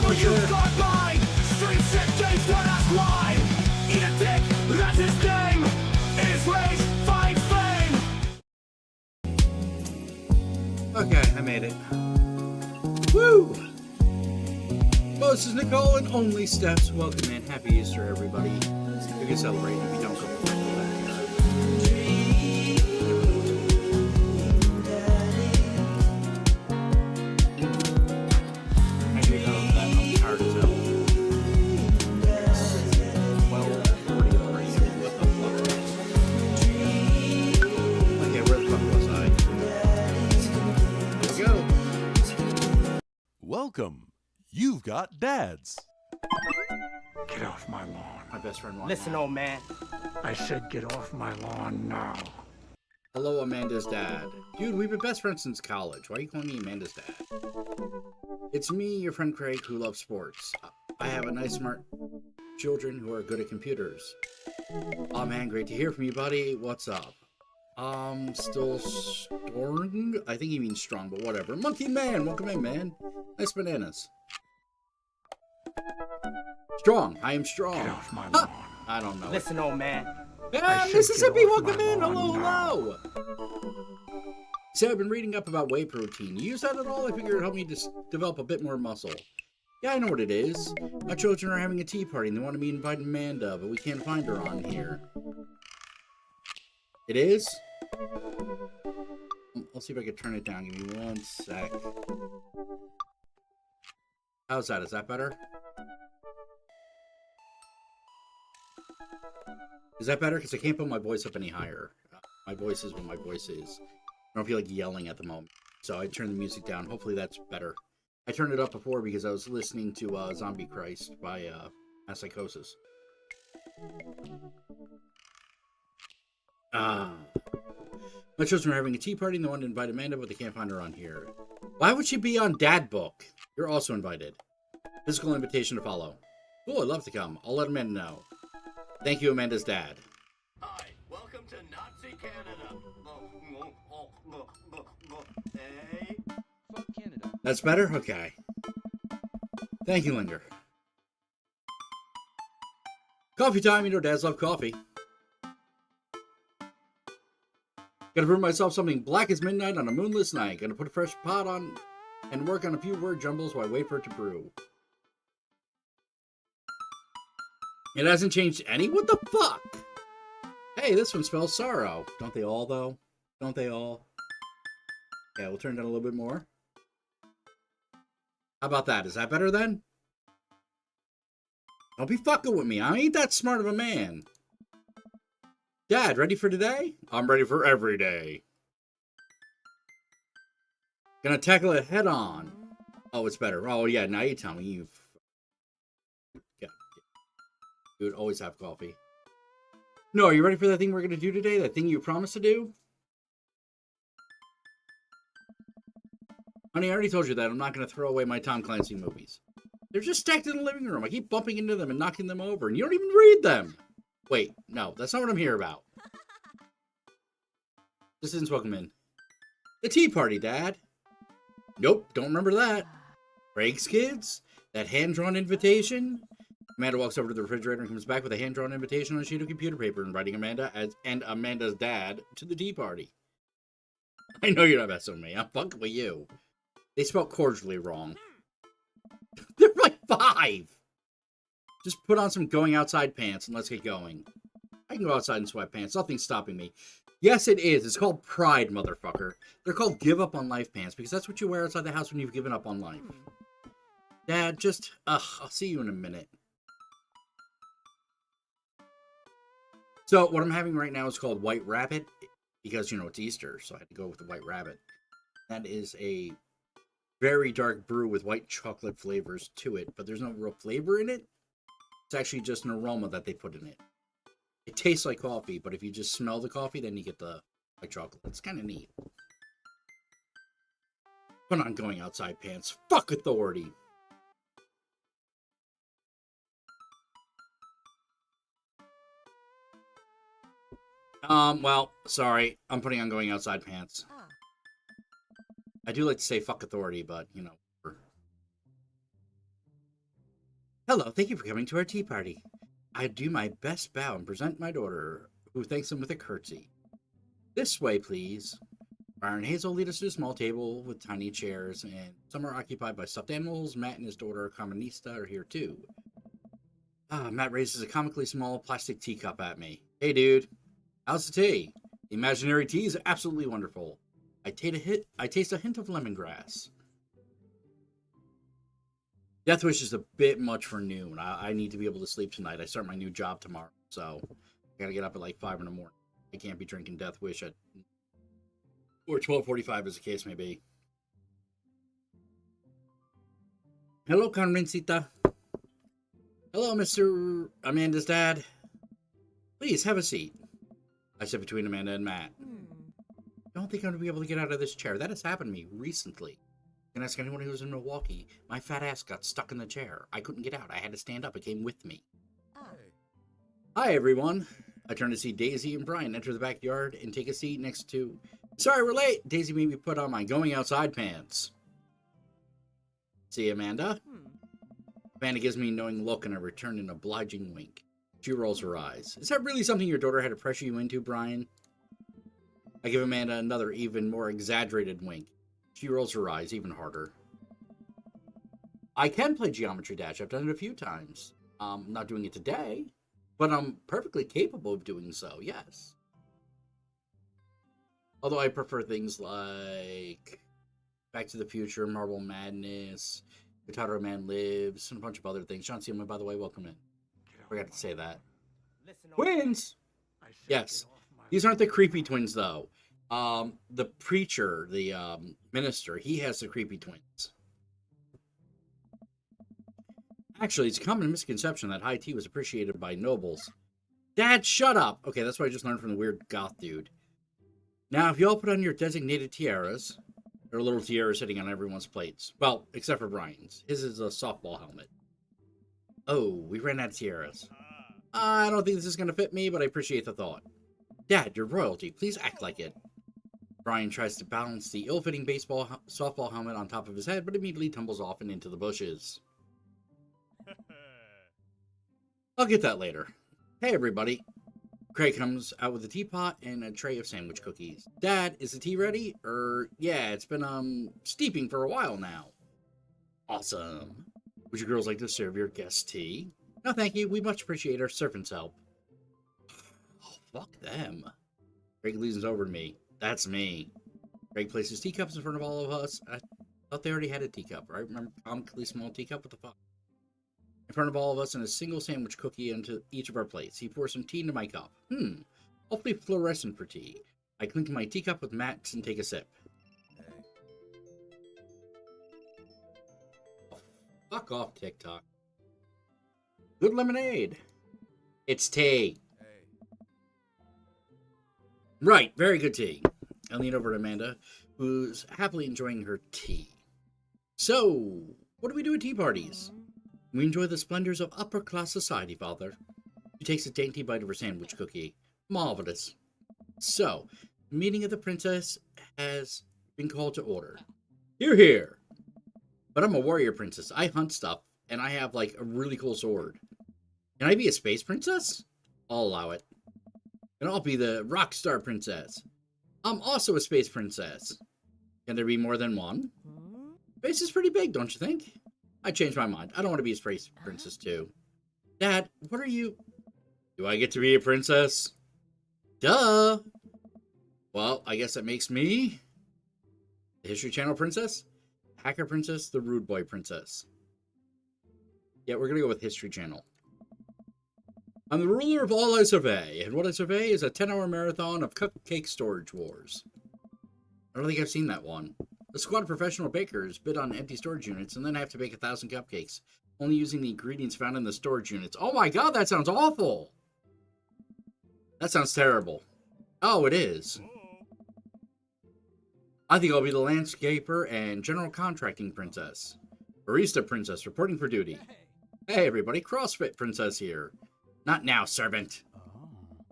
For you've got mine. Street shit days, don't ask why. Eat a dick, that's his name. Is rage, fight fame. Okay, I made it. Woo! Well, this is Nicole and Only Steps. Welcome in. Happy Easter, everybody. You can celebrate if you don't go back. Actually, I'm tired as hell. 12:40 already. What the fuck? Okay, where the fuck was I? Here we go. Welcome. You've got dads. Get off my lawn. My best friend wants Listen, old man. I said get off my lawn now. Hello, Amanda's dad. Dude, we've been best friends since college. Why are you calling me Amanda's dad? It's me, your friend Craig, who loves sports. I have a nice, smart children who are good at computers. Oh man, great to hear from you, buddy. What's up? Still strong? I think he means strong, but whatever. Monkey Man, welcome in, man. Nice bananas. Strong, I am strong. Get off my lawn. I don't know. Listen, old man. Ah, said Mississippi, get off welcome my in. lawn Hello, now. hello. So I've been reading up about whey protein. You use that at all? I figured it'd help me to develop a bit more muscle. Yeah, I know what it is. My children are having a tea party and they wanted me to invite Amanda, but we can't find her on here. It is? I'll see if I can turn it down. Give me one sec. How's that? Is that better? Is that better? Because I can't put my voice up any higher. My voice is what my voice is. I don't feel like yelling at the moment. So I turned the music down. Hopefully that's better. I turned it up before because I was listening to Zombie Christ by Psychosis. My children are having a tea party and they want to invite Amanda, but they can't find her on here. Why would she be on Dad Book? You're also invited. Physical invitation to follow. Cool, I'd love to come. I'll let Amanda know. Thank you, Amanda's dad. Hi, welcome to Nazi Canada. Hey. Fuck Canada. That's better? Okay. Thank you, Linger. Coffee time. You know dads love coffee. Gotta brew myself something black as midnight on a moonless night. Gonna put a fresh pot on and work on a few word jumbles while I wait for it to brew. It hasn't changed any? What the fuck? Hey, this one spells sorrow. Don't they all, though? Don't they all? Yeah, we'll turn it down a little bit more. How about that? Is that better then? Don't be fucking with me. I ain't that smart of a man. Dad, ready for today? I'm ready for every day. Gonna tackle it head on. Oh, it's better. Oh, yeah, now you tell me. You've... Yeah. Dude, always have coffee. No, are you ready for that thing we're gonna do today? That thing you promised to do? Honey, I already told you that I'm not gonna throw away my Tom Clancy movies. They're just stacked in the living room. I keep bumping into them and knocking them over, and you don't even read them. Wait, no, that's not what I'm here about. This isn't welcome in. The tea party, Dad. Nope, don't remember that. Craig's kids? That hand-drawn invitation? Amanda walks over to the refrigerator and comes back with a hand-drawn invitation on a sheet of computer paper, inviting Amanda and Amanda's dad to the tea party. I know you're not messing with me. I'm fucking with you. They spelled cordially wrong. They're like 5. Just put on some going outside pants and let's get going. I can go outside in sweatpants. Nothing's stopping me. Yes, it is. It's called pride, motherfucker. They're called give up on life pants because that's what you wear outside the house when you've given up on life. Dad, just... I'll see you in a minute. So, what I'm having right now is called White Rabbit because, you know, it's Easter, so I had to go with the White Rabbit. That is a very dark brew with white chocolate flavors to it, but there's no real flavor in it. It's actually just an aroma that they put in it. It tastes like coffee, but if you just smell the coffee, then you get the white chocolate. It's kind of neat. Put on going outside pants. Fuck authority. Well, sorry. I'm putting on going outside pants. I do like to say fuck authority, but, you know. Hello, thank you for coming to our tea party. I do my best bow and present my daughter, who thanks him with a curtsy. This way, please. Brian and Hazel lead us to a small table with tiny chairs, and some are occupied by stuffed animals. Matt and his daughter, Carmenista, are here too. Matt raises a comically small plastic teacup at me. Hey, dude. How's the tea? The imaginary tea is absolutely wonderful. I taste a hint of lemongrass. Death Wish is a bit much for noon. I need to be able to sleep tonight. I start my new job tomorrow, so I gotta get up at like 5 in the morning. I can't be drinking Death Wish at or 12:45, as the case may be. Hello, Carmencita. Hello, Mr. Amanda's dad. Please have a seat. I sit between Amanda and Matt. I don't think I'm going to be able to get out of this chair. That has happened to me recently. You can ask anyone who was in Milwaukee. My fat ass got stuck in the chair. I couldn't get out. I had to stand up. It came with me. Hi, everyone. I turn to see Daisy and Brian enter the backyard and take a seat next to... Sorry, we're late. Daisy made me put on my going outside pants. See, Amanda? Amanda gives me a knowing look and I return an obliging wink. She rolls her eyes. Is that really something your daughter had to pressure you into, Brian? I give Amanda another, even more exaggerated wink. She rolls her eyes even harder. I can play Geometry Dash. I've done it a few times. I'm not doing it today, but I'm perfectly capable of doing so, yes. Although I prefer things like Back to the Future, Marble Madness, Guitar Man Lives, and a bunch of other things. John Seaman, by the way, welcome in. Forgot to say that. Twins! Yes. These aren't the creepy twins, though. The preacher, the minister, he has the creepy twins. Actually, it's a common misconception that high tea was appreciated by nobles. Dad, shut up! Okay, that's what I just learned from the weird goth dude. Now, if you all put on your designated tiaras, there are little tiaras sitting on everyone's plates. Well, except for Brian's. His is a softball helmet. Oh, we ran out of tiaras. I don't think this is going to fit me, but I appreciate the thought. Dad, you're royalty. Please act like it. Brian tries to balance the ill-fitting softball helmet on top of his head, but immediately tumbles off and into the bushes. I'll get that later. Hey, everybody. Craig comes out with a teapot and a tray of sandwich cookies. Dad, is the tea ready? Yeah, it's been, steeping for a while now. Awesome. Would you girls like to serve your guests tea? No, thank you. We much appreciate our servants' help. Oh, fuck them. Craig leans over to me. That's me. Craig places teacups in front of all of us. I thought they already had a teacup, right? Remember, comically small teacup? What the fuck? In front of all of us and a single sandwich cookie into each of our plates. He pours some tea into my cup. Hopefully fluorescent for tea. I clink my teacup with Matt's and take a sip. Oh, fuck off, TikTok. Good lemonade. It's tea. Right, very good tea. I lean over to Amanda, who's happily enjoying her tea. So, what do we do at tea parties? We enjoy the splendors of upper-class society, Father. She takes a dainty bite of her sandwich cookie. Marvelous. So, the meeting of the princess has been called to order. Hear, hear. But I'm a warrior princess. I hunt stuff, and I have, like, a really cool sword. Can I be a space princess? I'll allow it. And I'll be the rock star princess. I'm also a space princess. Can there be more than one? Space is pretty big, don't you think? I changed my mind. I don't want to be a space princess, too. Dad, what are you... Do I get to be a princess? Duh! Well, I guess that makes me... the History Channel princess? Hacker princess? The Rude Boy princess? Yeah, we're gonna go with History Channel. I'm the ruler of all I survey, and what I survey is a 10-hour marathon of cupcake storage wars. I don't think I've seen that one. A squad of professional bakers bid on empty storage units and then have to bake 1,000 cupcakes, only using the ingredients found in the storage units. Oh my god, that sounds awful! That sounds terrible. Oh, it is. I think I'll be the landscaper and general contracting princess. Barista princess reporting for duty. Hey everybody, CrossFit princess here. Not now, servant.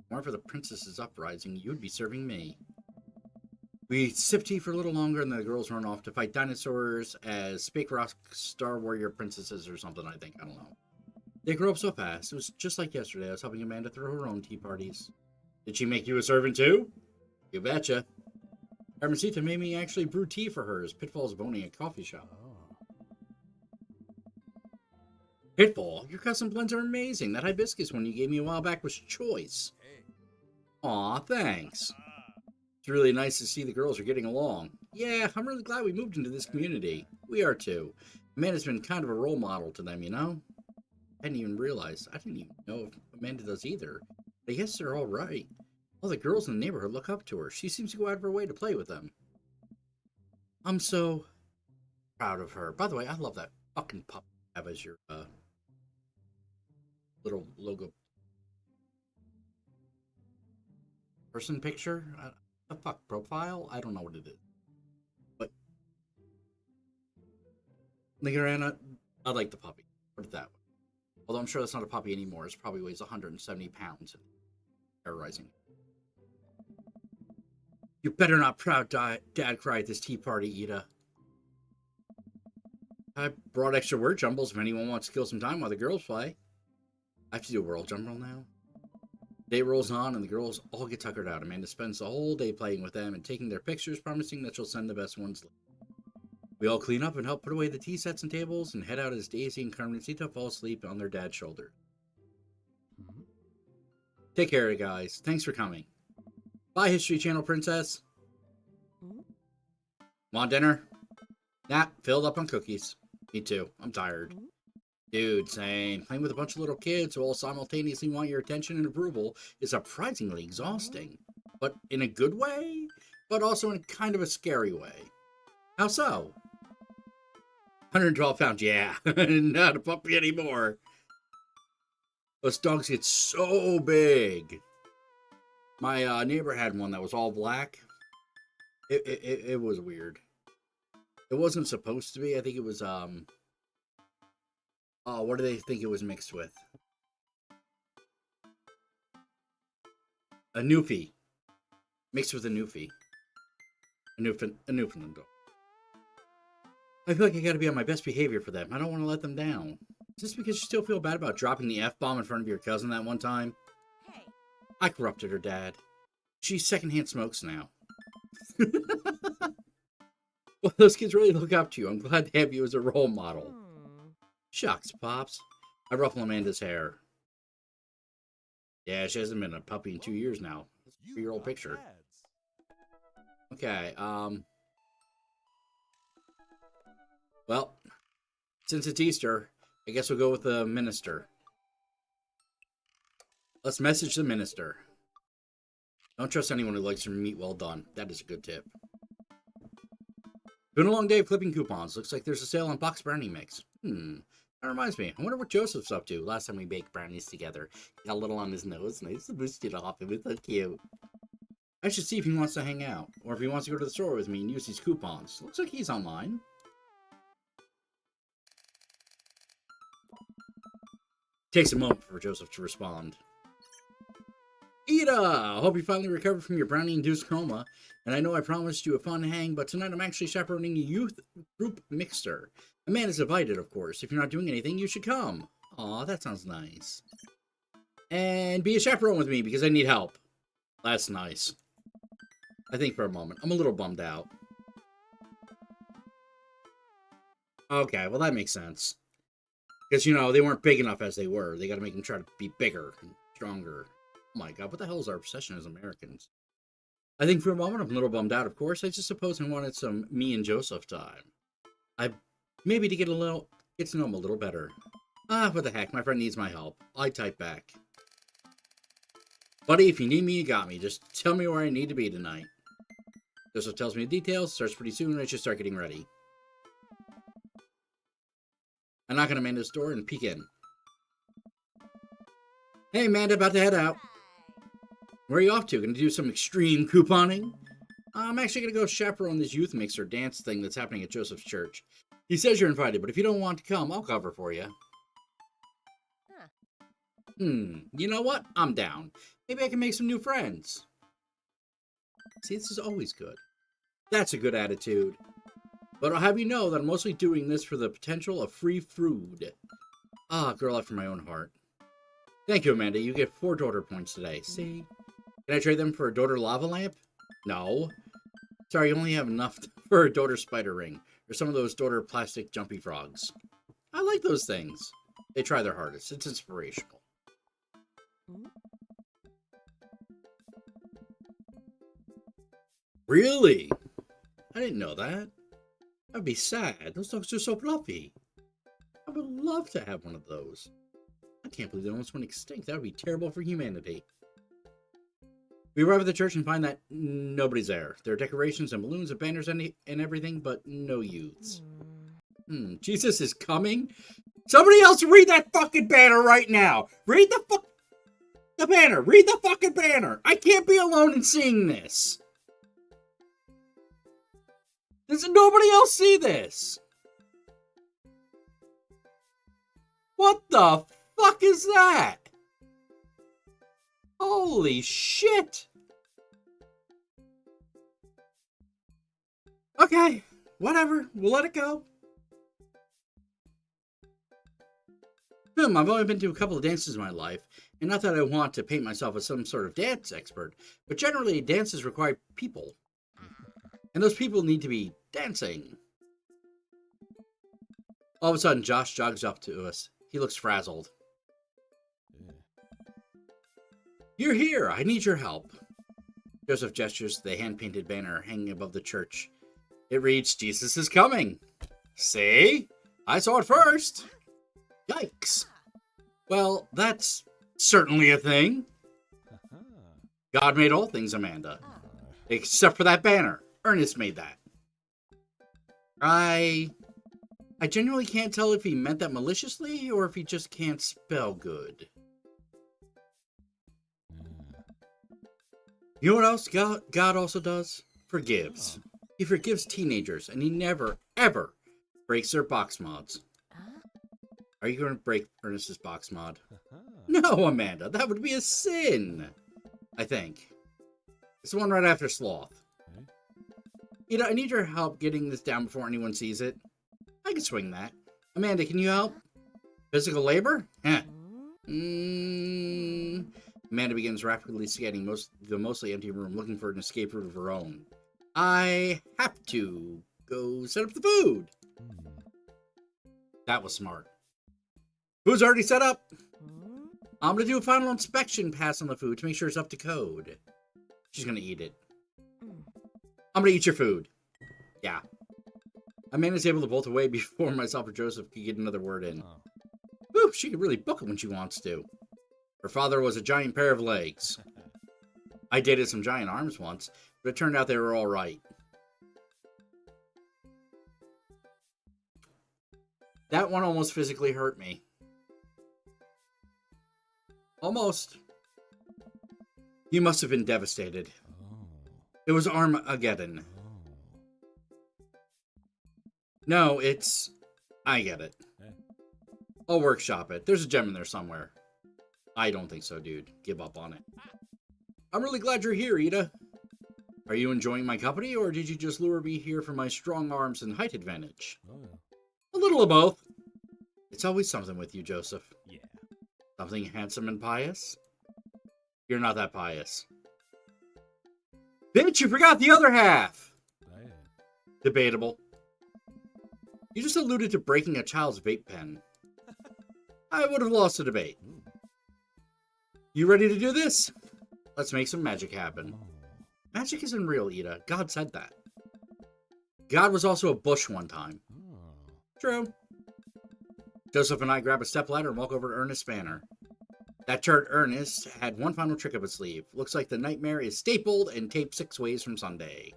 More for the princess's uprising, you'd be serving me. We sip tea for a little longer, and then the girls run off to fight dinosaurs as Spake Rock Star Warrior princesses or something, I think. I don't know. They grow up so fast. It was just like yesterday. I was helping Amanda throw her own tea parties. Did she make you a servant too? You betcha. Hermesita made me actually brew tea for her as Pitfall's owning a coffee shop. Pitfall, your custom blends are amazing. That hibiscus one you gave me a while back was choice. Aw, thanks. It's really nice to see the girls are getting along. Yeah, I'm really glad we moved into this community. We are too. Amanda's been kind of a role model to them, you know? I didn't even realize. I didn't even know if Amanda does either. But I guess they're all right. All the girls in the neighborhood look up to her. She seems to go out of her way to play with them. I'm so proud of her. By the way, I love that fucking pup you have as your little logo person picture. The fuck profile? I don't know what it is. But Nigarana, I like the puppy. Put it that way. Although I'm sure that's not a puppy anymore. It probably weighs 170 pounds. Terrorizing. You better not proud dad cry at this tea party, Ida. I brought extra word jumbles if anyone wants to kill some time while the girls play. I have to do a world jumble now. Day rolls on and the girls all get tuckered out. Amanda spends the whole day playing with them and taking their pictures, promising that she'll send the best ones later. We all clean up and help put away the tea sets and tables and head out as Daisy and Carmencita fall asleep on their dad's shoulder. Take care, guys. Thanks for coming. Bye, History Channel Princess. Want dinner? Nah, filled up on cookies. Me too. I'm tired. Dude, same. Playing with a bunch of little kids who all simultaneously want your attention and approval is surprisingly exhausting. But in a good way, but also in kind of a scary way. How so? 112 pounds, yeah. Not a puppy anymore. Those dogs get so big. My neighbor had one that was all black. It was weird. It wasn't supposed to be. I think it was, oh, what do they think it was mixed with? A Newfie. Mixed with a Newfie. A Newfoundland dog. I feel like I gotta be on my best behavior for them. I don't want to let them down. Is this because you still feel bad about dropping the F-bomb in front of your cousin that one time? Hey. I corrupted her dad. She secondhand smokes now. Well, those kids really look up to you. I'm glad they have you as a role model. Shucks, Pops. I ruffle Amanda's hair. Yeah, she hasn't been a puppy in 2 years now. That's a 3-year-old picture. Okay, well, since it's Easter, I guess we'll go with the minister. Let's message the minister. Don't trust anyone who likes their meat well done. That is a good tip. Been a long day of clipping coupons. Looks like there's a sale on box brownie mix. That reminds me. I wonder what Joseph's up to. Last time we baked brownies together, he got a little on his nose. Nice to boost it off. It was so cute. I should see if he wants to hang out, or if he wants to go to the store with me and use these coupons. Looks like he's online. Takes a moment for Joseph to respond. Ida! Hope you finally recovered from your brownie-induced coma. And I know I promised you a fun hang, but tonight I'm actually chaperoning a youth group mixer. Amanda's invited, of course. If you're not doing anything, you should come. Aw, that sounds nice. And be a chaperone with me, because I need help. That's nice. I think for a moment. I'm a little bummed out. Okay, well that makes sense. Because, you know, they weren't big enough as they were. They gotta make them try to be bigger and stronger. Oh my god, what the hell is our obsession as Americans? I think for a moment I'm a little bummed out, of course. I just suppose I wanted some me and Joseph time. Maybe to get to know him a little better. Ah, what the heck, my friend needs my help. I type back. Buddy, if you need me, you got me. Just tell me where I need to be tonight. Joseph tells me the details, starts pretty soon, and I should start getting ready. I knock on Amanda's door and peek in. Hey, Amanda, about to head out. Where are you off to? Gonna do some extreme couponing? I'm actually gonna go chaperone this youth mixer dance thing that's happening at Joseph's church. He says you're invited, but if you don't want to come, I'll cover for you. You know what? I'm down. Maybe I can make some new friends. See, this is always good. That's a good attitude. But I'll have you know that I'm mostly doing this for the potential of free food. Ah, girl after my own heart. Thank you, Amanda. You get 4 daughter points today. See? Can I trade them for a daughter lava lamp? No. Sorry, you only have enough for a daughter spider ring. Or some of those daughter plastic jumpy frogs. I like those things. They try their hardest. It's inspirational. Really? I didn't know that. I'd be sad. Those dogs are so fluffy. I would love to have one of those. I can't believe they almost went extinct. That would be terrible for humanity. We arrive at the church and find that nobody's there. There are decorations and balloons and banners and everything, but no youths. Jesus is coming? Somebody else read that fucking banner right now! Read the banner! Read the fucking banner! I can't be alone in seeing this! Does nobody else see this? What the fuck is that? Holy shit! Okay, whatever. We'll let it go. I've only been to a couple of dances in my life, and not that I want to paint myself as some sort of dance expert, but generally dances require people. And those people need to be dancing. All of a sudden, Josh jogs up to us. He looks frazzled. You're here. I need your help. Joseph gestures to the hand-painted banner hanging above the church. It reads, Jesus is coming. See? I saw it first. Yikes. Well, that's certainly a thing. God made all things, Amanda. Except for that banner. Ernest made that. I genuinely can't tell if he meant that maliciously or if he just can't spell good. You know what else God also does? Forgives. He forgives teenagers, and he never, ever breaks their box mods. Are you going to break Ernest's box mod? No, Amanda, that would be a sin. I think. It's the one right after Sloth. You know, I need your help getting this down before anyone sees it. I can swing that. Amanda, can you help? Physical labor? Amanda begins rapidly scanning the mostly empty room, looking for an escape route of her own. I have to go set up the food. That was smart. Food's already set up. I'm going to do a final inspection pass on the food to make sure it's up to code. She's going to eat it. I'm going to eat your food. Yeah. Amanda's able to bolt away before myself or Joseph could get another word in. Ooh, she could really book it when she wants to. Her father was a giant pair of legs. I dated some giant arms once, but it turned out they were all right. That one almost physically hurt me. Almost. You must have been devastated. It was Armageddon. No, it's... I get it. I'll workshop it. There's a gem in there somewhere. I don't think so, dude. Give up on it. I'm really glad you're here, Ida. Are you enjoying my company, or did you just lure me here for my strong arms and height advantage? A little of both. It's always something with you, Joseph. Yeah. Something handsome and pious? You're not that pious. Bitch, you forgot the other half! Debatable. You just alluded to breaking a child's vape pen. I would have lost the debate. You ready to do this? Let's make some magic happen. Magic isn't real, Ida. God said that. God was also a bush one time. True. Joseph and I grab a stepladder and walk over to Ernest's banner. That turd Ernest had one final trick up his sleeve. Looks like the nightmare is stapled and taped 6 ways from Sunday.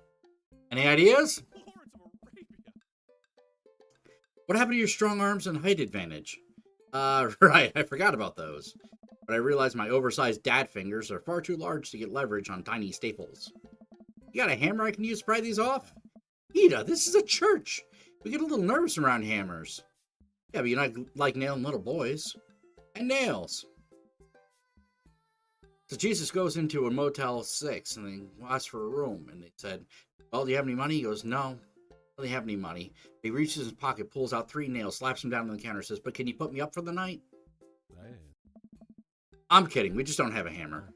Any ideas? What happened to your strong arms and height advantage? Right, I forgot about those. But I realized my oversized dad fingers are far too large to get leverage on tiny staples. You got a hammer I can use to pry these off? Ida, this is a church. We get a little nervous around hammers. Yeah, but you not like nailing little boys. And nails. So Jesus goes into a Motel 6 and they asks for a room. And they said, well, do you have any money? He goes, no. I don't really have any money. He reaches his pocket, pulls out 3 nails, slaps them down on the counter, says, but can you put me up for the night? I'm kidding. We just don't have a hammer.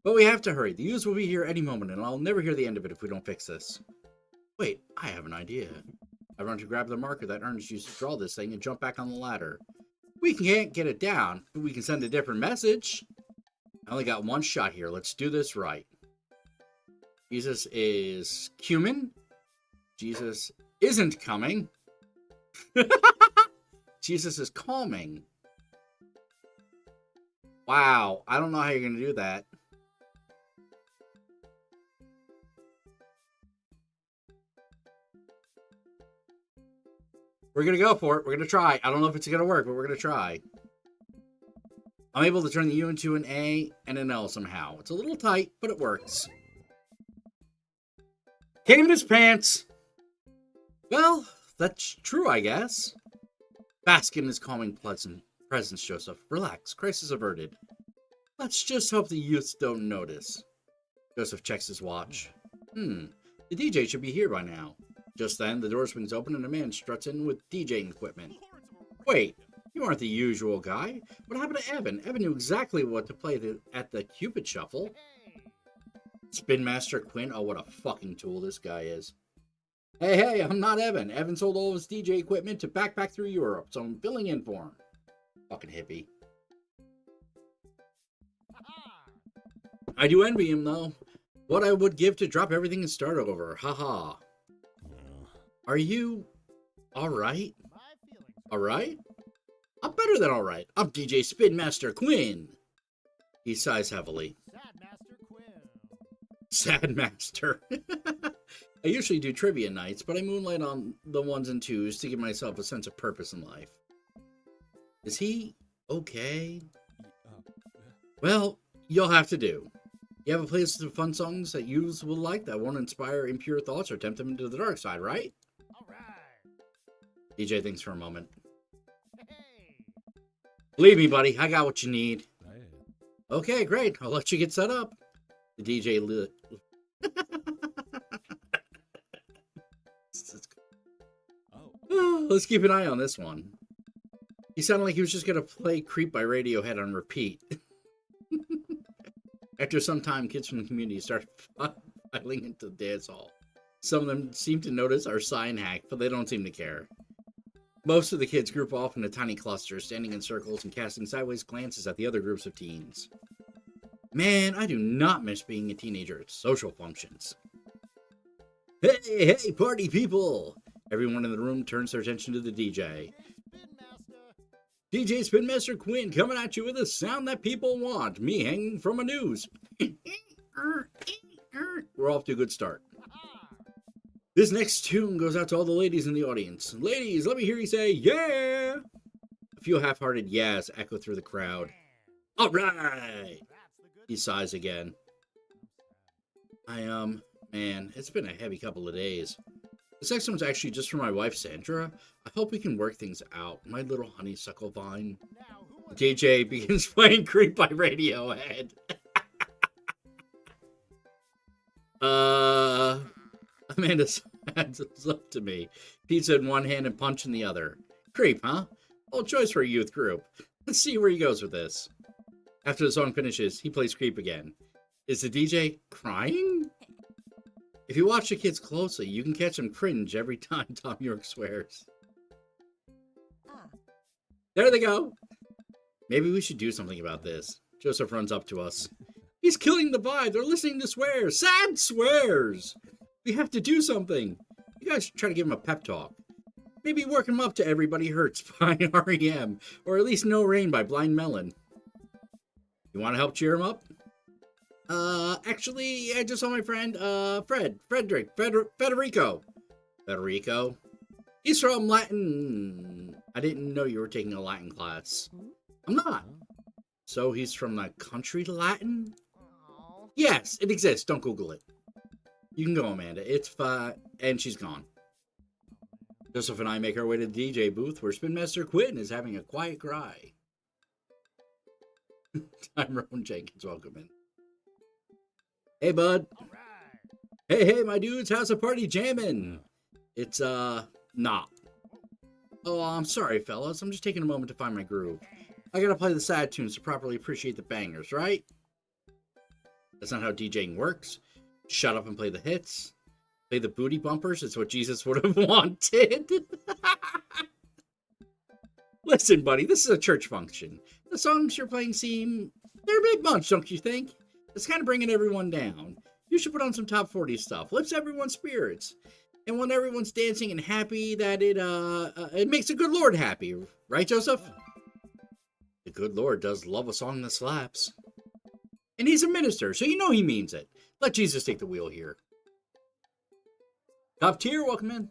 But we have to hurry. The youths will be here any moment, and I'll never hear the end of it if we don't fix this. Wait, I have an idea. I run to grab the marker that Ernest used to draw this thing and jump back on the ladder. We can't get it down, but we can send a different message. I only got one shot here. Let's do this right. Jesus is cumin. Jesus isn't coming. Jesus is calming. Wow, I don't know how you're going to do that. We're going to go for it. We're going to try. I don't know if it's going to work, but we're going to try. I'm able to turn the U into an A and an L somehow. It's a little tight, but it works. Came in his pants. Well, that's true, I guess. Bask in his calming presence, Joseph. Relax. Crisis averted. Let's just hope the youths don't notice. Joseph checks his watch. The DJ should be here by now. Just then, the door swings open and a man struts in with DJing equipment. Wait, you aren't the usual guy. What happened to Evan? Evan knew exactly what to play at the Cupid Shuffle. Spin Master Quinn? Oh, what a fucking tool this guy is. Hey, I'm not Evan. Evan sold all of his DJ equipment to backpack through Europe, so I'm filling in for him. Fucking hippie. I do envy him, though. What I would give to drop everything and start over. Haha. Are you alright? Alright? I'm better than alright. I'm DJ Spin Master Quinn. He sighs heavily. Sad Master. I usually do trivia nights, but I moonlight on the ones and twos to give myself a sense of purpose in life. Is he okay? Well, you'll have to do. You have a playlist of fun songs that youths will like that won't inspire impure thoughts or tempt them into the dark side, right? DJ thinks for a moment. Believe me, buddy, I got what you need. Okay, great. I'll let you get set up. The DJ lit. Oh, let's keep an eye on this one. He sounded like he was just going to play Creep by Radiohead on repeat. After some time, kids from the community start filing into the dance hall. Some of them seem to notice our sign hack, but they don't seem to care. Most of the kids group off in a tiny cluster, standing in circles and casting sideways glances at the other groups of teens. Man, I do not miss being a teenager at social functions. Hey, party people! Everyone in the room turns their attention to the DJ. DJ Spin Master Quinn coming at you with a sound that people want. Me hanging from a noose. We're off to a good start. This next tune goes out to all the ladies in the audience. Ladies, let me hear you say, yeah! A few half-hearted yeahs echo through the crowd. All right! He sighs again. Man, it's been a heavy couple of days. This next one's actually just for my wife, Sandra. I hope we can work things out. My little honeysuckle vine. The DJ begins playing Creep by Radiohead. Amanda hands up to me. Pizza in one hand and punch in the other. Creep, huh? Old choice for a youth group. Let's see where he goes with this. After the song finishes, he plays Creep again. Is the DJ crying? If you watch the kids closely, you can catch them cringe every time Tom York swears. There they go. Maybe we should do something about this. Joseph runs up to us. He's killing the vibe. They're listening to swears. Sad swears. We have to do something. You guys should try to give him a pep talk. Maybe work him up to Everybody Hurts by R.E.M. Or at least No Rain by Blind Melon. You want to help cheer him up? Actually, I just saw my friend, Federico. Federico? He's from Latin. I didn't know you were taking a Latin class. I'm not. So he's from the country Latin? Yes, it exists. Don't Google it. You can go, Amanda. It's fine. And she's gone. Joseph and I make our way to the DJ booth where Spin Master Quinn is having a quiet cry. Tyrone Jenkins, welcome in. Hey, bud. Hey, my dudes, how's the party jamming? It's, not. Oh, I'm sorry, fellas. I'm just taking a moment to find my groove. I gotta play the sad tunes to properly appreciate the bangers, right? That's not how DJing works. Shut up and play the hits. Play the booty bumpers. It's what Jesus would have wanted. Listen, buddy, this is a church function. The songs you're playing seem... they're a bit much, don't you think? It's kind of bringing everyone down. You should put on some top 40 stuff. Lifts everyone's spirits. And when everyone's dancing and happy, that it makes the good Lord happy. Right, Joseph? The good Lord does love a song that slaps. And he's a minister, so you know he means it. Let Jesus take the wheel here. Top tier, welcome in.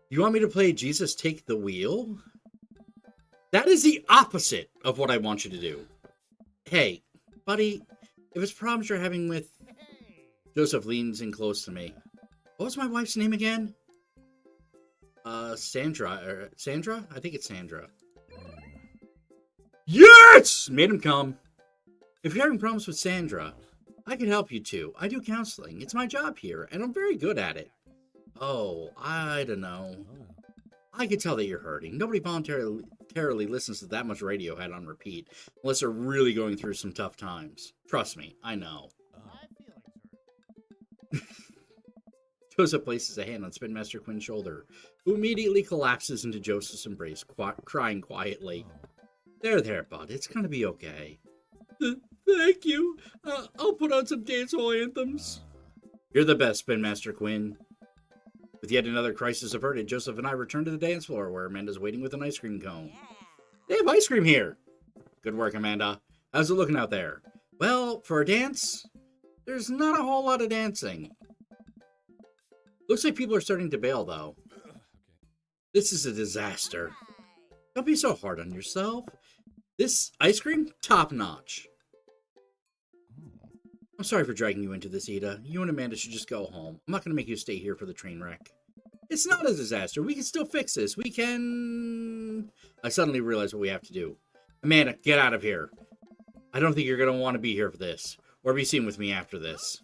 You want me to play Jesus Take the Wheel? That is the opposite of what I want you to do. Hey, buddy, if it's problems you're having with... Joseph leans in close to me. What was my wife's name again? Sandra. Sandra? I think it's Sandra. Yes! Made him come. If you're having problems with Sandra, I can help you too. I do counseling. It's my job here, and I'm very good at it. Oh, I don't know. I can tell that you're hurting. Nobody voluntarily listens to that much Radiohead on repeat, unless they're really going through some tough times. Trust me, I know. Joseph places a hand on Spin Master Quinn's shoulder, who immediately collapses into Joseph's embrace, crying quietly. There, bud. It's gonna be okay. Thank you. I'll put on some dance hall anthems. You're the best, Spin Master Quinn. With yet another crisis averted, Joseph and I return to the dance floor, where Amanda's waiting with an ice cream cone. They have ice cream here. Good work, Amanda. How's it looking out there? Well, for a dance, there's not a whole lot of dancing. Looks like people are starting to bail, though. This is a disaster. Don't be so hard on yourself. This ice cream, top notch. I'm sorry for dragging you into this, Ida. You and Amanda should just go home. I'm not going to make you stay here for the train wreck. It's not a disaster. We can still fix this. We can... I suddenly realize what we have to do. Amanda, get out of here. I don't think you're going to want to be here for this. Or be seen with me after this.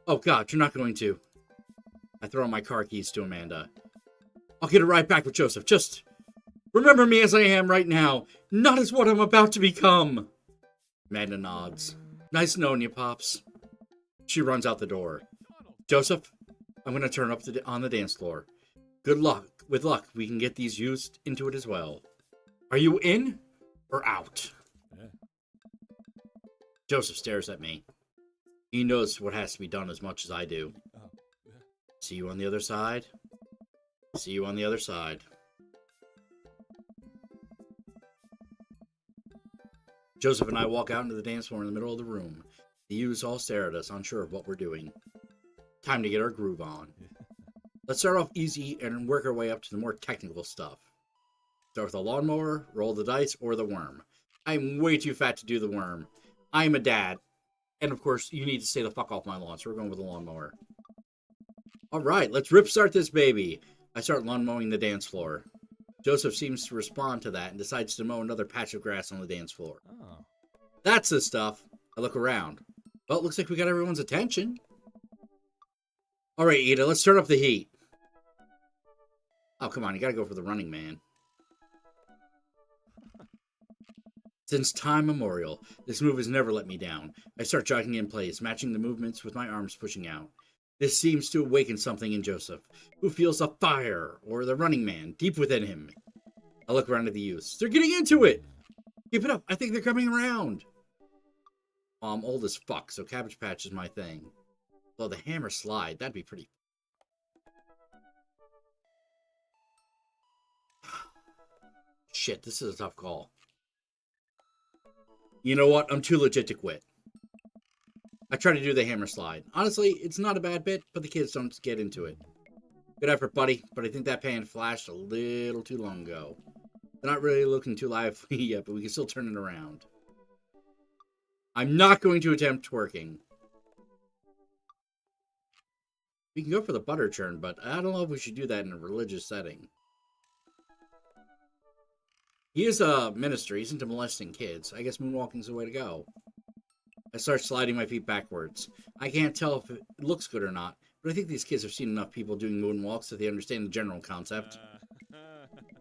Oh, God, you're not going to. I throw my car keys to Amanda. I'll get a ride back with Joseph. Just remember me as I am right now. Not as what I'm about to become. Amanda nods. Nice knowing you, Pops. She runs out the door. Joseph, I'm going to turn up on the dance floor. Good luck. With luck, we can get these used into it as well. Are you in or out? Yeah. Joseph stares at me. He knows what has to be done as much as I do. Oh, yeah. See you on the other side. See you on the other side. Joseph and I walk out into the dance floor in the middle of the room. The youths all stare at us, unsure of what we're doing. Time to get our groove on. Let's start off easy and work our way up to the more technical stuff. Start with a lawnmower, roll the dice, or the worm. I'm way too fat to do the worm. I'm a dad. And of course, you need to stay the fuck off my lawn, so we're going with the lawnmower. Alright, let's rip-start this baby. I start lawn mowing the dance floor. Joseph seems to respond to that and decides to mow another patch of grass on the dance floor. Oh. That's the stuff. I look around. Well, it looks like we got everyone's attention. Alright, Ida, let's turn up the heat. Oh, come on, you gotta go for the running man. Since time immemorial, this move has never let me down. I start jogging in place, matching the movements with my arms pushing out. This seems to awaken something in Joseph, who feels a fire, or the running man, deep within him. I look around at the youths. They're getting into it! Keep it up, I think they're coming around. Well, I'm old as fuck, so Cabbage Patch is my thing. Though the hammer slide, that'd be pretty... Shit, this is a tough call. You know what? I'm too legit to quit. I try to do the hammer slide. Honestly, it's not a bad bit, but the kids don't get into it. Good effort, buddy, but I think that pan flashed a little too long ago. They're not really looking too lively yet, but we can still turn it around. I'm not going to attempt twerking. We can go for the butter churn, but I don't know if we should do that in a religious setting. He is a minister. He's into molesting kids. I guess moonwalking's the way to go. I start sliding my feet backwards. I can't tell if it looks good or not, but I think these kids have seen enough people doing moonwalks that they understand the general concept.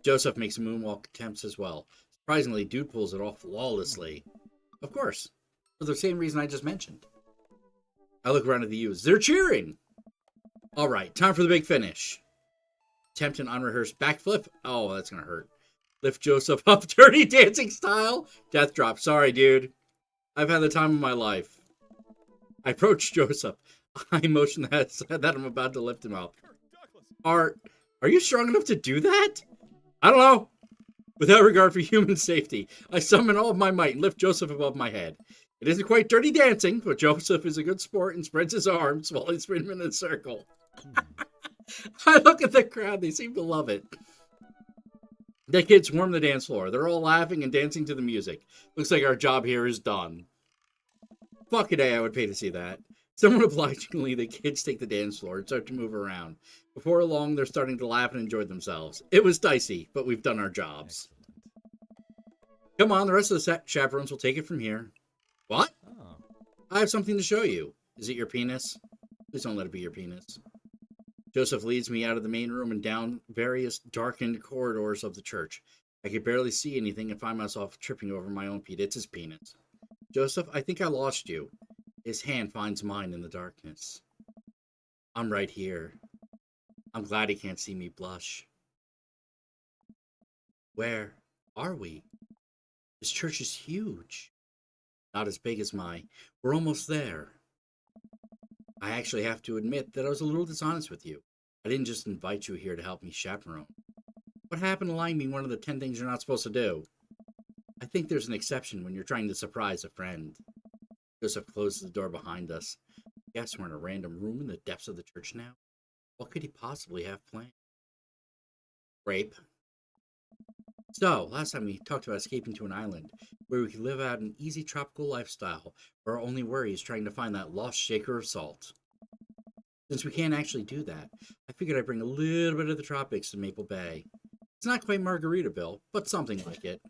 Joseph makes moonwalk attempts as well. Surprisingly, dude pulls it off flawlessly. Of course, for the same reason I just mentioned. I look around at the youths. They're cheering! All right, time for the big finish. Attempt an unrehearsed backflip. Oh, that's going to hurt. Lift Joseph up Dirty Dancing style. Death drop. Sorry, dude. I've had the time of my life. I approach Joseph. I motion that I'm about to lift him up. Are you strong enough to do that? I don't know. Without regard for human safety, I summon all of my might and lift Joseph above my head. It isn't quite Dirty Dancing, but Joseph is a good sport and spreads his arms while he's spinning in a circle. I look at the crowd. They seem to love it. The kids swarm the dance floor. They're all laughing and dancing to the music. Looks like our job here is done. Fuck a day, I would pay to see that. Somewhat obligingly, the kids take the dance floor and start to move around. Before long, they're starting to laugh and enjoy themselves. It was dicey, but we've done our jobs. Come on, the rest of the chaperones will take it from here. What? Oh. I have something to show you. Is it your penis? Please don't let it be your penis. Joseph leads me out of the main room and down various darkened corridors of the church. I could barely see anything and find myself tripping over my own It's his penis. Joseph, I think I lost you. His hand finds mine in the darkness. I'm right here. I'm glad he can't see me blush. Where are we? This church is huge. Not as big as mine. We're almost there. I actually have to admit that I was a little dishonest with you. I didn't just invite you here to help me chaperone. What happened to lying being one of the 10 things you're not supposed to do? I think there's an exception when you're trying to surprise a friend. Joseph closes the door behind us. Guess we're in a random room in the depths of the church now. What could he possibly have planned? Rape. So, last time we talked about escaping to an island where we could live out an easy tropical lifestyle where our only worry is trying to find that lost shaker of salt. Since we can't actually do that, I figured I'd bring a little bit of the tropics to Maple Bay. It's not quite Margaritaville, but something like it.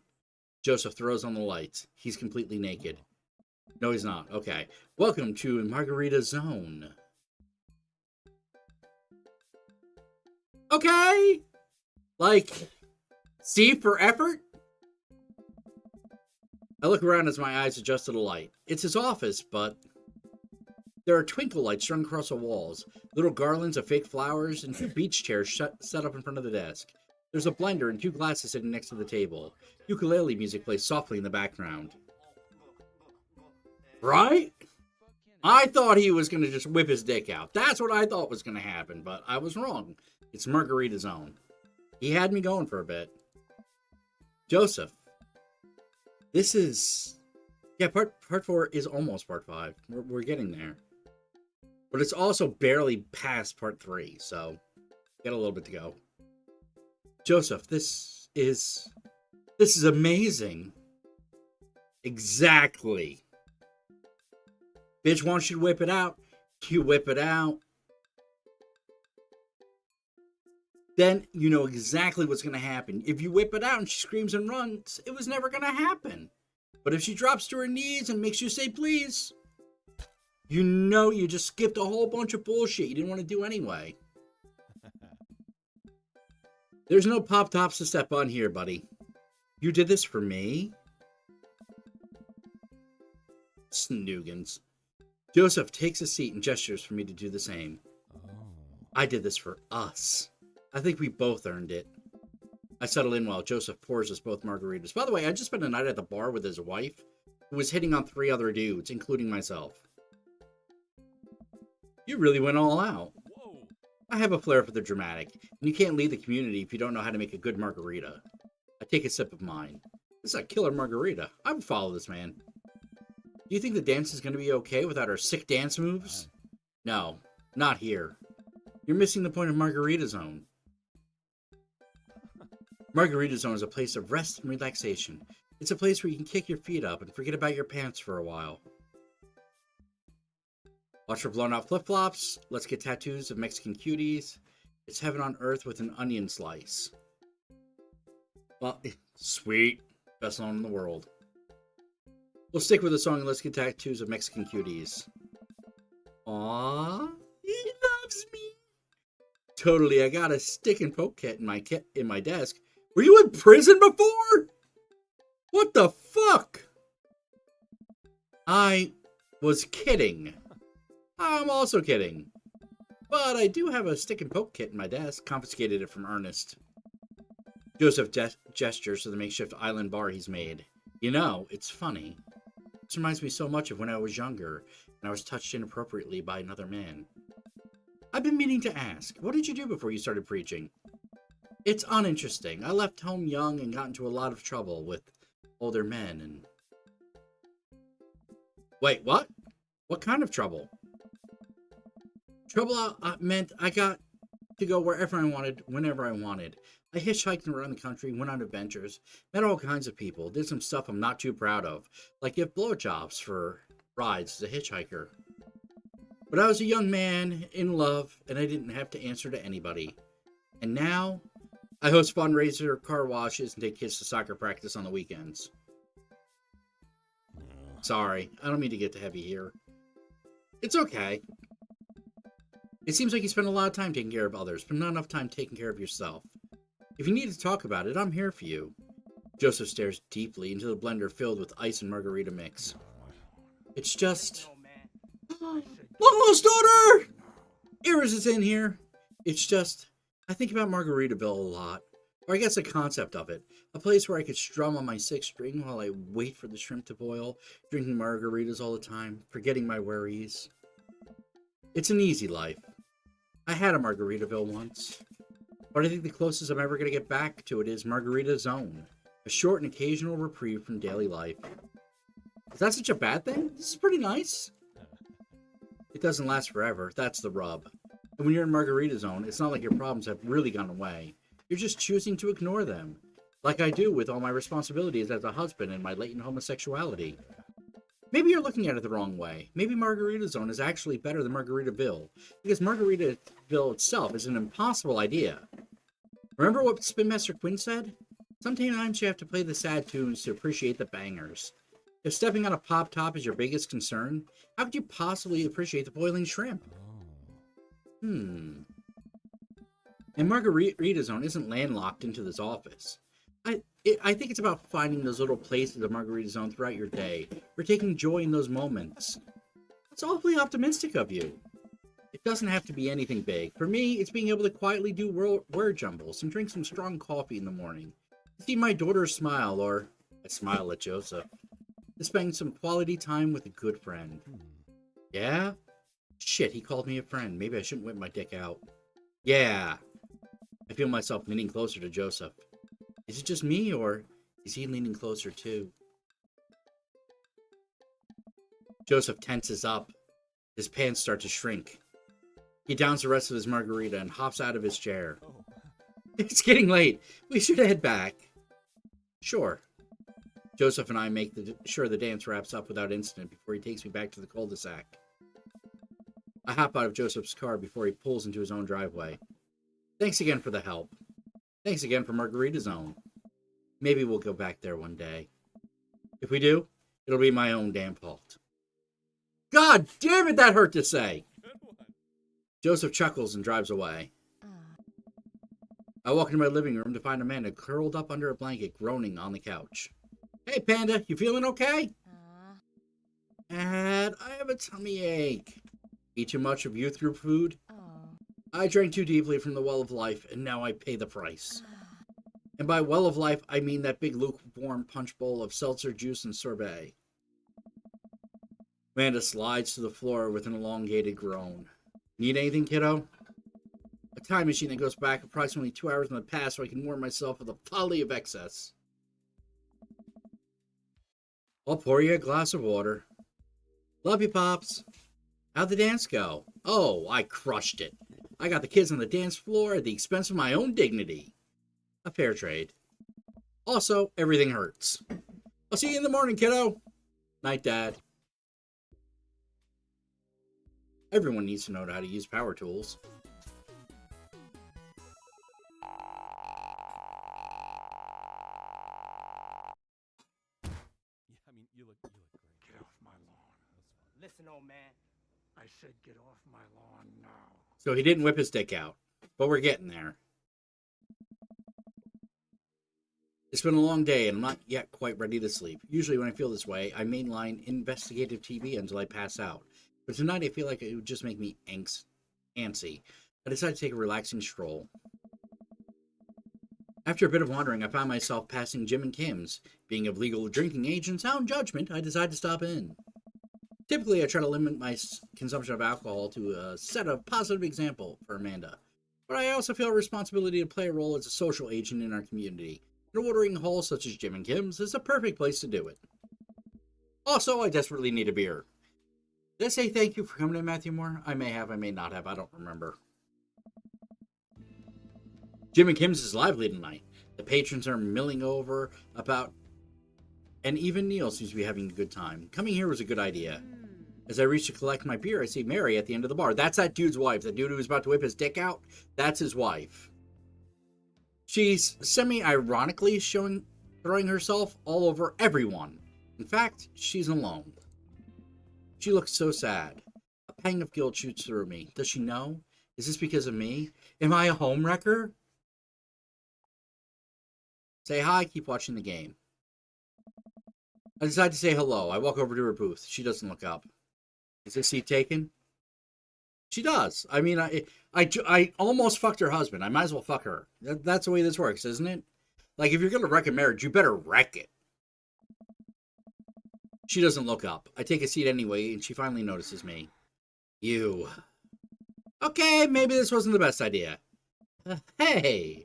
Joseph throws on the lights. He's completely naked. No, he's not. Okay. Welcome to Margarita Zone. Okay. Like, C for effort? I look around as my eyes adjust to the light. It's his office, but there are twinkle lights strung across the walls, little garlands of fake flowers, and 2 beach chairs set up in front of the desk. There's a blender and 2 glasses sitting next to the table. Ukulele music plays softly in the background. Right? I thought he was going to just whip his dick out. That's what I thought was going to happen, but I was wrong. It's Margarita Zone. He had me going for a bit. Joseph. This is... Yeah, part 4 is almost part 5. We're getting there. But it's also barely past part 3, so got a little bit to go. Joseph, this is amazing. Exactly. Bitch wants you to whip it out. You whip it out. Then you know exactly what's going to happen. If you whip it out and she screams and runs, it was never going to happen. But if she drops to her knees and makes you say please, you know you just skipped a whole bunch of bullshit you didn't want to do anyway. There's no pop tops to step on here, buddy. You did this for me? Snoogans. Joseph takes a seat and gestures for me to do the same. I did this for us. I think we both earned it. I settle in while Joseph pours us both margaritas. By the way, I just spent a night at the bar with his wife, who was hitting on 3 other dudes, including myself. You really went all out. Whoa. I have a flair for the dramatic, and you can't lead the community if you don't know how to make a good margarita. I take a sip of mine. This is a killer margarita. I would follow this man. Do you think the dance is going to be okay without our sick dance moves? No, not here. You're missing the point of Margarita Zone. Margarita Zone is a place of rest and relaxation. It's a place where you can kick your feet up and forget about your pants for a while. Watch for blown out flip-flops. Let's get tattoos of Mexican cuties. It's heaven on earth with an onion slice. Well, sweet. Best song in the world. We'll stick with the song Let's Get Tattoos of Mexican Cuties. Aww, he loves me. Totally, I got a stick and poke kit in my desk. Were you in prison before? What the fuck? I was kidding. I'm also kidding. But I do have a stick and poke kit in my desk. Confiscated it from Ernest. Joseph gestures to the makeshift island bar he's made. You know, it's funny. This reminds me so much of when I was younger and I was touched inappropriately by another man. I've been meaning to ask, what did you do before you started preaching? It's uninteresting. I left home young and got into a lot of trouble with older men and... Wait, what? What kind of trouble? Trouble meant I got to go wherever I wanted, whenever I wanted. I hitchhiked around the country, went on adventures, met all kinds of people, did some stuff I'm not too proud of, like give blowjobs for rides as a hitchhiker. But I was a young man, in love, and I didn't have to answer to anybody. And now, I host fundraiser car washes and take kids to soccer practice on the weekends. Sorry, I don't mean to get too heavy here. It's okay. It seems like you spend a lot of time taking care of others, but not enough time taking care of yourself. If you need to talk about it, I'm here for you. Joseph stares deeply into the blender filled with ice and margarita mix. It's just... Almost order! Iris is in here. It's just... I think about Margaritaville a lot. Or I guess the concept of it. A place where I could strum on my sixth string while I wait for the shrimp to boil, drinking margaritas all the time, forgetting my worries. It's an easy life. I had a Margaritaville once. But I think the closest I'm ever going to get back to it is Margarita Zone. A short and occasional reprieve from daily life. Is that such a bad thing? This is pretty nice. It doesn't last forever. That's the rub. And when you're in Margarita Zone, it's not like your problems have really gone away. You're just choosing to ignore them. Like I do with all my responsibilities as a husband and my latent homosexuality. Maybe you're looking at it the wrong way. Maybe Margarita Zone is actually better than Margaritaville. Because Margaritaville itself is an impossible idea. Remember what Spin Master Quinn said? Sometimes you have to play the sad tunes to appreciate the bangers. If stepping on a pop top is your biggest concern, how could you possibly appreciate the boiling shrimp? And Margarita Zone isn't landlocked into this office. I think it's about finding those little places of Margarita Zone throughout your day. We're taking joy in those moments. It's awfully optimistic of you. It doesn't have to be anything big. For me, it's being able to quietly do word jumbles and drink some strong coffee in the morning. To see my daughter smile, or I smile at Joseph. To spend some quality time with a good friend. Yeah? Shit, he called me a friend. Maybe I shouldn't whip my dick out. Yeah. I feel myself leaning closer to Joseph. Is it just me, or is he leaning closer too? Joseph tenses up. His pants start to shrink. He downs the rest of his margarita and hops out of his chair. It's getting late. We should head back. Sure. Joseph and I make sure the dance wraps up without incident before he takes me back to the cul-de-sac. I hop out of Joseph's car before he pulls into his own driveway. Thanks again for the help. Thanks again for Margarita Zone. Maybe we'll go back there one day. If we do, it'll be my own damn fault. God damn it, that hurt to say! Joseph chuckles and drives away. I walk into my living room to find Amanda curled up under a blanket, groaning on the couch. Hey, Panda, you feeling okay? Dad, I have a tummy ache. Eat too much of youth group food? I drank too deeply from the well of life, and now I pay the price. And by well of life, I mean that big lukewarm punch bowl of seltzer juice and sorbet. Amanda slides to the floor with an elongated groan. Need anything, kiddo? A time machine that goes back approximately 2 hours in the past so I can warn myself of the folly of excess. I'll pour you a glass of water. Love you, Pops. How'd the dance go? Oh, I crushed it. I got the kids on the dance floor at the expense of my own dignity. A fair trade. Also, everything hurts. I'll see you in the morning, kiddo. Night, Dad. Everyone needs to know how to use power tools. You look great. Get off my lawn. Listen, old man. I said get off my lawn now. So he didn't whip his dick out, but we're getting there. It's been a long day and I'm not yet quite ready to sleep. Usually when I feel this way, I mainline investigative TV until I pass out. But tonight I feel like it would just make me antsy. I decided to take a relaxing stroll. After a bit of wandering, I found myself passing Jim and Kim's. Being of legal drinking age and sound judgment, I decided to stop in. Typically, I try to limit my consumption of alcohol to set a positive example for Amanda. But I also feel a responsibility to play a role as a social agent in our community. An ordering hall such as Jim and Kim's is a perfect place to do it. Also, I desperately need a beer. Did I say thank you for coming in, Matthew Moore? I may have, I may not have, I don't remember. Jim and Kim's is lively tonight. The patrons are milling over about, and even Neil seems to be having a good time. Coming here was a good idea. As I reach to collect my beer, I see Mary at the end of the bar. That's that dude's wife. The dude who was about to whip his dick out, that's his wife. She's semi-ironically throwing herself all over everyone. In fact, she's alone. She looks so sad. A pang of guilt shoots through me. Does she know? Is this because of me? Am I a homewrecker? Say hi, keep watching the game. I decide to say hello. I walk over to her booth. She doesn't look up. Is this seat taken? She does. I mean, I almost fucked her husband. I might as well fuck her. That's the way this works, isn't it? Like, if you're going to wreck a marriage, you better wreck it. She doesn't look up. I take a seat anyway, and she finally notices me. You. Okay, maybe this wasn't the best idea. Hey.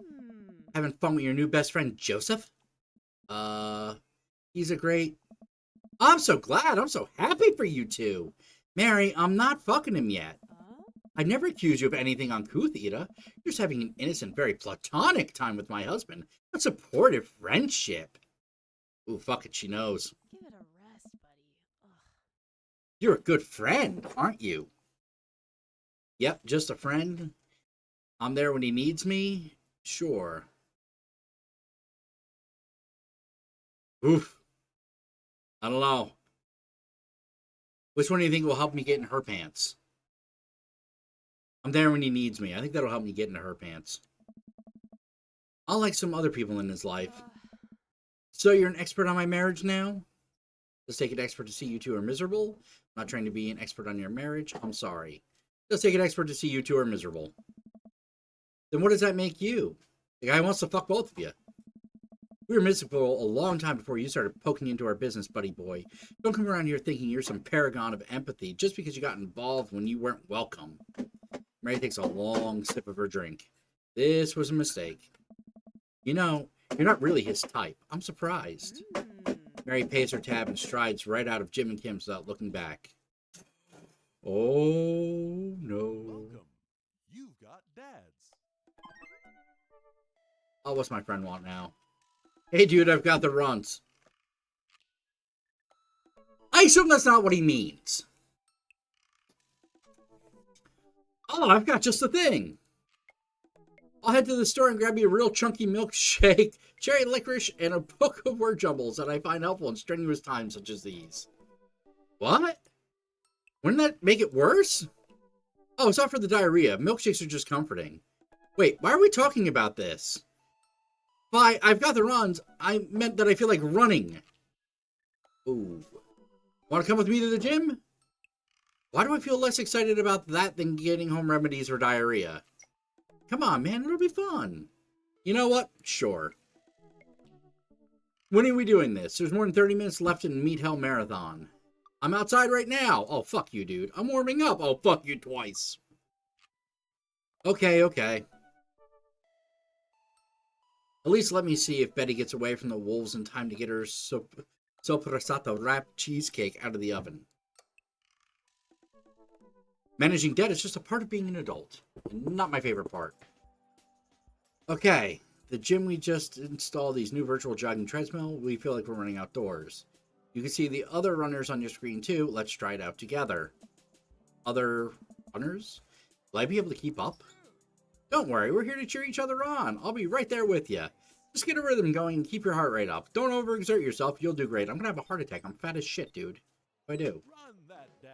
Having fun with your new best friend, Joseph? He's a great... I'm so glad. I'm so happy for you two. Mary, I'm not fucking him yet. I never accuse you of anything uncouth, Ida. You're just having an innocent, very platonic time with my husband. A supportive friendship. Ooh, fuck it, she knows. Give it a rest, buddy. Ugh. You're a good friend, aren't you? Yep, just a friend. I'm there when he needs me. Sure. Oof. I don't know. Which one do you think will help me get in her pants? I'm there when he needs me. I think that'll help me get into her pants. Unlike some other people in his life. So you're an expert on my marriage now? Does it take an expert to see you two are miserable? I'm not trying to be an expert on your marriage. I'm sorry. Does it take an expert to see you two are miserable? Then what does that make you? The guy wants to fuck both of you. We were miserable a long time before you started poking into our business, buddy boy. Don't come around here thinking you're some paragon of empathy just because you got involved when you weren't welcome. Mary takes a long sip of her drink. This was a mistake. You know, you're not really his type. I'm surprised. Mary pays her tab and strides right out of Jim and Kim's without looking back. Oh, no. Welcome. You've got dads. Oh, what's my friend want now? Hey, dude, I've got the runs. I assume that's not what he means. Oh, I've got just the thing. I'll head to the store and grab me a real chunky milkshake, cherry licorice, and a book of word jumbles that I find helpful in strenuous times such as these. What? Wouldn't that make it worse? Oh, it's not for the diarrhea. Milkshakes are just comforting. Wait, why are we talking about this? By I've got the runs, I meant that I feel like running. Ooh. Want to come with me to the gym? Why do I feel less excited about that than getting home remedies for diarrhea? Come on, man, it'll be fun. You know what? Sure. When are we doing this? There's more than 30 minutes left in Meat Hell Marathon. I'm outside right now. Oh, fuck you, dude. I'm warming up. Oh, fuck you twice. Okay. At least let me see if Betty gets away from the wolves in time to get her soppressata wrapped cheesecake out of the oven. Managing debt is just a part of being an adult. Not my favorite part. Okay, the gym we just installed, these new virtual jogging treadmill, we feel like we're running outdoors. You can see the other runners on your screen too. Let's try it out together. Other runners? Will I be able to keep up? Don't worry, we're here to cheer each other on. I'll be right there with you. Just get a rhythm going and keep your heart rate up. Don't overexert yourself. You'll do great. I'm gonna have a heart attack. I'm fat as shit, dude. What do I do? Run that dad.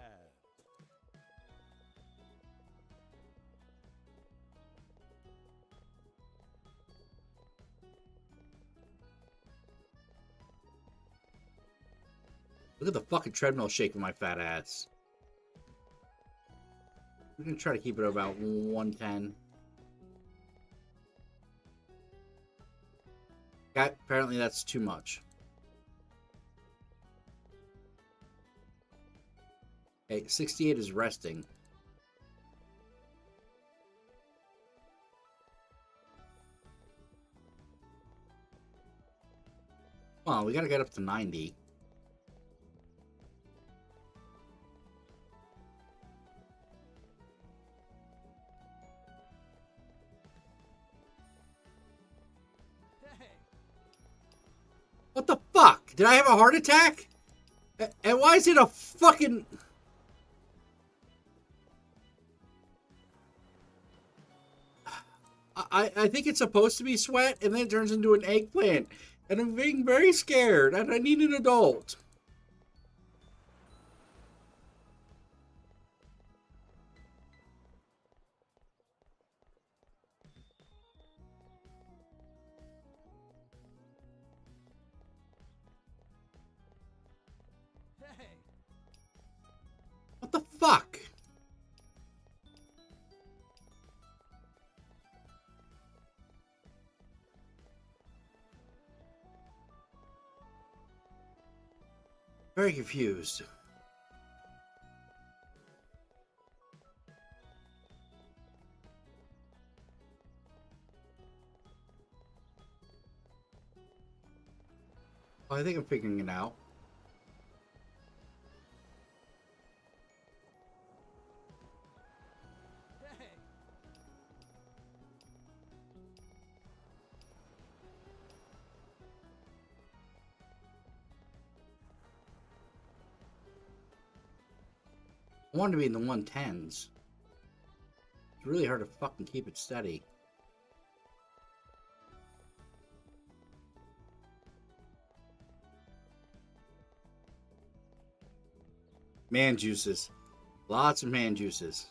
Look at the fucking treadmill shaking my fat ass. We're gonna try to keep it about 110. Okay, apparently that's too much. Okay, 68 is resting. Well, we gotta get up to 90. What the fuck? Did I have a heart attack? And why is it a fucking... I think it's supposed to be sweat, and then it turns into an eggplant. And I'm being very scared, and I need an adult. What the fuck? Very confused. Well, I think I'm figuring it out. I want to be in the 110s. It's really hard to fucking keep it steady. Man juices. Lots of man juices.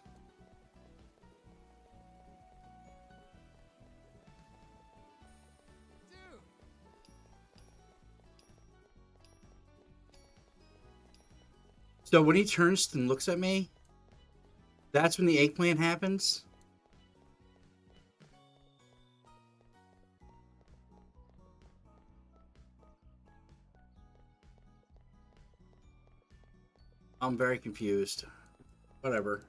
So when he turns and looks at me, that's when the eggplant happens. I'm very confused. Whatever.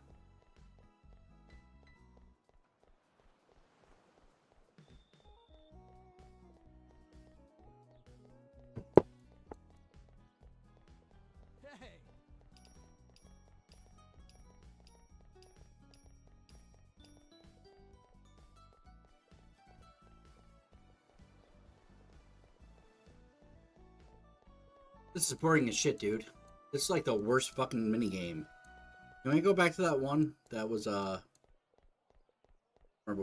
This is boring as shit, dude. This is like the worst fucking minigame. Can we go back to that one? That was, remember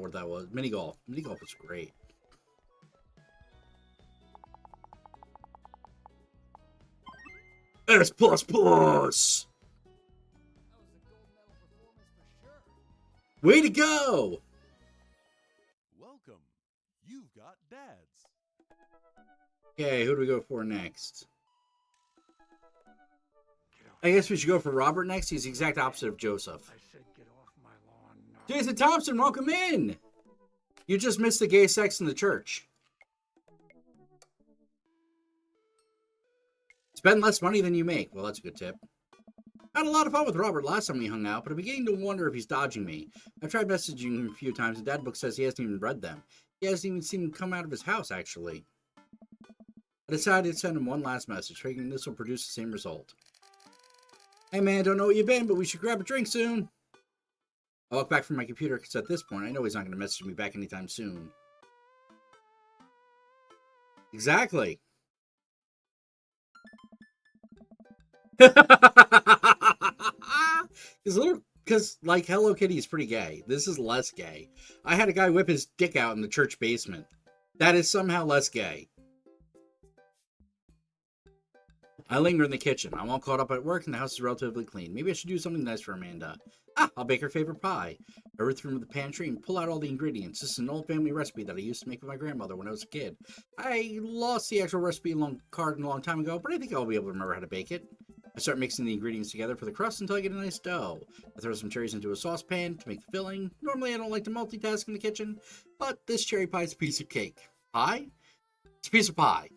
what that was. Mini golf. Mini golf was great. S++! Way to go! Welcome. You've got dads. Okay, who do we go for next? I guess we should go for Robert next. He's the exact opposite of Joseph. I said get off my lawn now. Jason Thompson, welcome in! You just missed the gay sex in the church. Spend less money than you make. Well, that's a good tip. I had a lot of fun with Robert last time we hung out, but I'm beginning to wonder if he's dodging me. I've tried messaging him a few times, and Dad Book says he hasn't even read them. He hasn't even seen him come out of his house, actually. I decided to send him one last message, figuring this will produce the same result. Hey man, don't know what you've been, but we should grab a drink soon. I walk back from my computer because at this point, I know he's not going to message me back anytime soon. Exactly. Because, like, Hello Kitty is pretty gay. This is less gay. I had a guy whip his dick out in the church basement. That is somehow less gay. I linger in the kitchen. I'm all caught up at work and the house is relatively clean. Maybe I should do something nice for Amanda. I'll bake her favorite pie. I root through the pantry and pull out all the ingredients. This is an old family recipe that I used to make with my grandmother when I was a kid. I lost the actual recipe card a long time ago, but I think I'll be able to remember how to bake it. I start mixing the ingredients together for the crust until I get a nice dough. I throw some cherries into a saucepan to make the filling. Normally I don't like to multitask in the kitchen, but this cherry pie is a piece of cake. Pie? It's a piece of pie.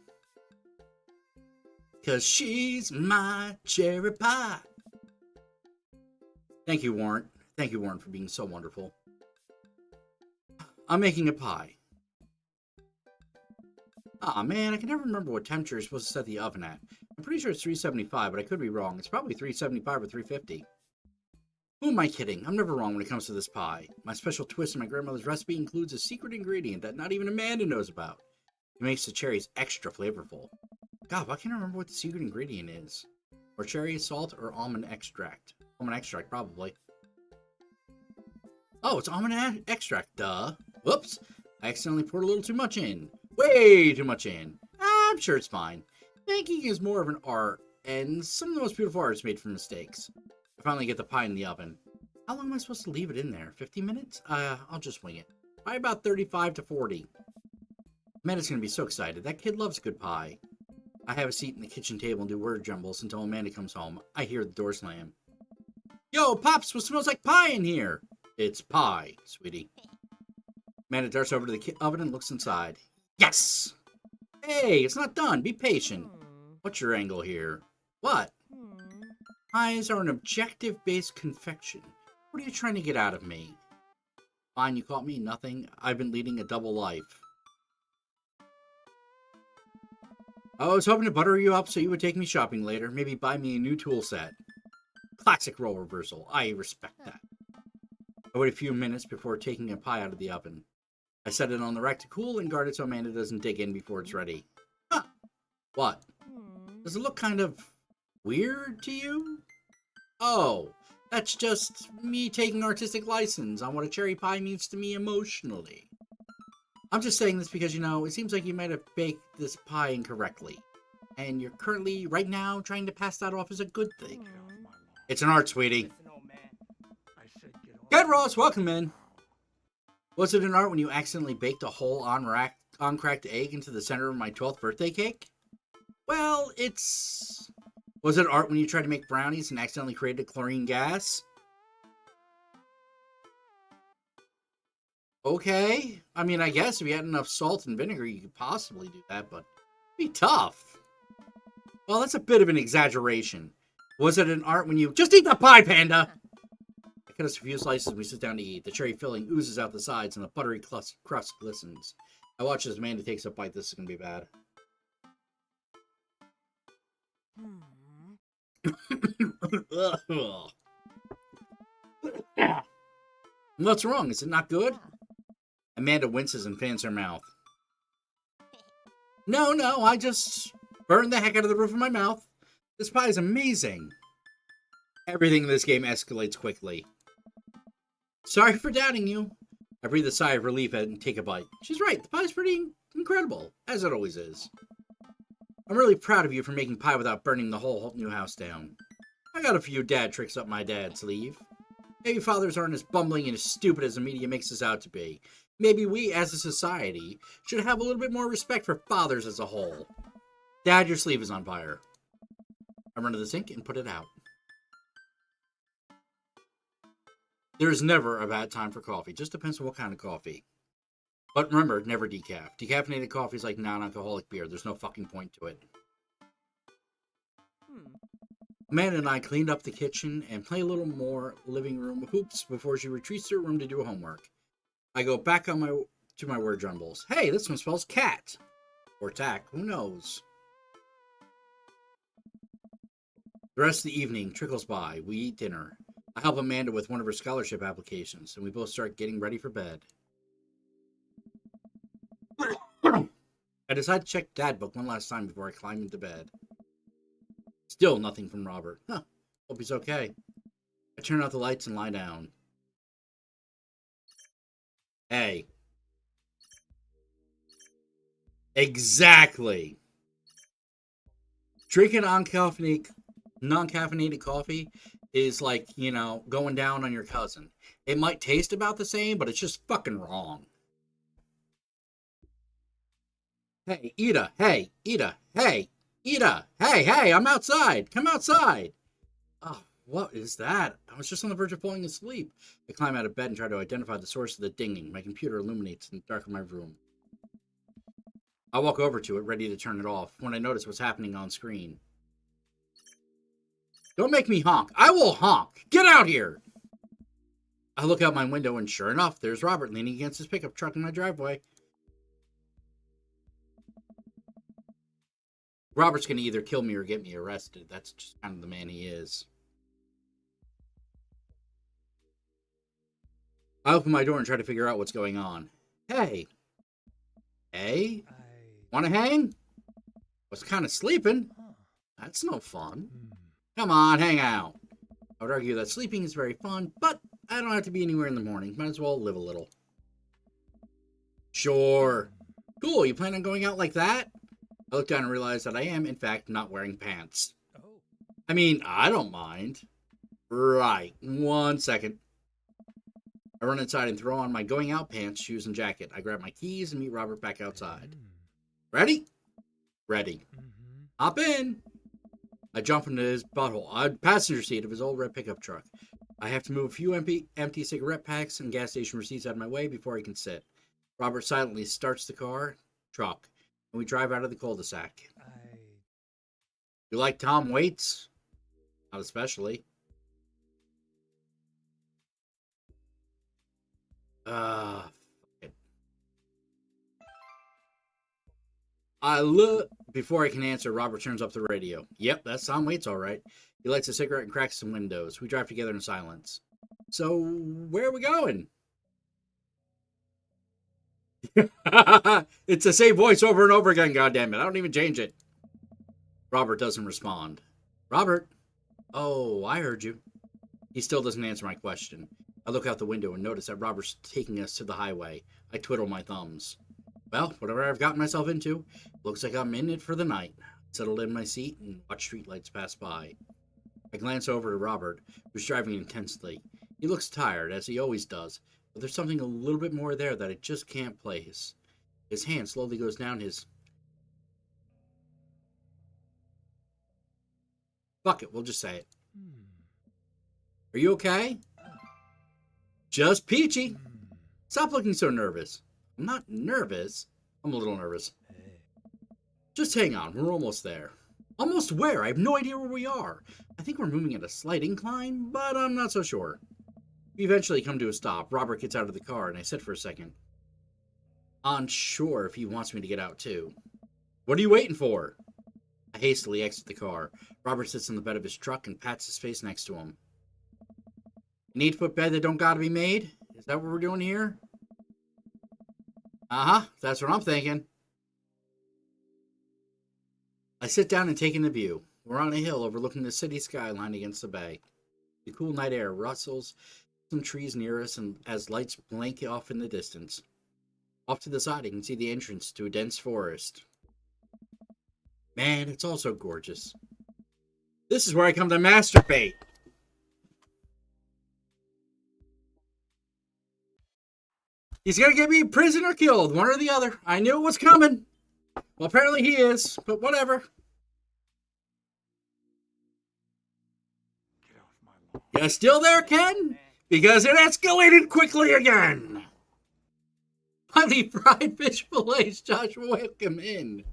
'Cause she's my cherry pie. Thank you, Warren. Thank you, Warren, for being so wonderful. I'm making a pie. Aw, man, I can never remember what temperature you're supposed to set the oven at. I'm pretty sure it's 375, but I could be wrong. It's probably 375 or 350. Who am I kidding? I'm never wrong when it comes to this pie. My special twist in my grandmother's recipe includes a secret ingredient that not even Amanda knows about. It makes the cherries extra flavorful. God, why can't I remember what the secret ingredient is? Or cherry, salt, or almond extract? Almond extract, probably. Oh, it's almond extract, duh. Whoops. I accidentally poured a little too much in. Way too much in. I'm sure it's fine. Baking is more of an art, and some of the most beautiful art is made from mistakes. I finally get the pie in the oven. How long am I supposed to leave it in there? 50 minutes? I'll just wing it. Probably about 35 to 40. Amanda's gonna be so excited. That kid loves good pie. I have a seat in the kitchen table and do word jumbles until Amanda comes home. I hear the door slam. Yo, Pops, what smells like pie in here? It's pie, sweetie. Amanda darts over to the oven and looks inside. Yes! Hey, it's not done. Be patient. What's your angle here? What? Pies are an objective-based confection. What are you trying to get out of me? Fine, you caught me. Nothing. I've been leading a double life. I was hoping to butter you up so you would take me shopping later. Maybe buy me a new tool set. Classic role reversal. I respect that. I wait a few minutes before taking a pie out of the oven. I set it on the rack to cool and guard it so Amanda doesn't dig in before it's ready. Huh. What? Does it look kind of weird to you? Oh, that's just me taking artistic license on what a cherry pie means to me emotionally. I'm just saying this because, you know, it seems like you might have baked this pie incorrectly. And you're currently, right now, trying to pass that off as a good thing. It's an art, sweetie. Good, Ross, welcome in. Was it an art when you accidentally baked a whole on-cracked egg into the center of my 12th birthday cake? Well, it's... Was it art when you tried to make brownies and accidentally created chlorine gas? Okay. I mean, I guess if you had enough salt and vinegar, you could possibly do that, but it'd be tough. Well, that's a bit of an exaggeration. Was it an art when you... Just eat the pie, Panda! I cut us a few slices and we sit down to eat. The cherry filling oozes out the sides and the buttery crust glistens. I watch as Amanda takes a bite. This is going to be bad. What's wrong? Is it not good? Amanda winces and fans her mouth. No, I just burned the heck out of the roof of my mouth. This pie is amazing. Everything in this game escalates quickly. Sorry for doubting you. I breathe a sigh of relief and take a bite. She's right, the pie's pretty incredible, as it always is. I'm really proud of you for making pie without burning the whole new house down. I got a few dad tricks up my dad's sleeve. Maybe fathers aren't as bumbling and as stupid as the media makes us out to be. Maybe we, as a society, should have a little bit more respect for fathers as a whole. Dad, your sleeve is on fire. I run to the sink and put it out. There is never a bad time for coffee. Just depends on what kind of coffee. But remember, never decaf. Decaffeinated coffee is like non-alcoholic beer. There's no fucking point to it. Amanda and I cleaned up the kitchen and play a little more living room hoops before she retreats to her room to do homework. I go back to my word jumbles. Hey, this one spells cat. Or tack, who knows? The rest of the evening trickles by. We eat dinner. I help Amanda with one of her scholarship applications, and we both start getting ready for bed. I decide to check Dad Book one last time before I climb into bed. Still nothing from Robert. Huh. Hope he's okay. I turn out the lights and lie down. Hey. Exactly. Drinking non-caffeinated coffee is like, you know, going down on your cousin. It might taste about the same, but it's just fucking wrong. Hey, Ida, hey. Ida! Hey, I'm outside! Come outside! Oh, what is that? I was just on the verge of falling asleep. I climb out of bed and try to identify the source of the dinging. My computer illuminates in the dark of my room. I walk over to it, ready to turn it off, when I notice what's happening on screen. Don't make me honk. I will honk. Get out here. I look out my window, and sure enough, there's Robert leaning against his pickup truck in my driveway. Robert's going to either kill me or get me arrested. That's just kind of the man he is. I open my door and try to figure out what's going on. Hey? Want to hang? Was kind of sleeping. That's no fun. Come on, hang out. I would argue that sleeping is very fun, but I don't have to be anywhere in the morning. Might as well live a little. Sure. Cool, you plan on going out like that? I look down and realize that I am, in fact, not wearing pants. I mean, I don't mind. Right. 1 second. I run inside and throw on my going out pants, shoes, and jacket. I grab my keys and meet Robert back outside. Ready? Ready. Hop in. I jump into his passenger seat of his old red pickup truck. I have to move a few empty cigarette packs and gas station receipts out of my way before I can sit. Robert silently starts the truck, and we drive out of the cul-de-sac. You like Tom Waits? Not especially. Fuck it. I look. Before I can answer, Robert turns up the radio. Yep, that's Tom Waits, all right. He lights a cigarette and cracks some windows. We drive together in silence. So, where are we going? It's the same voice over and over again, goddammit. I don't even change it. Robert doesn't respond. Robert? Oh, I heard you. He still doesn't answer my question. I look out the window and notice that Robert's taking us to the highway. I twiddle my thumbs. Well, whatever I've gotten myself into, looks like I'm in it for the night. I settled in my seat and watch streetlights pass by. I glance over to Robert, who's driving intensely. He looks tired, as he always does, but there's something a little bit more there that I just can't place. His hand slowly goes down his... Fuck it, we'll just say it. Are you okay? Just peachy. Stop looking so nervous. I'm not nervous. I'm a little nervous. Just hang on. We're almost there. Almost where? I have no idea where we are. I think we're moving at a slight incline, but I'm not so sure. We eventually come to a stop. Robert gets out of the car, and I sit for a second. Unsure if he wants me to get out, too. What are you waiting for? I hastily exit the car. Robert sits in the bed of his truck and pats his face next to him. An 8-foot bed that don't gotta be made? Is that what we're doing here? Uh-huh, that's what I'm thinking. I sit down and take in the view. We're on a hill overlooking the city skyline against the bay. The cool night air rustles some trees near us and as lights blink off in the distance. Off to the side, I can see the entrance to a dense forest. Man, it's all so gorgeous. This is where I come to masturbate. He's gonna get me prison or killed, one or the other. I knew it was coming. Well, apparently he is, but whatever. Get off my lawn. You still there, Ken? Because it escalated quickly again. Highly fried fish fillets, Joshua, welcome in.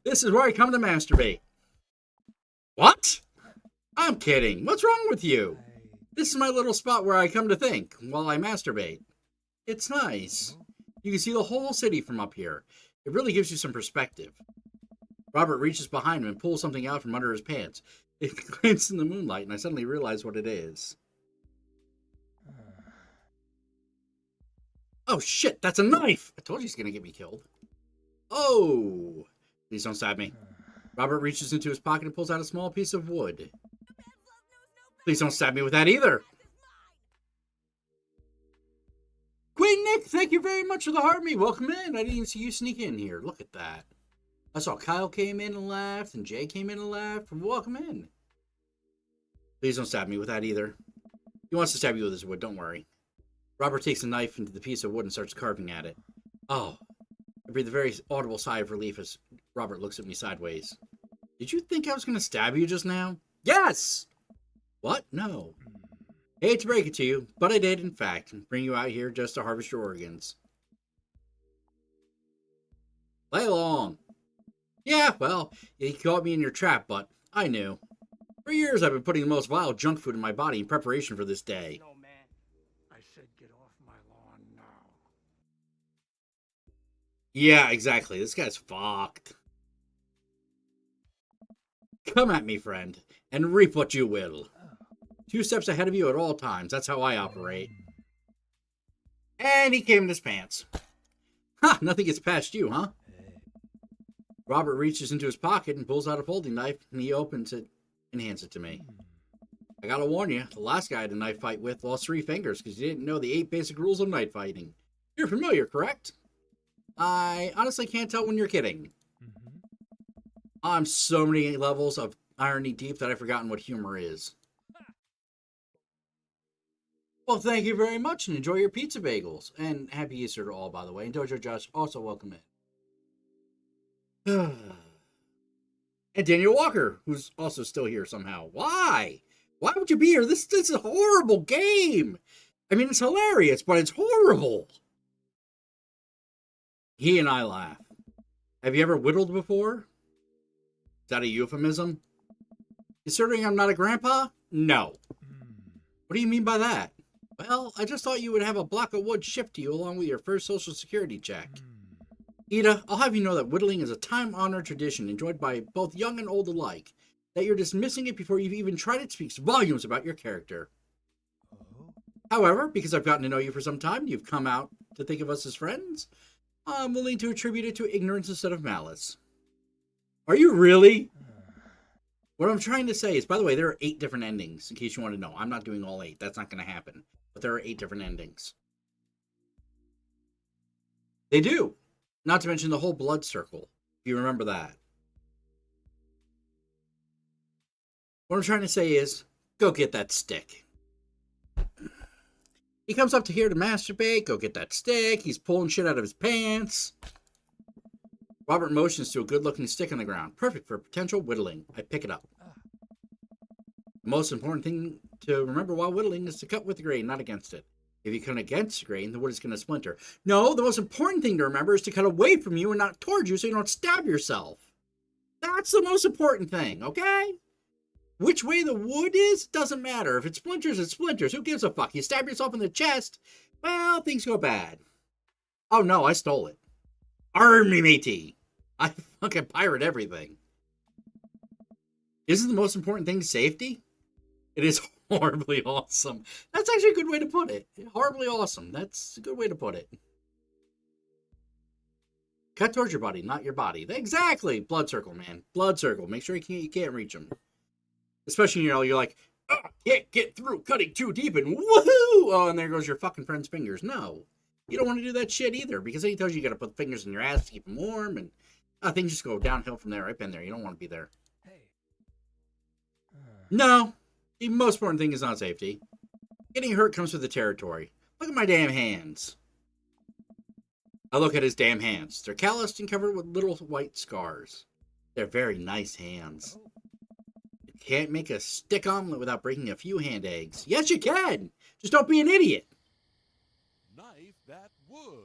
This is where I come to masturbate. What? I'm kidding. What's wrong with you? This is my little spot where I come to think while I masturbate. It's nice. You can see the whole city from up here. It really gives you some perspective. Robert reaches behind him and pulls something out from under his pants. It glints in the moonlight, and I suddenly realize what it is. Oh shit, that's a knife! I told you he's gonna get me killed. Oh! Please don't stab me. Robert reaches into his pocket and pulls out a small piece of wood. Please don't stab me with that either. Queen Nick, thank you very much for the heart me. Welcome in. I didn't even see you sneak in here. Look at that. I saw Kyle came in and left, and Jay came in and left. Welcome in. Please don't stab me with that either. He wants to stab you with his wood, don't worry. Robert takes a knife into the piece of wood and starts carving at it. Oh. I breathe a very audible sigh of relief as Robert looks at me sideways. Did you think I was going to stab you just now? Yes! What? No. Hate to break it to you, but I did, in fact, bring you out here just to harvest your organs. Play along. Yeah, well, you caught me in your trap, but I knew. For years, I've been putting the most vile junk food in my body in preparation for this day. No, man. I said get off my lawn now. Yeah, exactly. This guy's fucked. Come at me, friend, and reap what you will. 2 steps ahead of you at all times. That's how I operate. And he came in his pants. Ha! Nothing gets past you, huh? Robert reaches into his pocket and pulls out a folding knife, and he opens it and hands it to me. I gotta warn you, the last guy I had a knife fight with lost 3 fingers because he didn't know the 8 basic rules of knife fighting. You're familiar, correct? I honestly can't tell when you're kidding. I'm so many levels of irony deep that I've forgotten what humor is. Well, thank you very much, and enjoy your pizza bagels. And happy Easter to all, by the way. And Dojo Josh, also welcome in. And Daniel Walker, who's also still here somehow. Why? Why would you be here? This is a horrible game. I mean, it's hilarious, but it's horrible. He and I laugh. Have you ever whittled before? Is that a euphemism? Considering I'm not a grandpa? No. What do you mean by that? Well, I just thought you would have a block of wood shipped to you along with your first Social Security check. Ida, I'll have you know that whittling is a time-honored tradition enjoyed by both young and old alike. That you're dismissing it before you've even tried it speaks volumes about your character. However, because I've gotten to know you for some time, you've come out to think of us as friends, I'm willing to attribute it to ignorance instead of malice. Are you really? What I'm trying to say is, by the way, there are 8 different endings, in case you want to know. I'm not doing all 8. That's not going to happen. But there are 8 different endings. They do. Not to mention the whole blood circle, if you remember that. What I'm trying to say is, go get that stick. He comes up to here to masturbate, go get that stick, he's pulling shit out of his pants. Robert motions to a good-looking stick on the ground, perfect for potential whittling. I pick it up. The most important thing to remember while whittling is to cut with the grain, not against it. If you cut against the grain, the wood is going to splinter. No, the most important thing to remember is to cut away from you and not towards you so you don't stab yourself. That's the most important thing, okay? Which way the wood is, doesn't matter. If it splinters, it splinters. Who gives a fuck? You stab yourself in the chest, well, things go bad. Oh no, I stole it. Army matey. I fucking pirate everything. Isn't the most important thing safety? It is horribly awesome. That's actually a good way to put it. Horribly awesome. That's a good way to put it. Cut towards your body, not your body. Exactly. Blood circle, man. Blood circle. Make sure you can't reach them. Especially, you know, you're like, oh, can't get through cutting too deep and woohoo! Oh, and there goes your fucking friend's fingers. No. You don't want to do that shit either, because then he tells you got to put fingers in your ass to keep them warm, and things just go downhill from there. I've been there. You don't want to be there. No. The most important thing is not safety. Getting hurt comes with the territory. Look at my damn hands. I look at his damn hands. They're calloused and covered with little white scars. They're very nice hands. You can't make a stick omelet without breaking a few hand eggs. Yes, you can. Just don't be an idiot. Knife that wood.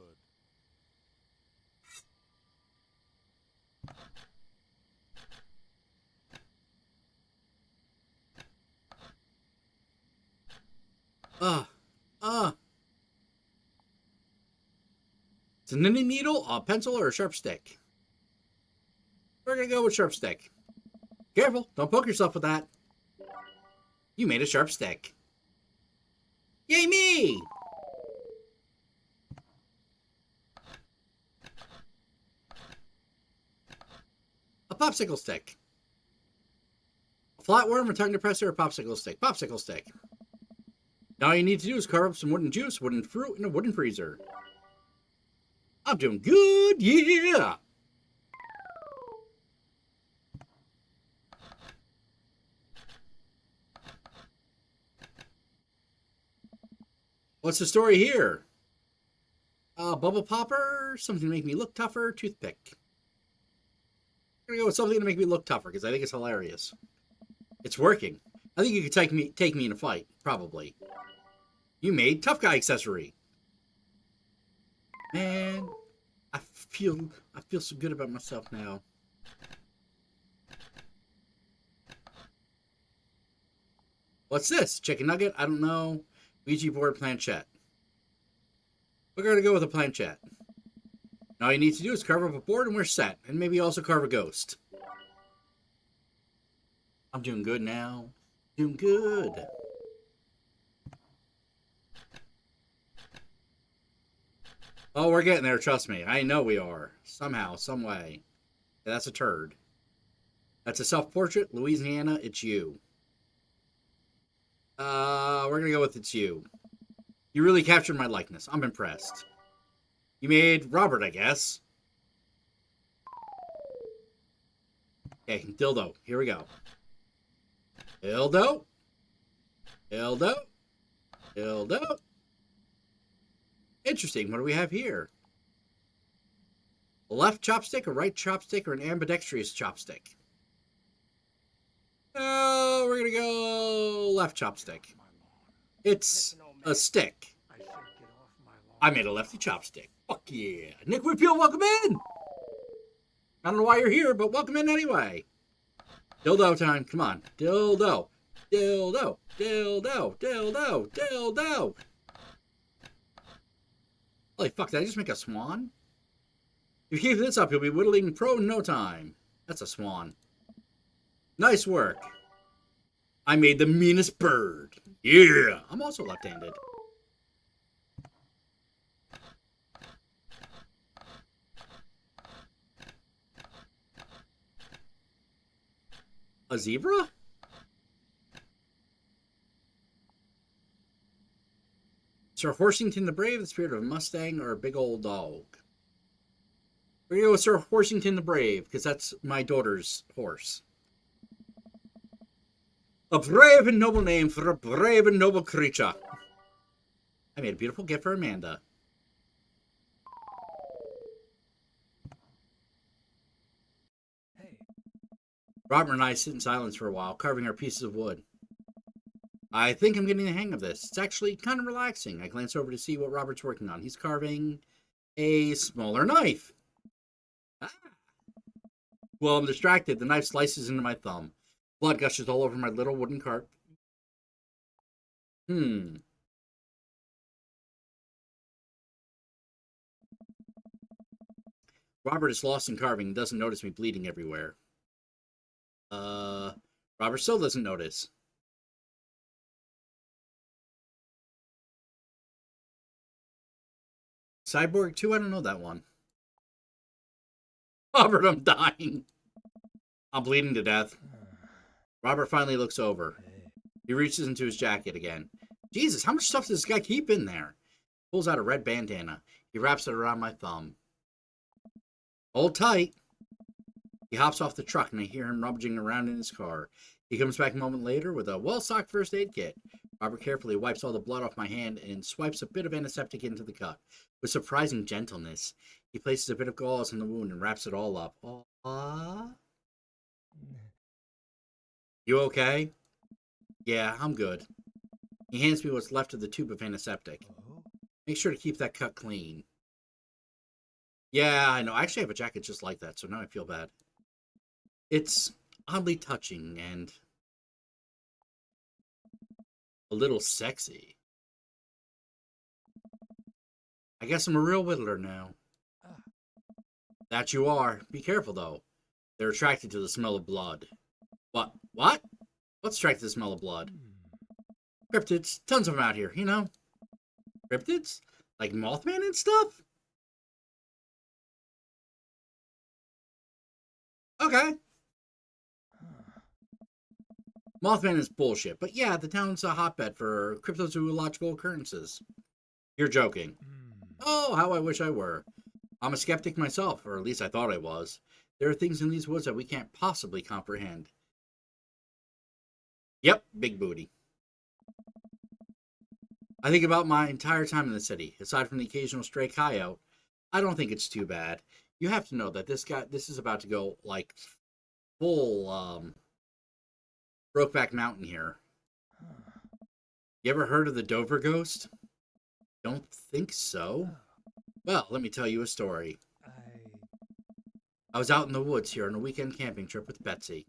It's a knitting needle, a pencil, or a sharp stick. We're gonna go with sharp stick. Careful, don't poke yourself with that. You made a sharp stick. Yay me! A popsicle stick. A flatworm, a tongue depressor, a popsicle stick. Popsicle stick. Now all you need to do is carve up some wooden juice, wooden fruit, and a wooden freezer. I'm doing good, yeah! What's the story here? Bubble popper, something to make me look tougher, toothpick. I'm gonna go with something to make me look tougher because I think it's hilarious. It's working. I think you could take me in a fight, probably. You made tough guy accessory. Man, I feel so good about myself now. What's this? Chicken nugget? I don't know. Ouija board planchette. We're gonna go with a planchette. And all you need to do is carve up a board and we're set. And maybe also carve a ghost. I'm doing good now. Doing good. Oh, we're getting there, trust me. I know we are. Somehow, some way. Yeah, that's a turd. That's a self-portrait. Louisiana, it's you. We're gonna go with it's you. You really captured my likeness. I'm impressed. You made Robert, I guess. Okay, dildo. Here we go. Dildo. Dildo. Dildo. Interesting. What do we have here? A left chopstick, a right chopstick, or an ambidextrous chopstick? Oh, we're gonna go left chopstick. It's a stick. I said get off my lawn. I made a lefty chopstick. Fuck yeah. Nick Whitfield, welcome in! I don't know why you're here, but welcome in anyway. Dildo time. Come on. Dildo. Dildo. Dildo. Dildo. Dildo. Holy fuck, did I just make a swan? If you keep this up, you'll be whittling pro in no time. That's a swan. Nice work. I made the meanest bird. Yeah. I'm also left-handed. A zebra? Sir Horsington the Brave, the spirit of a Mustang, or a big old dog? We're going to go with Sir Horsington the Brave, because that's my daughter's horse. A brave and noble name for a brave and noble creature. I made a beautiful gift for Amanda. Hey, Robert and I sit in silence for a while, carving our pieces of wood. I think I'm getting the hang of this. It's actually kind of relaxing. I glance over to see what Robert's working on. He's carving a smaller knife. Ah. Well, I'm distracted. The knife slices into my thumb. Blood gushes all over my little wooden cart. Robert is lost in carving and doesn't notice me bleeding everywhere. Robert still doesn't notice. Cyborg 2? I don't know that one. Robert, I'm dying. I'm bleeding to death. Robert finally looks over. He reaches into his jacket again. Jesus, how much stuff does this guy keep in there? Pulls out a red bandana. He wraps it around my thumb. Hold tight. He hops off the truck and I hear him rummaging around in his car. He comes back a moment later with a well-stocked first aid kit. Robert carefully wipes all the blood off my hand and swipes a bit of antiseptic into the cut. With surprising gentleness, he places a bit of gauze in the wound and wraps it all up. Aww. You okay? Yeah, I'm good. He hands me what's left of the tube of antiseptic. Make sure to keep that cut clean. Yeah, I know. I actually have a jacket just like that, so now I feel bad. It's oddly touching and a little sexy. I guess I'm a real whittler now. That you are. Be careful, though. They're attracted to the smell of blood. What? What? What's attracted to the smell of blood? Cryptids. Tons of them out here, you know? Cryptids? Like Mothman and stuff? Okay. Mothman is bullshit, but yeah, the town's a hotbed for cryptozoological occurrences. You're joking. Oh, how I wish I were. I'm a skeptic myself, or at least I thought I was. There are things in these woods that we can't possibly comprehend. Yep, big booty. I think about my entire time in the city. Aside from the occasional stray coyote, I don't think it's too bad. You have to know that this is about to go like full Brokeback Mountain here. You ever heard of the Dover Ghost? Don't think so. Well, let me tell you a story. I was out in the woods here on a weekend camping trip with Betsy.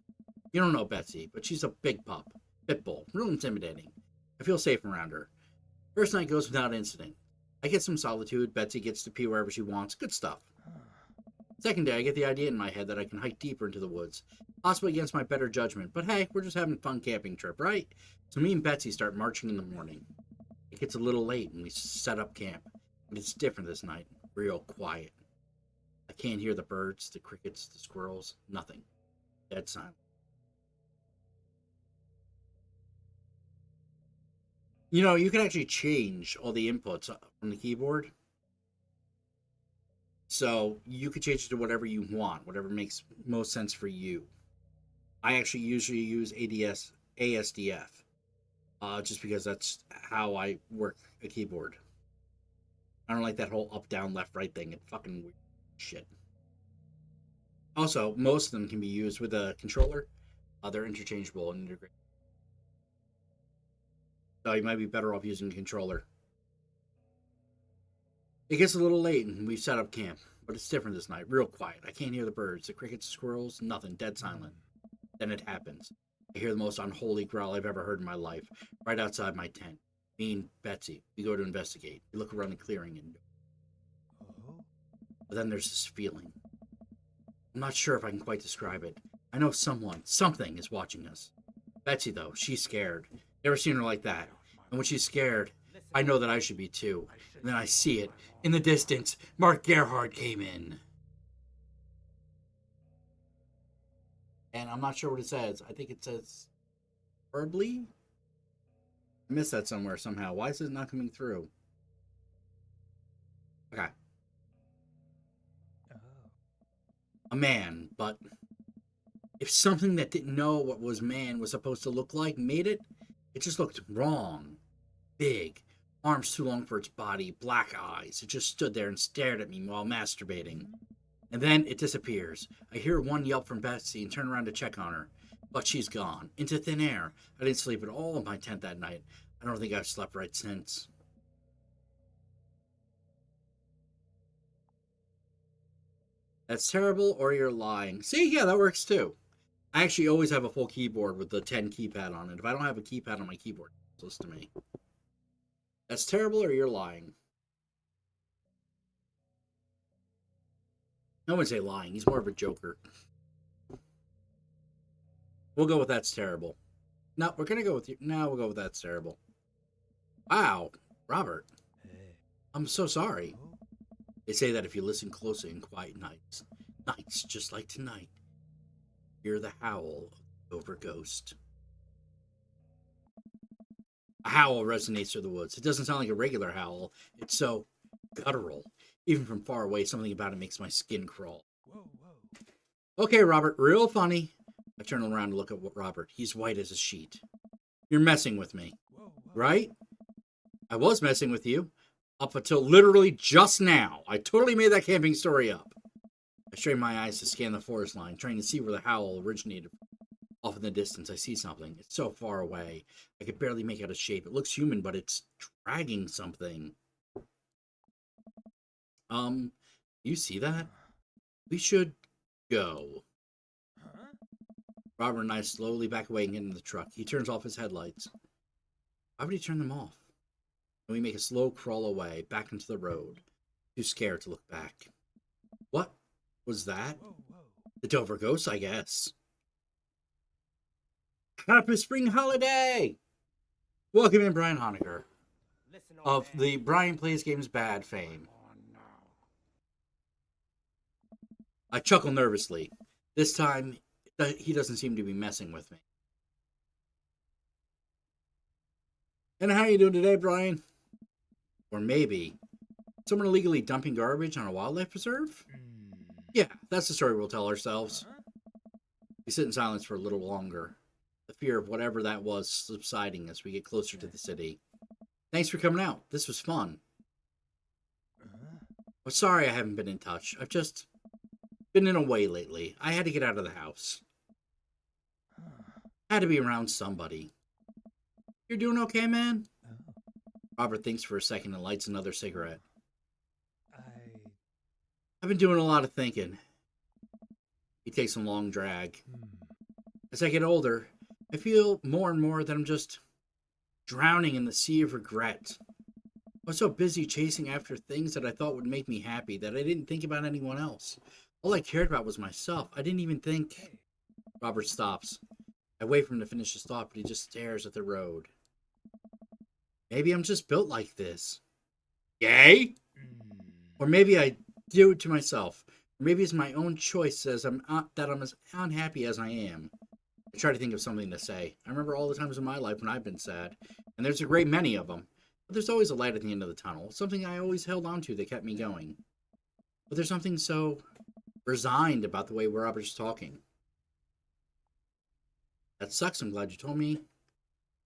You don't know Betsy, but she's a big pup. Pitbull. Real intimidating. I feel safe around her. First night goes without incident. I get some solitude. Betsy gets to pee wherever she wants. Good stuff. Second day, I get the idea in my head that I can hike deeper into the woods. Possibly against my better judgment. But hey, we're just having a fun camping trip, right? So me and Betsy start marching in the morning. It gets a little late and we set up camp. But it's different this night. Real quiet. I can't hear the birds, the crickets, the squirrels. Nothing. Dead silent. You know, you can actually change all the inputs on the keyboard. So you could change it to whatever you want, whatever makes most sense for you. I actually usually use ASDF, just because that's how I work a keyboard. I don't like that whole up, down, left, right thing. It's fucking weird shit. Also, most of them can be used with a controller. They're interchangeable and integrated. So you might be better off using a controller. It gets a little late and we've set up camp, but it's different this night. Real quiet. I can't hear the birds, the crickets, the squirrels, nothing. Dead silent. Then it happens. I hear the most unholy growl I've ever heard in my life, right outside my tent. Me and Betsy, we go to investigate. We look around the clearing and... But then there's this feeling. I'm not sure if I can quite describe it. I know something is watching us. Betsy, though, she's scared. Never seen her like that. And when she's scared, I know that I should be too. And then I see it. In the distance, Mark Gerhardt came in. And I'm not sure what it says. I think it says... Verbally? I missed that somewhere somehow. Why is it not coming through? Okay. A man, but... If something that didn't know what was man was supposed to look like made it, it just looked wrong. Big. Arms too long for its body. Black eyes. It just stood there and stared at me while masturbating. And then it disappears. I hear one yelp from Betsy and turn around to check on her. But she's gone. Into thin air. I didn't sleep at all in my tent that night. I don't think I've slept right since. That's terrible, or you're lying. See, yeah, that works too. I actually always have a full keyboard with the 10 keypad on it. If I don't have a keypad on my keyboard, it's useless to me. That's terrible, or you're lying. I wouldn't say lying. He's more of a joker. We'll go with that's terrible. No, we're gonna go with you. No, we'll go with that's terrible. Wow, Robert. Hey. I'm so sorry. They say that if you listen closely in quiet nights just like tonight, hear the howl of the Dover Ghost. A howl resonates through the woods. It doesn't sound like a regular howl. It's so guttural. Even from far away, something about it makes my skin crawl. Whoa, whoa. Okay, Robert, real funny. I turn around to look at Robert. He's white as a sheet. You're messing with me, Whoa, whoa. right? I was messing with you. Up until literally just now. I totally made that camping story up. I strain my eyes to scan the forest line, trying to see where the howl originated. Off in the distance, I see something. It's so far away. I could barely make out a shape. It looks human, but it's dragging something. You see that? We should go. Huh? Robert and I slowly back away and get into the truck. He turns off his headlights. Why would he turn them off? And we make a slow crawl away, back into the road. Too scared to look back. What was that? Whoa, whoa. The Dover Ghost, I guess. Happy spring holiday! Welcome in, Brian Honecker, of the Brian Plays Games Bad fame. I chuckle nervously. This time, he doesn't seem to be messing with me. And how you doing today, Brian? Or maybe someone illegally dumping garbage on a wildlife preserve? Yeah, that's the story we'll tell ourselves. We sit in silence for a little longer. The fear of whatever that was subsiding as we get closer to the city. Thanks for coming out. This was fun. I'm sorry I haven't been in touch. I've just Been in a way lately. I had to get out of the house. Had to be around somebody. You're doing okay, man? Oh, Robert thinks for a second and lights another cigarette. I. I've been doing a lot of thinking. He takes a long drag. As I get older, I feel more and more that I'm just drowning in the sea of regret. I was so busy chasing after things that I thought would make me happy that I didn't think about anyone else. All I cared about was myself. I didn't even think... Hey. Robert stops. I wait for him to finish his thought, but he just stares at the road. Maybe I'm just built like this. Gay? Or maybe I do it to myself. Or maybe it's my own choice that I'm as unhappy as I am. I try to think of something to say. I remember all the times in my life when I've been sad, and there's a great many of them. But there's always a light at the end of the tunnel, something I always held on to that kept me going. But there's something so resigned about the way Robert's talking. That sucks, I'm glad you told me.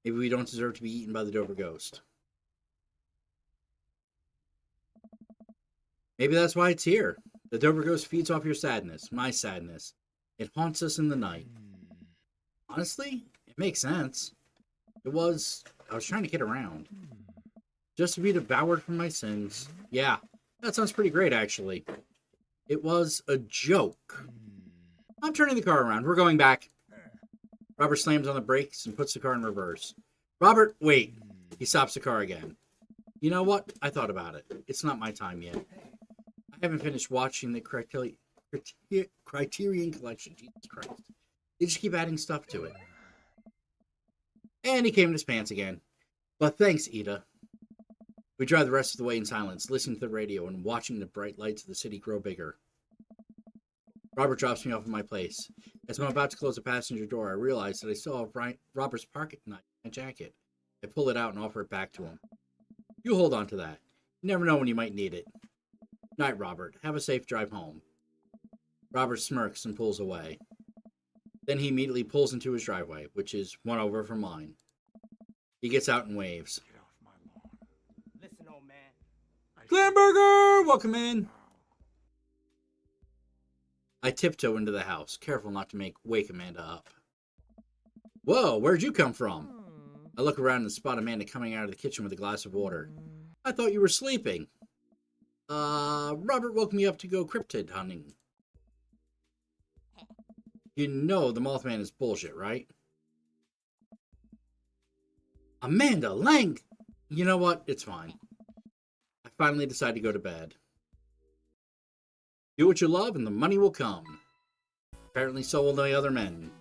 Maybe we don't deserve to be eaten by the Dover Ghost. Maybe that's why it's here. The Dover Ghost feeds off your sadness, my sadness. It haunts us in the night. Honestly, it makes sense. I was trying to get around. Just to be devoured for my sins. Yeah, that sounds pretty great, actually. It was a joke. I'm turning the car around. We're going back. Robert slams on the brakes and puts the car in reverse. Robert, wait. He stops the car again. You know what? I thought about it. It's not my time yet. I haven't finished watching the Criterion Collection. Jesus Christ. They just keep adding stuff to it. And he came in his pants again. But thanks, Ida. We drive the rest of the way in silence, listening to the radio and watching the bright lights of the city grow bigger. Robert drops me off at my place. As I'm about to close the passenger door, I realize that I still have Robert's pocket knife in my jacket. I pull it out and offer it back to him. You hold on to that. You never know when you might need it. Night, Robert. Have a safe drive home. Robert smirks and pulls away. Then he immediately pulls into his driveway, which is one over from mine. He gets out and waves. Get off my lawn. Listen, old man. I said Glamburger! Welcome in. now. I tiptoe into the house, careful not to wake Amanda up. Whoa, where'd you come from? I look around and spot Amanda coming out of the kitchen with a glass of water. I thought you were sleeping. Robert woke me up to go cryptid hunting. You know the Mothman is bullshit, right? Amanda Lang! You know what? It's fine. I finally decide to go to bed. Do what you love and the money will come. Apparently so will the other men.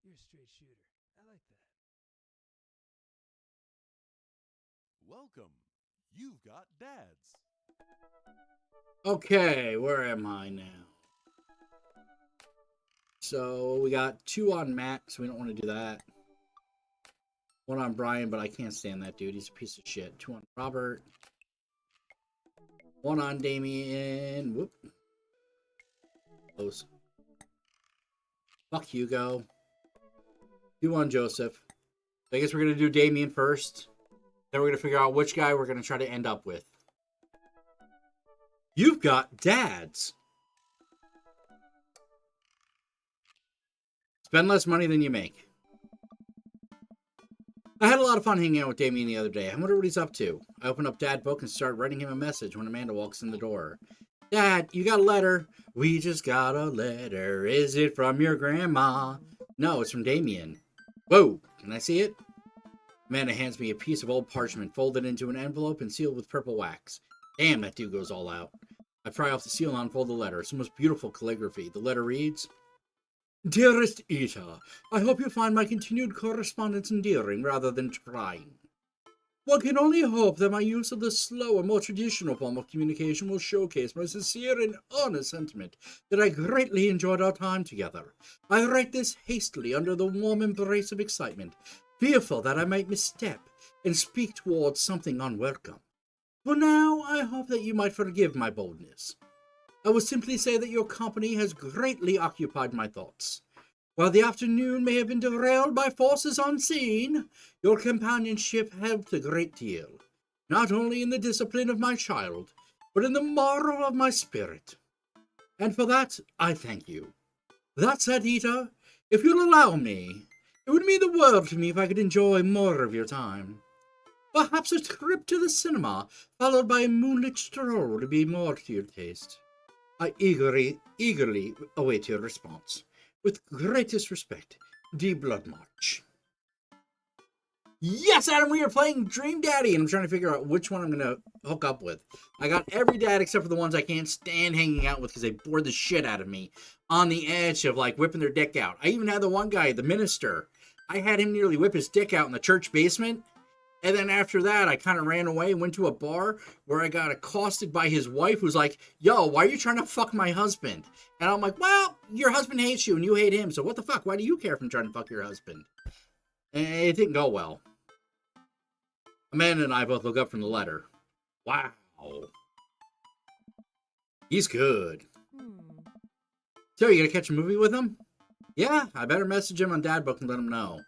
You're a straight shooter. I like that. Welcome. You've got dads. Okay, where am I now? So we got 2 on Matt, so we don't want to do that. 1 on Brian, but I can't stand that dude. He's a piece of shit. 2 on Robert. 1 on Damien. Whoop. Close. Fuck Hugo. 2 on Joseph. I guess we're going to do Damien first. Then we're going to figure out which guy we're going to try to end up with. You've got dads. Spend less money than you make. I had a lot of fun hanging out with Damien the other day. I wonder what he's up to. I open up Dad book and start writing him a message when Amanda walks in the door. Dad, you got a letter? We just got a letter. Is it from your grandma? No, it's from Damien. Whoa, can I see it? Amanda hands me a piece of old parchment folded into an envelope and sealed with purple wax. Damn, that dude goes all out. I pry off the seal and unfold the letter. It's the most beautiful calligraphy. The letter reads, Dearest Ita, I hope you find my continued correspondence endearing rather than trying. One can only hope that my use of the slower, more traditional form of communication will showcase my sincere and honest sentiment that I greatly enjoyed our time together. I write this hastily under the warm embrace of excitement, fearful that I might misstep and speak towards something unwelcome. For now, I hope that you might forgive my boldness. I will simply say that your company has greatly occupied my thoughts. While the afternoon may have been derailed by forces unseen, your companionship helped a great deal. not only in the discipline of my child, but in the moral of my spirit. And for that, I thank you. That said, Ita, if you'll allow me, it would mean the world to me if I could enjoy more of your time. Perhaps a trip to the cinema, followed by a moonlit stroll, would be more to your taste. I eagerly await your response. With greatest respect, D. Bloodmarch. Yes, Adam, we are playing Dream Daddy, and I'm trying to figure out which one I'm going to hook up with. I got every dad except for the ones I can't stand hanging out with because they bore the shit out of me on the edge of, like, whipping their dick out. I even had the one guy, the minister. I had him nearly whip his dick out in the church basement. And then after that, I kind of ran away and went to a bar where I got accosted by his wife who's like, yo, why are you trying to fuck my husband? And I'm like, well, your husband hates you and you hate him, so what the fuck? Why do you care if I'm trying to fuck your husband? And it didn't go well. Amanda and I both look up from the letter. Wow. He's good. So, you gonna catch a movie with him? Yeah, I better message him on Dadbook and let him know.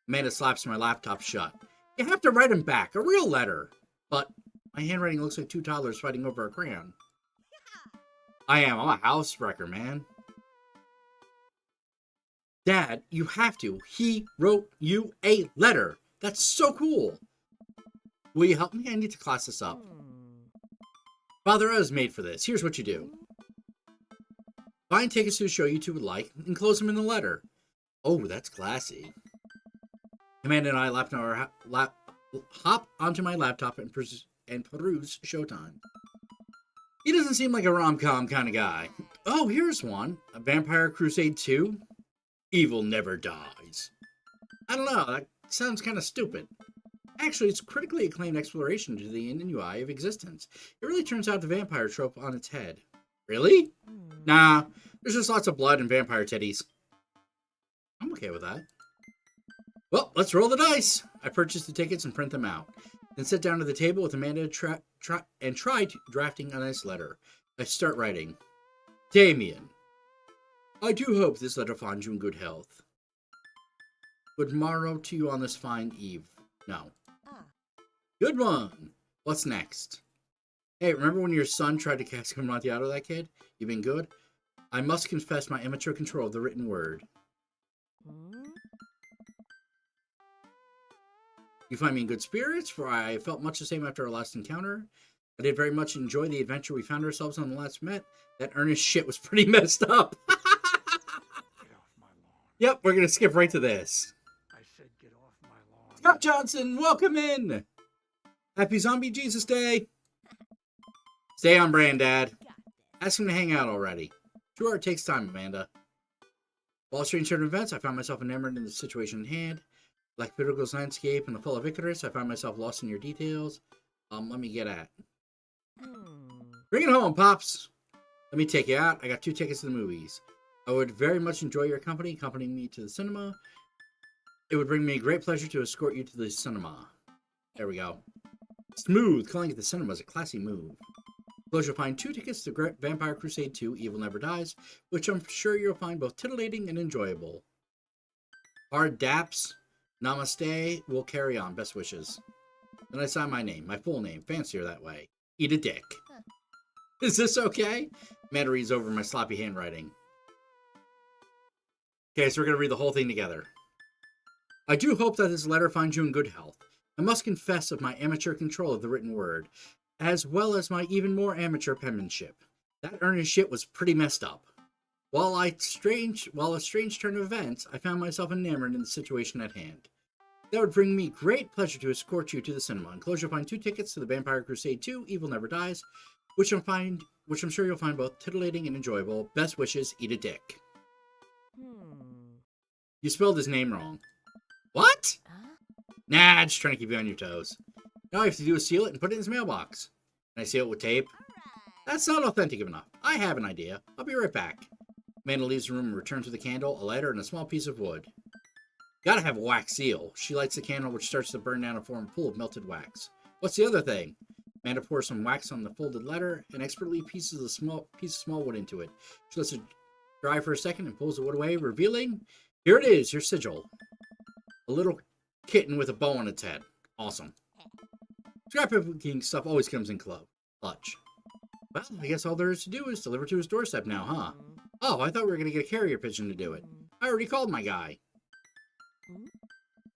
Amanda slaps my laptop shut. You have to write him back, a real letter. But my handwriting looks like two toddlers fighting over a crayon. I'm a housebreaker, man. Dad, you have to. He wrote you a letter. That's so cool. Will you help me? I need to class this up. Father, I was made for this. Here's what you do. Find tickets to a show you two would like, and close them in the letter. Oh, that's classy. Amanda and I hop onto my laptop and peruse Showtime. He doesn't seem like a rom-com kind of guy. Oh, here's one. A Vampire Crusade 2? Evil Never Dies. I don't know, that sounds kind of stupid. Actually, it's a critically acclaimed exploration to the inui of existence. It really turns out the vampire trope on its head. Really? Nah, there's just lots of blood and vampire titties. I'm okay with that. Well, let's roll the dice. I purchase the tickets and print them out. Then sit down at the table with Amanda and try drafting a nice letter. I start writing. Damien, I do hope this letter finds you in good health. Good morrow to you on this fine eve. No. Good one. What's next? Hey, remember when your son tried to cast Amontillado that kid? You been good? I must confess my immature control of the written word. You find me in good spirits, for I felt much the same after our last encounter. I did very much enjoy the adventure we found ourselves on the last met. That earnest shit was pretty messed up. Get off my lawn. Yep, we're going to skip right to this. I said get off my lawn. Scott Johnson, welcome in. Happy Zombie Jesus Day. Stay on brand, Dad. Ask him to hang out already. Sure, it takes time, Amanda. While strange turn of events, I found myself enamored in the situation in hand. Like Virgo's landscape and the fall of Icarus, I found myself lost in your details. Let me get at. Bring it home, Pops. Let me take you out. I got 2 tickets to the movies. I would very much enjoy your company, accompanying me to the cinema. It would bring me great pleasure to escort you to the cinema. There we go. Smooth. Calling it the cinema is a classy move. Close, you'll find 2 tickets to Vampire Crusade 2, Evil Never Dies, which I'm sure you'll find both titillating and enjoyable. Hard daps. Namaste. We'll carry on. Best wishes. Then I sign my name, my full name. Fancier that way. Eat a dick. Is this okay? Amanda reads over my sloppy handwriting. Okay, so we're going to read the whole thing together. I do hope that this letter finds you in good health. I must confess of my amateur control of the written word, as well as my even more amateur penmanship. That earnest shit was pretty messed up. While a strange turn of events, I found myself enamored in the situation at hand. That would bring me great pleasure to escort you to the cinema. Enclosure, you'll find 2 tickets to the Vampire Crusade 2, Evil Never Dies, which I'm sure you'll find both titillating and enjoyable. Best wishes, eat a dick. You spelled his name wrong. What? Nah, just trying to keep you on your toes. Now all you have to do is seal it and put it in his mailbox. Can I seal it with tape? That's not authentic enough. I have an idea. I'll be right back. Amanda leaves the room and returns with a candle, a lighter, and a small piece of wood. Gotta have a wax seal. She lights the candle, which starts to burn down and form a pool of melted wax. What's the other thing? Amanda pours some wax on the folded letter and expertly pieces a small wood into it. She lets it dry for a second and pulls the wood away, revealing, here it is, your sigil. A little kitten with a bow on its head. Awesome. Scrapbooking stuff always comes in clutch. Well, I guess all there is to do is deliver to his doorstep now, huh? Oh, I thought we were going to get a carrier pigeon to do it. I already called my guy.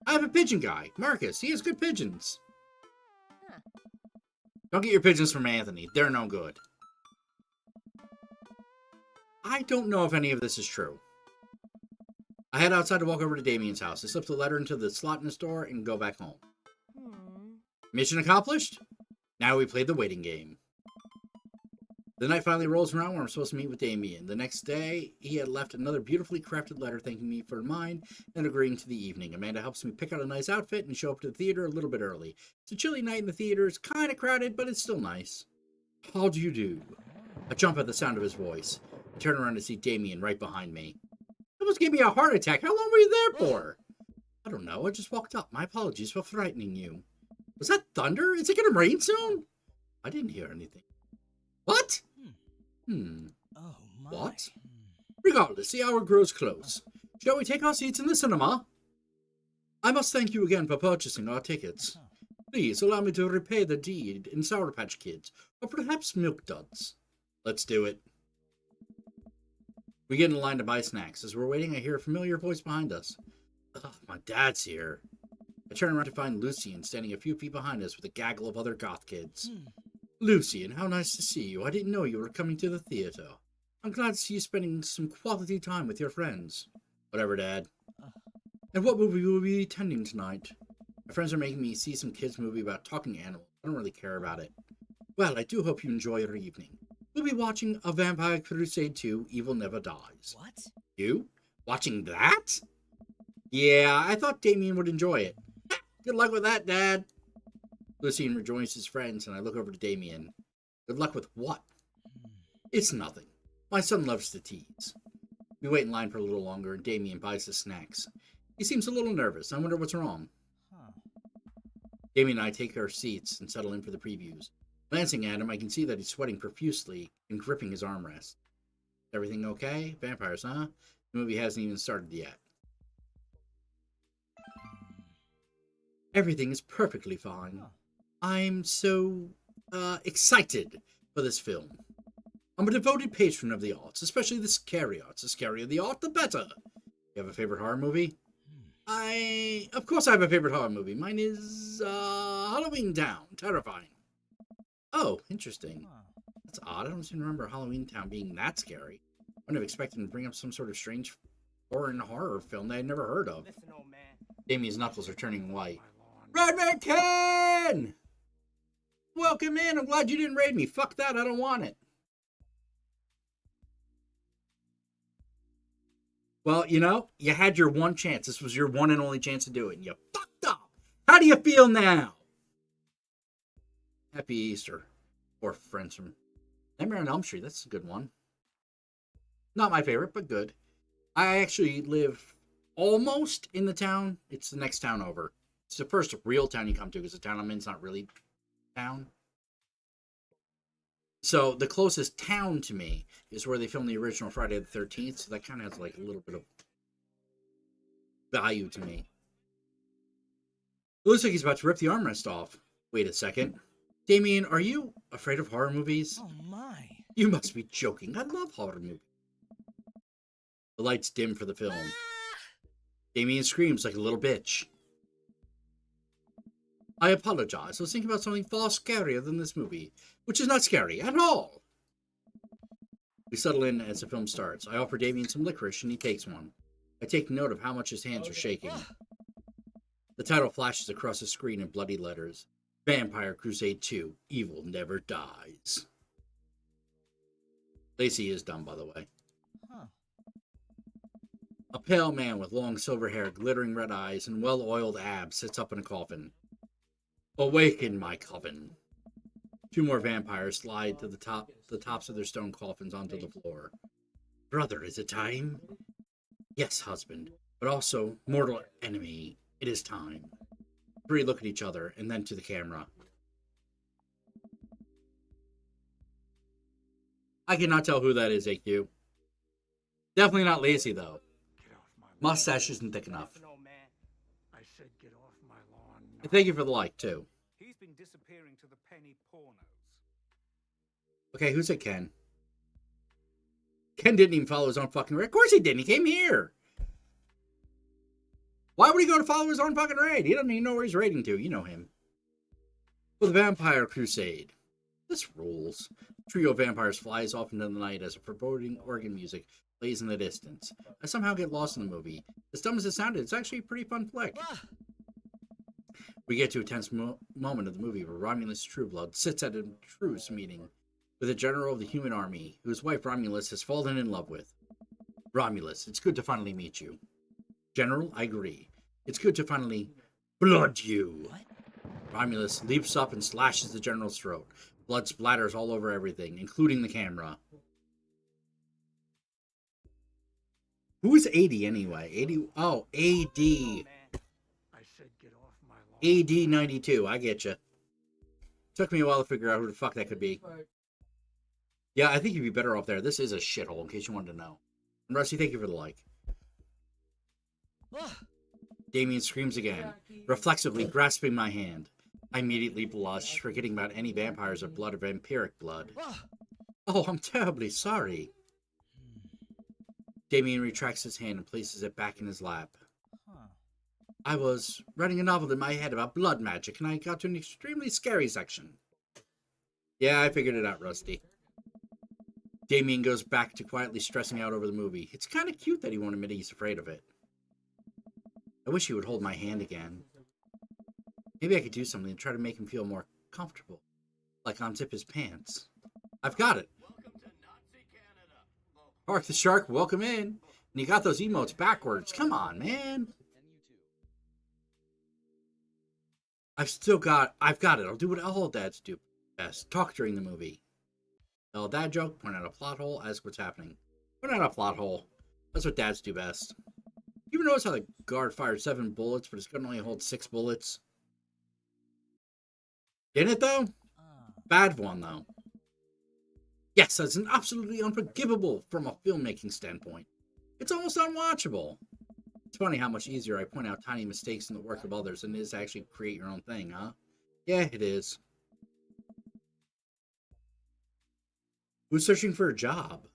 I have a pigeon guy, Marcus. He has good pigeons. Don't get your pigeons from Anthony. They're no good. I don't know if any of this is true. I head outside to walk over to Damien's house. I slip the letter into the slot in his door and go back home. Mission accomplished? Now we play the waiting game. The night finally rolls around where I'm supposed to meet with Damien. The next day, he had left another beautifully crafted letter thanking me for mine and agreeing to the evening. Amanda helps me pick out a nice outfit and show up to the theater a little bit early. It's a chilly night in the theater. It's kind of crowded, but it's still nice. How do you do? I jump at the sound of his voice. I turn around to see Damien right behind me. You almost gave me a heart attack. How long were you there for? I don't know. I just walked up. My apologies for frightening you. Was that thunder? Is it going to rain soon? I didn't hear anything. What? Oh, my. What? Regardless, the hour grows close. Shall we take our seats in the cinema? I must thank you again for purchasing our tickets. Please allow me to repay the deed in Sour Patch Kids, or perhaps Milk Duds. Let's do it. We get in line to buy snacks. As we're waiting, I hear a familiar voice behind us. Ugh, my dad's here. I turn around to find Lucian standing a few feet behind us with a gaggle of other goth kids. Lucian, how nice to see you. I didn't know you were coming to the theater. I'm glad to see you spending some quality time with your friends. Whatever, Dad. And what movie will we be attending tonight? My friends are making me see some kids' movie about talking animals. I don't really care about it. Well, I do hope you enjoy your evening. We'll be watching A Vampire Crusade 2, Evil Never Dies. What? You? Watching that? Yeah, I thought Damien would enjoy it. Good luck with that, Dad. Lucian rejoins his friends, and I look over to Damien. Good luck with what? It's nothing. My son loves to tease. We wait in line for a little longer, and Damien buys us snacks. He seems a little nervous. I wonder what's wrong. Damien and I take our seats and settle in for the previews. Glancing at him, I can see that he's sweating profusely and gripping his armrest. Everything okay? Vampires, huh? The movie hasn't even started yet. Everything is perfectly fine. I'm so, excited for this film. I'm a devoted patron of the arts, especially the scary arts. The scarier the art, the better. You have a favorite horror movie? Of course I have a favorite horror movie. Mine is, Halloween Town. Terrifying. Oh, interesting. That's odd. I don't seem to remember Halloween Town being that scary. I wouldn't have expected him to bring up some sort of strange foreign horror film that I'd never heard of. Listen, old man. Damien's knuckles are turning white. My lawn. Redman Ken! Welcome in. I'm glad you didn't raid me. Fuck that. I don't want it. Well, you know, you had your one chance. This was your one and only chance to do it, and you fucked up. How do you feel now? Happy Easter. Or friends from Nightmare on Elm Street. That's a good one. Not my favorite, but good. I actually live almost in the town. It's the next town over. It's the first real town you come to, because the town I'm in is not really town. So the closest town to me is where they filmed the original Friday the 13th. So that kind of has like a little bit of value to me. It looks like he's about to rip the armrest off. Wait a second. Damien, are you afraid of horror movies? Oh, my. You must be joking. I love horror movies. The lights dim for the film. Damien screams like a little bitch. I apologize. I was thinking about something far scarier than this movie, which is not scary at all. We settle in as the film starts. I offer Damien some licorice, and he takes one. I take note of how much his hands are shaking. The title flashes across the screen in bloody letters. Vampire Crusade 2, Evil Never Dies. Lacey is dumb, by the way. A pale man with long silver hair, glittering red eyes, and well-oiled abs sits up in a coffin. Awaken, my coven. Two more vampires slide to the tops of their stone coffins onto the floor. Brother, is it time? Yes, husband, but also mortal enemy. It is time. Three look at each other and then to the camera. I cannot tell who that is, AQ. Definitely not Lacey, though. Get off my lawn. Mustache isn't thick enough. Listen, old man. I said get off my lawn. And thank you for the like, too. He's been disappearing to the penny pornos. Okay, who said Ken? Ken didn't even follow his own fucking raid. Of course he didn't. He came here. Why would he go to follow his own fucking raid? He doesn't even know where he's raiding to. You know him. For the Vampire Crusade. This rules. A trio of vampires flies off into the night as a foreboding organ music plays in the distance. I somehow get lost in the movie. As dumb as it sounded, it's actually a pretty fun flick. We get to a tense moment of the movie where Romulus Trueblood sits at a truce meeting with a general of the human army, whose wife Romulus has fallen in love with. Romulus, it's good to finally meet you. General, I agree. It's good to finally blood you. What? Romulus leaps up and slashes the general's throat. Blood splatters all over everything, including the camera. Who's 80 anyway? 80? Oh, AD. I said get off my lawn. AD 92. I get you. Took me a while to figure out who the fuck that could be. Yeah, I think you'd be better off there. This is a shithole, in case you wanted to know. And Rusty, thank you for the like. Damien screams again, reflexively grasping my hand. I immediately blush, forgetting about any vampires or blood or vampiric blood. Oh, I'm terribly sorry. Damien retracts his hand and places it back in his lap. I was writing a novel in my head about blood magic, and I got to an extremely scary section. Yeah, I figured it out, Rusty. Damien goes back to quietly stressing out over the movie. It's kind of cute that he won't admit he's afraid of it. I wish he would hold my hand again. Maybe I could do something to try to make him feel more comfortable. Like unzip his pants. I've got it. Park the Shark, welcome in. And you got those emotes backwards. Come on, man. I've got it. I'll do what all dads do best. Talk during the movie. Tell a dad joke, point out a plot hole, ask what's happening. Point out a plot hole. That's what dads do best. You ever notice how the guard fired 7 bullets, but his gun only holds 6 bullets? Didn't it, though? Bad one, though. Yes, that's an absolutely unforgivable from a filmmaking standpoint. It's almost unwatchable. It's funny how much easier I point out tiny mistakes in the work of others than it is to actually create your own thing, huh? Yeah, it is. Who's searching for a job?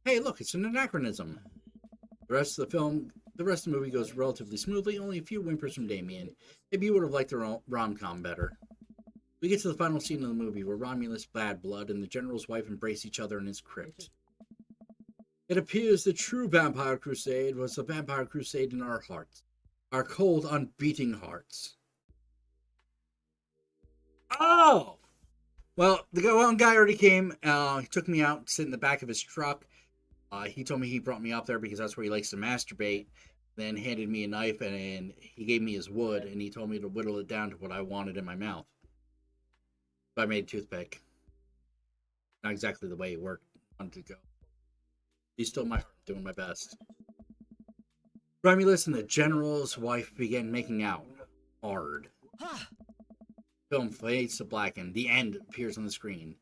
Hey, look, it's an anachronism. The rest of the movie goes relatively smoothly, only a few whimpers from Damien. Maybe you would have liked the rom-com better. We get to the final scene of the movie where Romulus, Bad Blood, and the General's wife embrace each other in his crypt. It appears the true Vampire Crusade was the Vampire Crusade in our hearts. Our cold, unbeating hearts. Oh! Well, the one guy already came. He took me out, sit in the back of his truck. He told me he brought me up there because that's where he likes to masturbate. Then handed me a knife and he gave me his wood and he told me to whittle it down to what I wanted in my mouth. So I made a toothpick. Not exactly the way it worked. I wanted to go. He's still my heart, doing my best. Romulus and the General's wife began making out. Hard. Film fades to black and the end appears on the screen.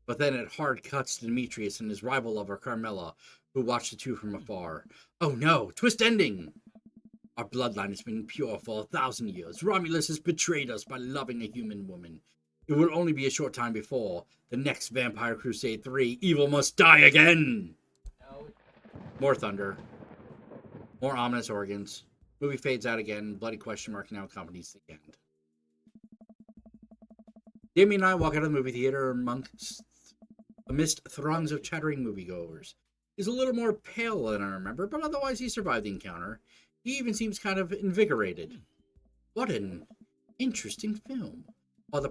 But then it hard cuts to Demetrius and his rival lover Carmela, who watch the two from afar. Oh no, twist ending! Our bloodline has been pure for 1,000 years. Romulus has betrayed us by loving a human woman. It will only be a short time before the next Vampire Crusade 3, evil must die again! More thunder. More ominous organs. Movie fades out again, bloody question mark now accompanies the end. Damien and I walk out of the movie theater amidst throngs of chattering moviegoers. He's a little more pale than I remember, but otherwise he survived the encounter. He even seems kind of invigorated. What an interesting film. While the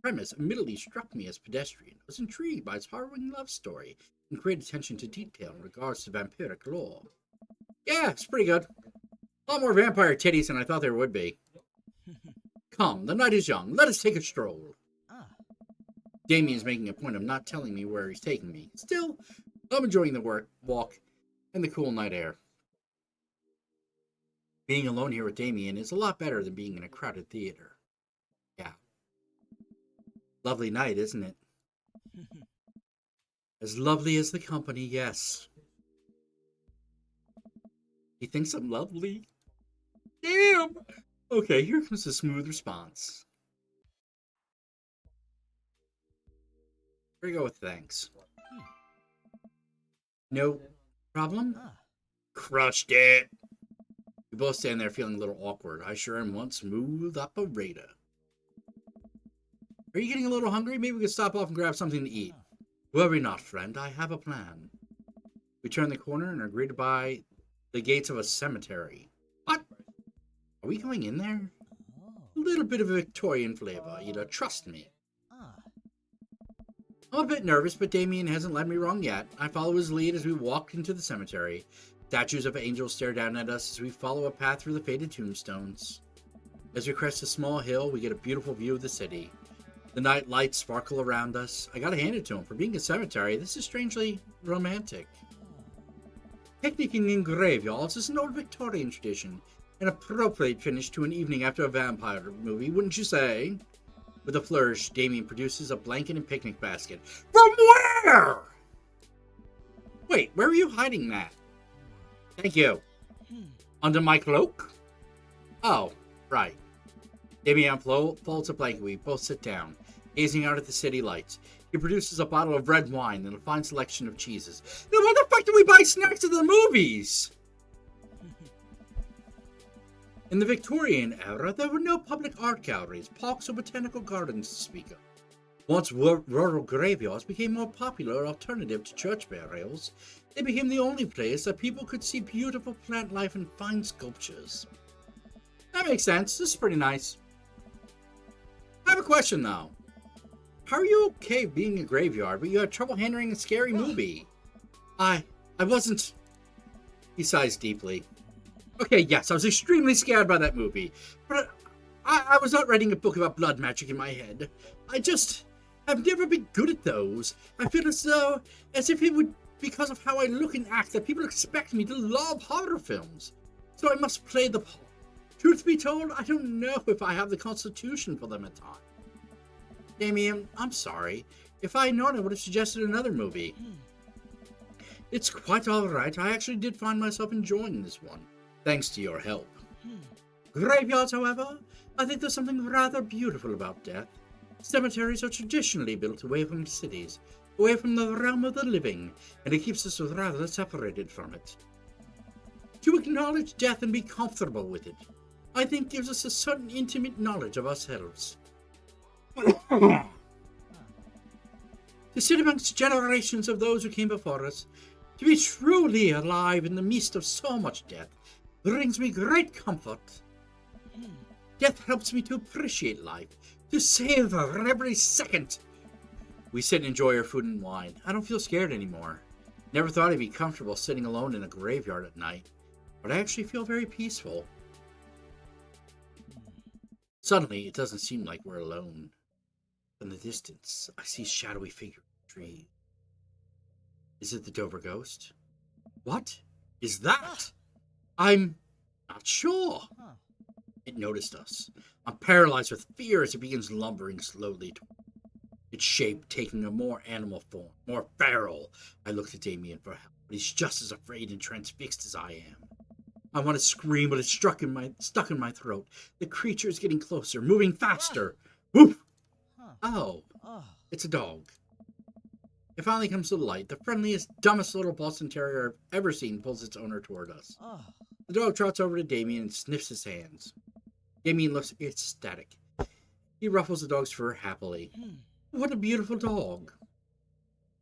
premise admittedly struck me as pedestrian, I was intrigued by its harrowing love story and great attention to detail in regards to vampiric lore. Yeah, it's pretty good. A lot more vampire titties than I thought there would be. Come, the night is young. Let us take a stroll. Damien's making a point of not telling me where he's taking me. Still, I'm enjoying the walk and the cool night air. Being alone here with Damien is a lot better than being in a crowded theater. Yeah. Lovely night, isn't it? As lovely as the company, yes. He thinks I'm lovely? Damn! Okay, here comes a smooth response. Here we go with thanks. No problem? Ah. Crushed it. We both stand there feeling a little awkward. I sure am one smooth operator. Are you getting a little hungry? Maybe we could stop off and grab something to eat. Worry not, friend. I have a plan. We turn the corner and are greeted by the gates of a cemetery. What? Are we going in there? A little bit of a Victorian flavor, trust me. Ah. I'm a bit nervous, but Damien hasn't led me wrong yet. I follow his lead as we walk into the cemetery. Statues of angels stare down at us as we follow a path through the faded tombstones. As we crest a small hill, we get a beautiful view of the city. The night lights sparkle around us. I gotta hand it to him. For being a cemetery, this is strangely romantic. Picnicking in graveyards is an old Victorian tradition. An appropriate finish to an evening after a vampire movie, wouldn't you say? With a flourish, Damien produces a blanket and picnic basket. From where? Wait, where are you hiding that? Thank you. Under my cloak? Oh, right. Damien folds a blanket. We both sit down, gazing out at the city lights. He produces a bottle of red wine and a fine selection of cheeses. Then why the fuck do we buy snacks at the movies? In the Victorian era, there were no public art galleries, parks, or botanical gardens to speak of. Once rural graveyards became more popular alternative to church burials, they became the only place that people could see beautiful plant life and fine sculptures. That makes sense. This is pretty nice. I have a question, though. How are you okay being a graveyard, but you had trouble handling a scary movie? I wasn't... He sighs deeply. Okay, yes, I was extremely scared by that movie, but I was not writing a book about blood magic in my head. I've never been good at those. I feel as if it would, because of how I look and act, that people expect me to love horror films. So I must play the part. Truth be told, I don't know if I have the constitution for them at times. Damien, I'm sorry. If I had known, I would have suggested another movie. It's quite alright. I actually did find myself enjoying this one, thanks to your help. Graveyards, however, I think there's something rather beautiful about death. Cemeteries are traditionally built away from cities, away from the realm of the living, and it keeps us rather separated from it. To acknowledge death and be comfortable with it, I think gives us a certain intimate knowledge of ourselves. To sit amongst generations of those who came before us, to be truly alive in the midst of so much death, brings me great comfort. Death helps me to appreciate life, to savor every second. We sit and enjoy our food and wine. I don't feel scared anymore. Never thought I'd be comfortable sitting alone in a graveyard at night, but I actually feel very peaceful. Suddenly, it doesn't seem like we're alone. In the distance, I see a shadowy figure in the tree. Is it the Dover ghost? What is that? I'm not sure. It noticed us. I'm paralyzed with fear as it begins lumbering slowly. Its shape taking a more animal form, more feral. I looked at Damien for help, but he's just as afraid and transfixed as I am. I want to scream, but it's stuck in my throat. The creature is getting closer, moving faster. Woof! Oh, it's a dog. It finally comes to the light. The friendliest, dumbest little Boston Terrier I've ever seen pulls its owner toward us. The dog trots over to Damien and sniffs his hands. Damien looks ecstatic. He ruffles the dog's fur happily. What a beautiful dog.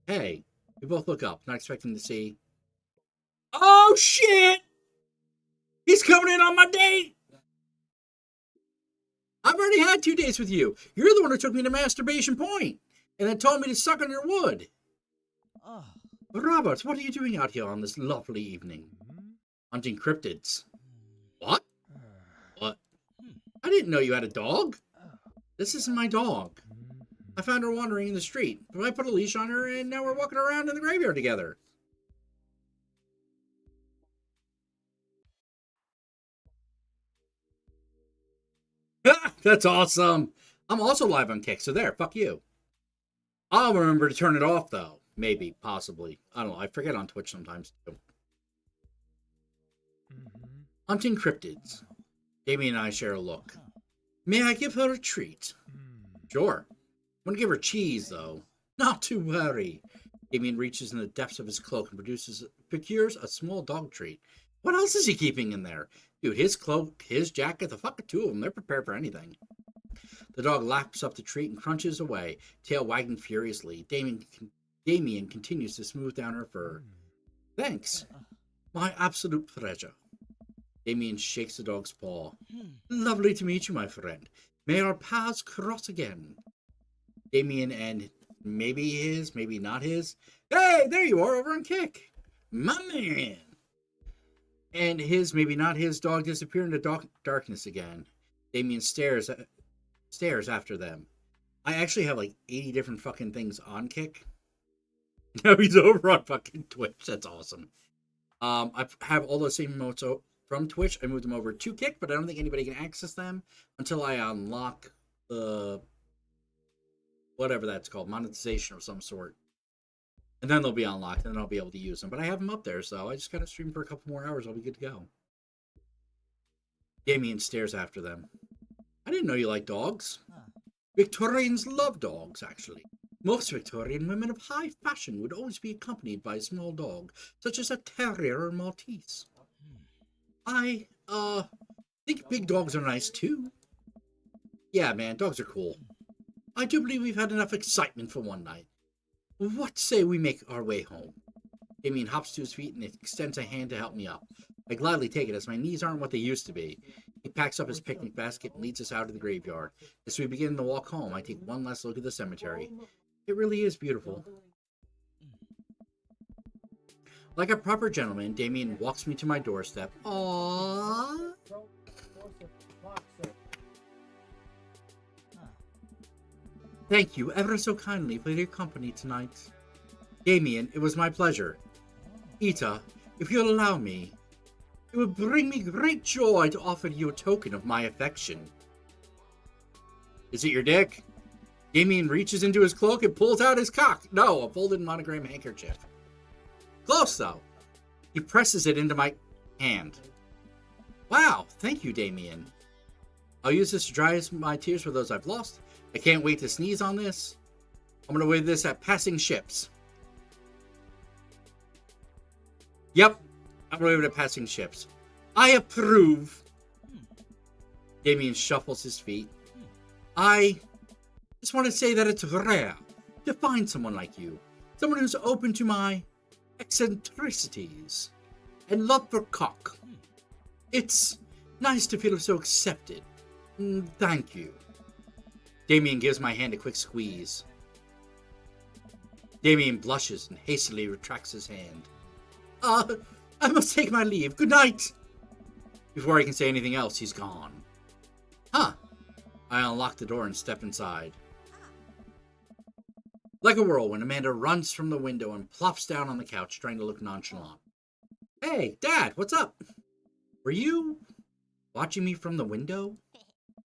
Hey, we both look up, not expecting to see... Oh, shit! He's coming in on my date! I've already had 2 dates with you. You're the one who took me to Masturbation Point and then told me to suck on your wood. Robert, what are you doing out here on this lovely evening? Hunting cryptids. What? What? I didn't know you had a dog. This isn't my dog. I found her wandering in the street, but I put a leash on her and now we're walking around in the graveyard together. That's awesome. I'm also live on Kick, so there, fuck you. I'll remember to turn it off, though. Maybe, possibly. I don't know. I forget on Twitch sometimes, too. Hunting cryptids. Damien and I share a look. May I give her a treat? Sure. I'm gonna give her cheese, though. Not to worry. Damien reaches in the depths of his cloak and procures a small dog treat. What else is he keeping in there? Dude, his cloak, his jacket, the fucking two of them, they're prepared for anything. The dog laps up the treat and crunches away, tail wagging furiously. Damien continues to smooth down her fur. Thanks. My absolute pleasure. Damien shakes the dog's paw. Lovely to meet you, my friend. May our paths cross again. Damien and maybe his, maybe not his. Hey, there you are over on Kick. My man. And his, maybe not his, dog disappear into darkness again. Damien stares after them. I actually have like 80 different fucking things on Kick. Now he's over on fucking Twitch. That's awesome. I have all those same emotes from Twitch. I moved them over to Kick, but I don't think anybody can access them until I unlock the whatever that's called, monetization of some sort. And then they'll be unlocked, and then I'll be able to use them. But I have them up there, so I just gotta stream for a couple more hours. I'll be good to go. Damien stares after them. I didn't know you liked dogs. Victorians love dogs, actually. Most Victorian women of high fashion would always be accompanied by a small dog, such as a terrier or Maltese. I, think big dogs are nice, too. Yeah, man, dogs are cool. I do believe we've had enough excitement for one night. What say we make our way home? Damien hops to his feet and extends a hand to help me up. I gladly take it, as my knees aren't what they used to be. He packs up his picnic basket and leads us out of the graveyard. As we begin the walk home, I take one last look at the cemetery. It really is beautiful. Like a proper gentleman, Damien walks me to my doorstep. Aww. Thank you ever so kindly for your company tonight. Damien, it was my pleasure. Ita, if you'll allow me, it would bring me great joy to offer you a token of my affection. Is it your dick? Damien reaches into his cloak and pulls out his cock. No, a folded monogram handkerchief. Close, though. He presses it into my hand. Wow, thank you, Damien. I'll use this to dry my tears for those I've lost. I can't wait to sneeze on this. I'm going to wave this at passing ships. Yep, I'm going to wave it at passing ships. I approve. Damien shuffles his feet. I just want to say that it's rare to find someone like you. Someone who's open to my eccentricities and love for cock. It's nice to feel so accepted. Thank you. Damien gives my hand a quick squeeze. Damien blushes and hastily retracts his hand. I must take my leave. Good night. Before I can say anything else, he's gone. Huh. I unlock the door and step inside. Like a whirlwind, Amanda runs from the window and plops down on the couch, trying to look nonchalant. Hey, Dad, what's up? Were you watching me from the window?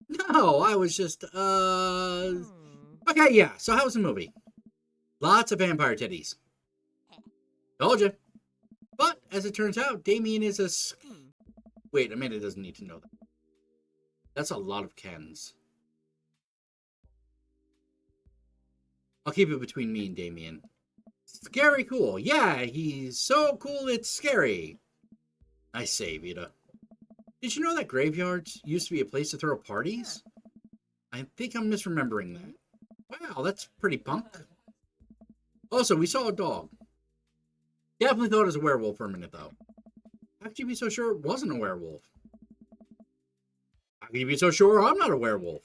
No, I was just, Okay, yeah, so how was the movie? Lots of vampire titties. Told you. But, as it turns out, Damien is a... Wait, Amanda doesn't need to know that. That's a lot of Kens. I'll keep it between me and Damien. Scary cool. Yeah, he's so cool it's scary. I say, Vita. Did you know that graveyards used to be a place to throw parties? I think I'm misremembering that. Wow, that's pretty punk. Also, we saw a dog. Definitely thought it was a werewolf for a minute, though. How could you be so sure it wasn't a werewolf? How can you be so sure I'm not a werewolf?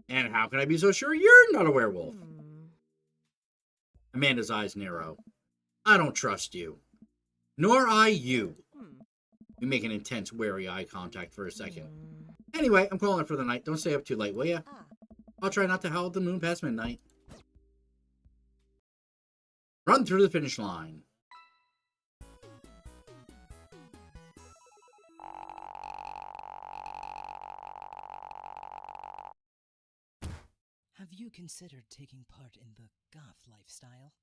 And how can I be so sure you're not a werewolf? Amanda's eyes narrow. I don't trust you. Nor I you. We make an intense, wary eye contact for a second. Anyway, I'm calling it for the night. Don't stay up too late, will ya? I'll try not to howl at the moon past midnight. Run through the finish line. Have you considered taking part in the goth lifestyle?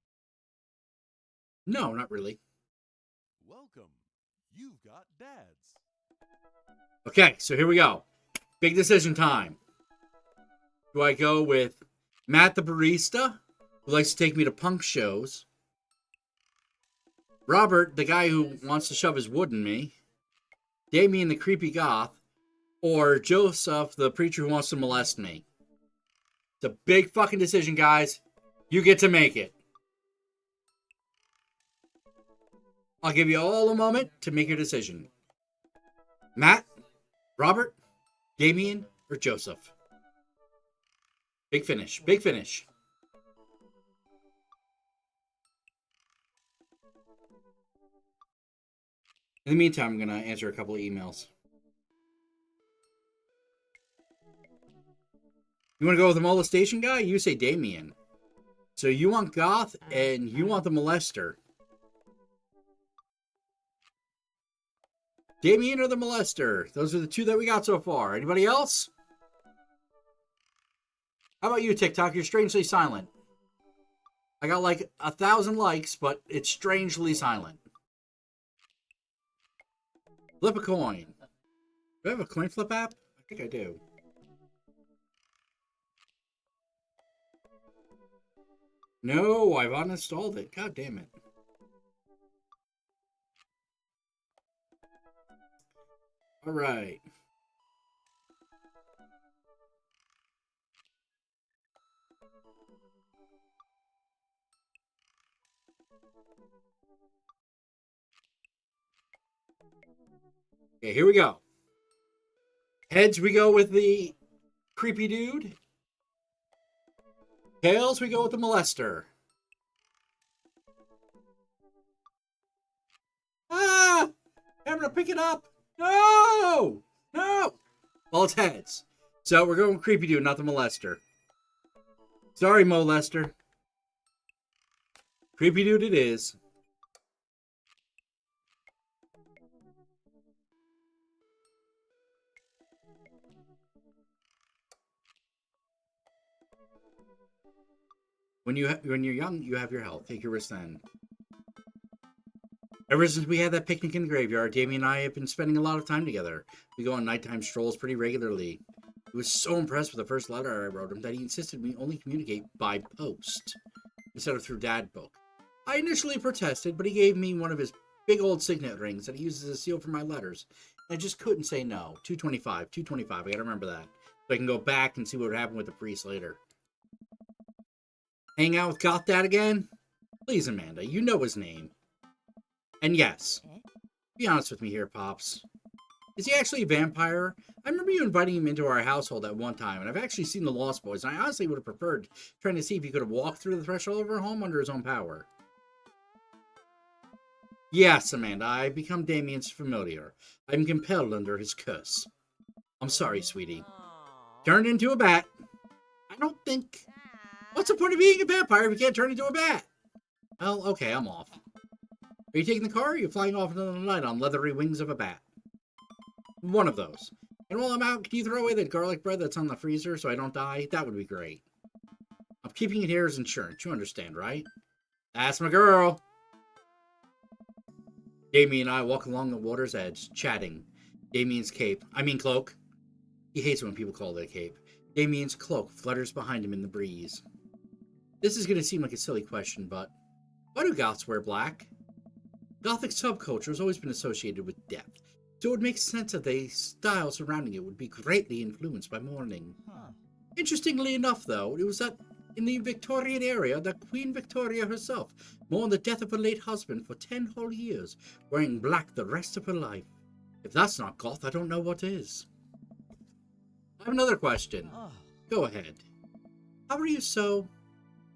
No, not really. Welcome. You've got dads. Okay, so here we go. Big decision time. Do I go with Matt the barista, who likes to take me to punk shows? Robert, the guy who wants to shove his wood in me? Damien, the creepy goth? Or Joseph, the preacher who wants to molest me? It's a big fucking decision, guys. You get to make it. I'll give you all a moment to make your decision. Matt, Robert, Damien, or Joseph? Big finish. Big finish. In the meantime, I'm going to answer a couple of emails. You want to go with the molestation guy? You say Damien. So you want Goth and you want the molester. Damien or the molester? Those are the two that we got so far. Anybody else? How about you, TikTok? You're strangely silent. I got like 1,000 likes, but it's strangely silent. Flip a coin. Do I have a coin flip app? I think I do. No, I've uninstalled it. God damn it. All right. Okay, here we go. Heads, we go with the creepy dude. Tails, we go with the molester. Ah! I'm gonna pick it up. No! No! Well, it's heads. So we're going with creepy dude, not the molester. Sorry, molester. Creepy dude it is. When you're young, you have your health. Take your risk then. Ever since we had that picnic in the graveyard, Damien and I have been spending a lot of time together. We go on nighttime strolls pretty regularly. He was so impressed with the first letter I wrote him that he insisted we only communicate by post instead of through Dad book. I initially protested, but he gave me one of his big old signet rings that he uses as a seal for my letters. And I just couldn't say no. 225, 225. I gotta remember that. So I can go back and see what would happen with the priest later. Hang out with Goth Dad again? Please, Amanda, you know his name. And yes, be honest with me here, Pops. Is he actually a vampire? I remember you inviting him into our household at one time, and I've actually seen The Lost Boys, and I honestly would have preferred trying to see if he could have walked through the threshold of our home under his own power. Yes, Amanda, I've become Damien's familiar. I'm compelled under his curse. I'm sorry, sweetie. Turned into a bat. I don't think... What's the point of being a vampire if you can't turn into a bat? Well, okay, I'm off. Are you taking the car or are you flying off into the night on leathery wings of a bat? One of those. And while I'm out, can you throw away that garlic bread that's on the freezer so I don't die? That would be great. I'm keeping it here as insurance. You understand, right? That's my girl. Damien and I walk along the water's edge, chatting. Damien's cloak. He hates when people call it a cape. Damien's cloak flutters behind him in the breeze. This is going to seem like a silly question, but why do goths wear black? Gothic subculture has always been associated with death, so it would make sense that the style surrounding it would be greatly influenced by mourning. Interestingly enough, though, it was in the Victorian era that Queen Victoria herself mourned the death of her late husband for 10 whole years, wearing black the rest of her life. If that's not goth, I don't know what is. I have another question. Go ahead. How are you so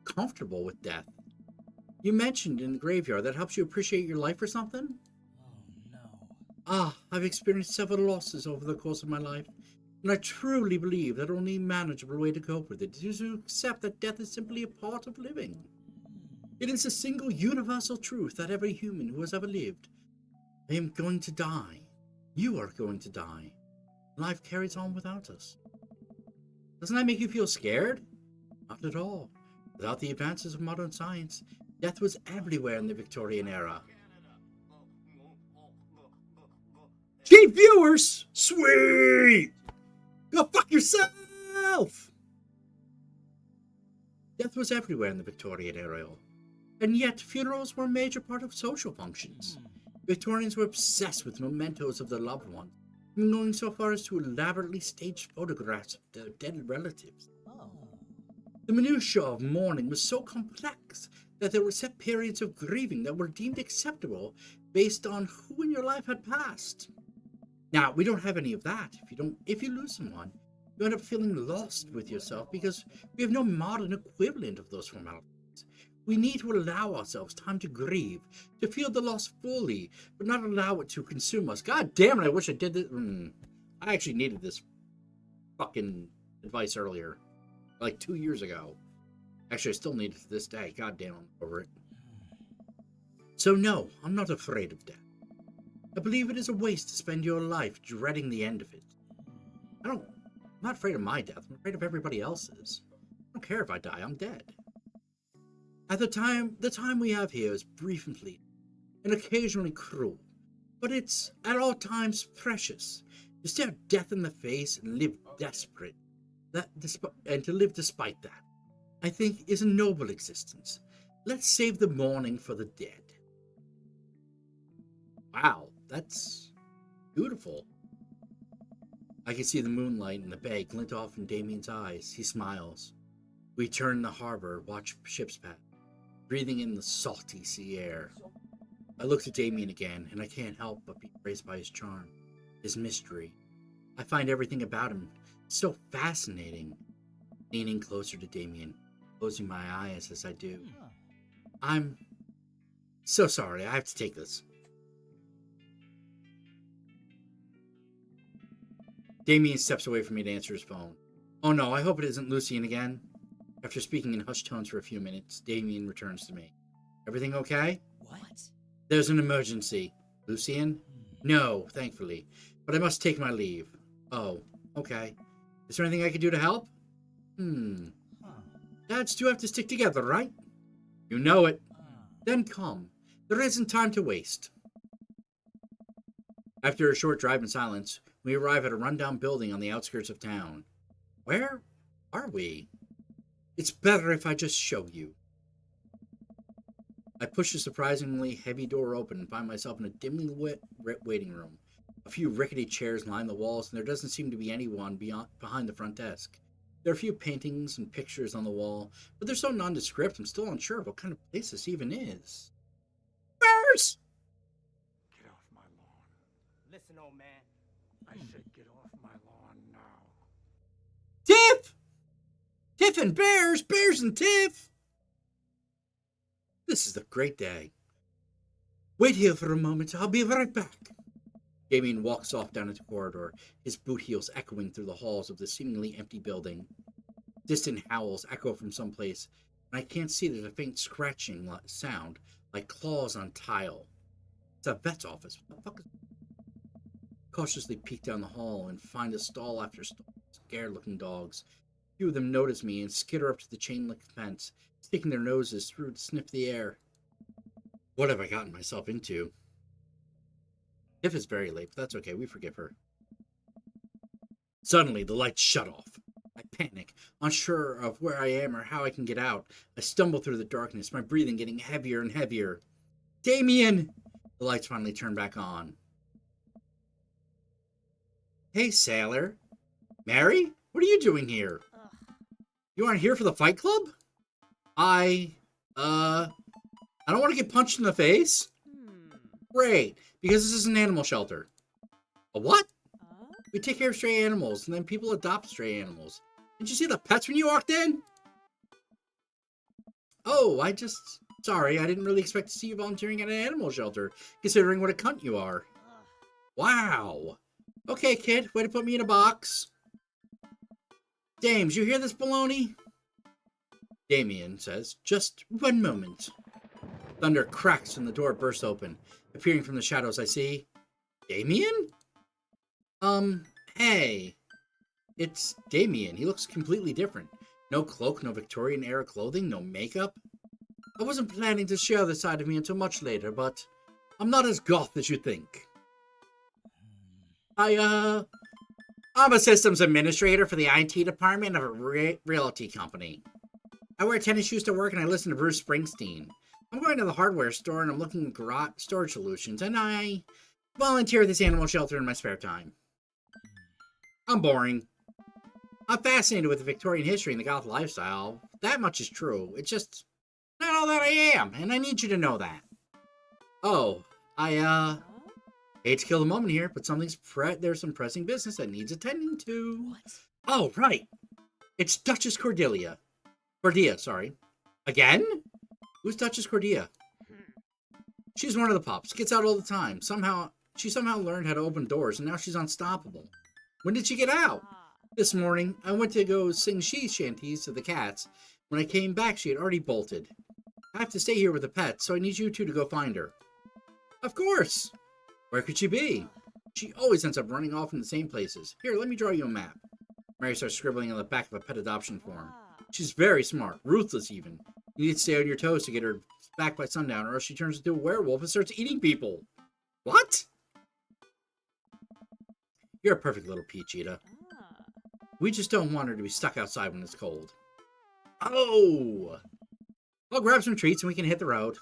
comfortable with death? You mentioned in the graveyard that helps you appreciate your life or something? Oh, no. I've experienced several losses over the course of my life, and I truly believe that only manageable way to cope with it is to accept that death is simply a part of living. It is a single universal truth that every human who has ever lived. I am going to die. You are going to die. Life carries on without us. Doesn't that make you feel scared? Not at all. Without the advances of modern science, death was everywhere in the Victorian era. Cheap viewers! Sweet! Go fuck yourself! Death was everywhere in the Victorian era, and yet funerals were a major part of social functions. Victorians were obsessed with mementos of their loved ones, even going so far as to elaborately stage photographs of their dead relatives. The minutiae of mourning was so complex that there were set periods of grieving that were deemed acceptable based on who in your life had passed. Now, we don't have any of that. If you lose someone, you end up feeling lost with yourself because we have no modern equivalent of those formalities. We need to allow ourselves time to grieve, to feel the loss fully, but not allow it to consume us. God damn it, I wish I did this. I actually needed this fucking advice earlier, like 2 years ago. Actually, I still need it to this day. God damn, I'm over it. So no, I'm not afraid of death. I believe it is a waste to spend your life dreading the end of it. I'm not afraid of my death. I'm afraid of everybody else's. I don't care if I die, I'm dead. At the time we have here is brief and fleeting, and occasionally cruel, but it's at all times precious. To stare death in the face and live desperate, and to live despite that, I think is a noble existence. Let's save the mourning for the dead. Wow, that's beautiful. I can see the moonlight in the bay glint off in Damien's eyes. He smiles. We turn the harbor, watch ships pass, breathing in the salty sea air. I look at Damien again, and I can't help but be praised by his charm, his mystery. I find everything about him so fascinating. Leaning closer to Damien, closing my eyes as I do. I'm so sorry, I have to take this. Damien steps away from me to answer his phone. Oh no, I hope it isn't Lucian again. After speaking in hushed tones for a few minutes, Damien returns to me. Everything okay? What? There's an emergency. Lucian? No, thankfully. But I must take my leave. Oh, okay. Is there anything I can do to help? Dads do have to stick together, right? You know it. Then come. There isn't time to waste. After a short drive in silence, we arrive at a rundown building on the outskirts of town. Where are we? It's better if I just show you. I push the surprisingly heavy door open and find myself in a dimly lit waiting room. A few rickety chairs line the walls, and there doesn't seem to be anyone behind the front desk. There are a few paintings and pictures on the wall, but they're so nondescript I'm still unsure of what kind of place this even is. Bears! Get off my lawn. Listen, old man. I said get off my lawn now. Tiff! Tiff and Bears! Bears and Tiff! This is a great day. Wait here for a moment. I'll be right back. Damien walks off down the corridor, his boot heels echoing through the halls of the seemingly empty building. Distant howls echo from someplace, and I can't see there's a faint scratching sound, like claws on tile. It's a vet's office. What the fuck is it? Cautiously peek down the hall and find a stall after stall, scared-looking dogs. A few of them notice me and skitter up to the chain-link fence, sticking their noses through to sniff the air. What have I gotten myself into? Tiff is very late, but that's okay. We forgive her. Suddenly, the lights shut off. I panic, unsure of where I am or how I can get out. I stumble through the darkness, my breathing getting heavier and heavier. Damien! The lights finally turn back on. Hey, sailor. Mary? What are you doing here? Ugh. You aren't here for the fight club? I don't want to get punched in the face. Great, because this is an animal shelter. A what? We take care of stray animals, and then people adopt stray animals. Didn't you see the pets when you walked in? Oh, sorry, I didn't really expect to see you volunteering at an animal shelter, considering what a cunt you are. Wow. Okay, kid, way to put me in a box. Dames, you hear this baloney? Damien says, just one moment. Thunder cracks and the door bursts open. Appearing from the shadows, I see... Damien? Hey. It's Damien. He looks completely different. No cloak, no Victorian-era clothing, no makeup. I wasn't planning to share this side of me until much later, but I'm not as goth as you think. I'm a systems administrator for the IT department of a realty company. I wear tennis shoes to work and I listen to Bruce Springsteen. I'm going to the hardware store and I'm looking at garage storage solutions, and I volunteer at this animal shelter in my spare time. I'm boring. I'm fascinated with the Victorian history and the goth lifestyle. That much is true. It's just not all that I am, and I need you to know that. Oh, I hate to kill the moment here, but there's some pressing business that needs attending to. What? Oh, right. It's Duchess Cordelia. Cordia, sorry. Again? Who's Duchess Cordia? She's one of the pups. Gets out all the time. She somehow learned how to open doors, and now she's unstoppable. When did she get out? This morning, I went to go sing she shanties to the cats. When I came back, she had already bolted. I have to stay here with the pets, so I need you two to go find her. Of course! Where could she be? She always ends up running off in the same places. Here, let me draw you a map. Mary starts scribbling on the back of a pet adoption form. She's very smart, ruthless even. You need to stay on your toes to get her back by sundown, or else she turns into a werewolf and starts eating people. What? You're a perfect little peach, Ida. We just don't want her to be stuck outside when it's cold. Oh! I'll grab some treats and we can hit the road.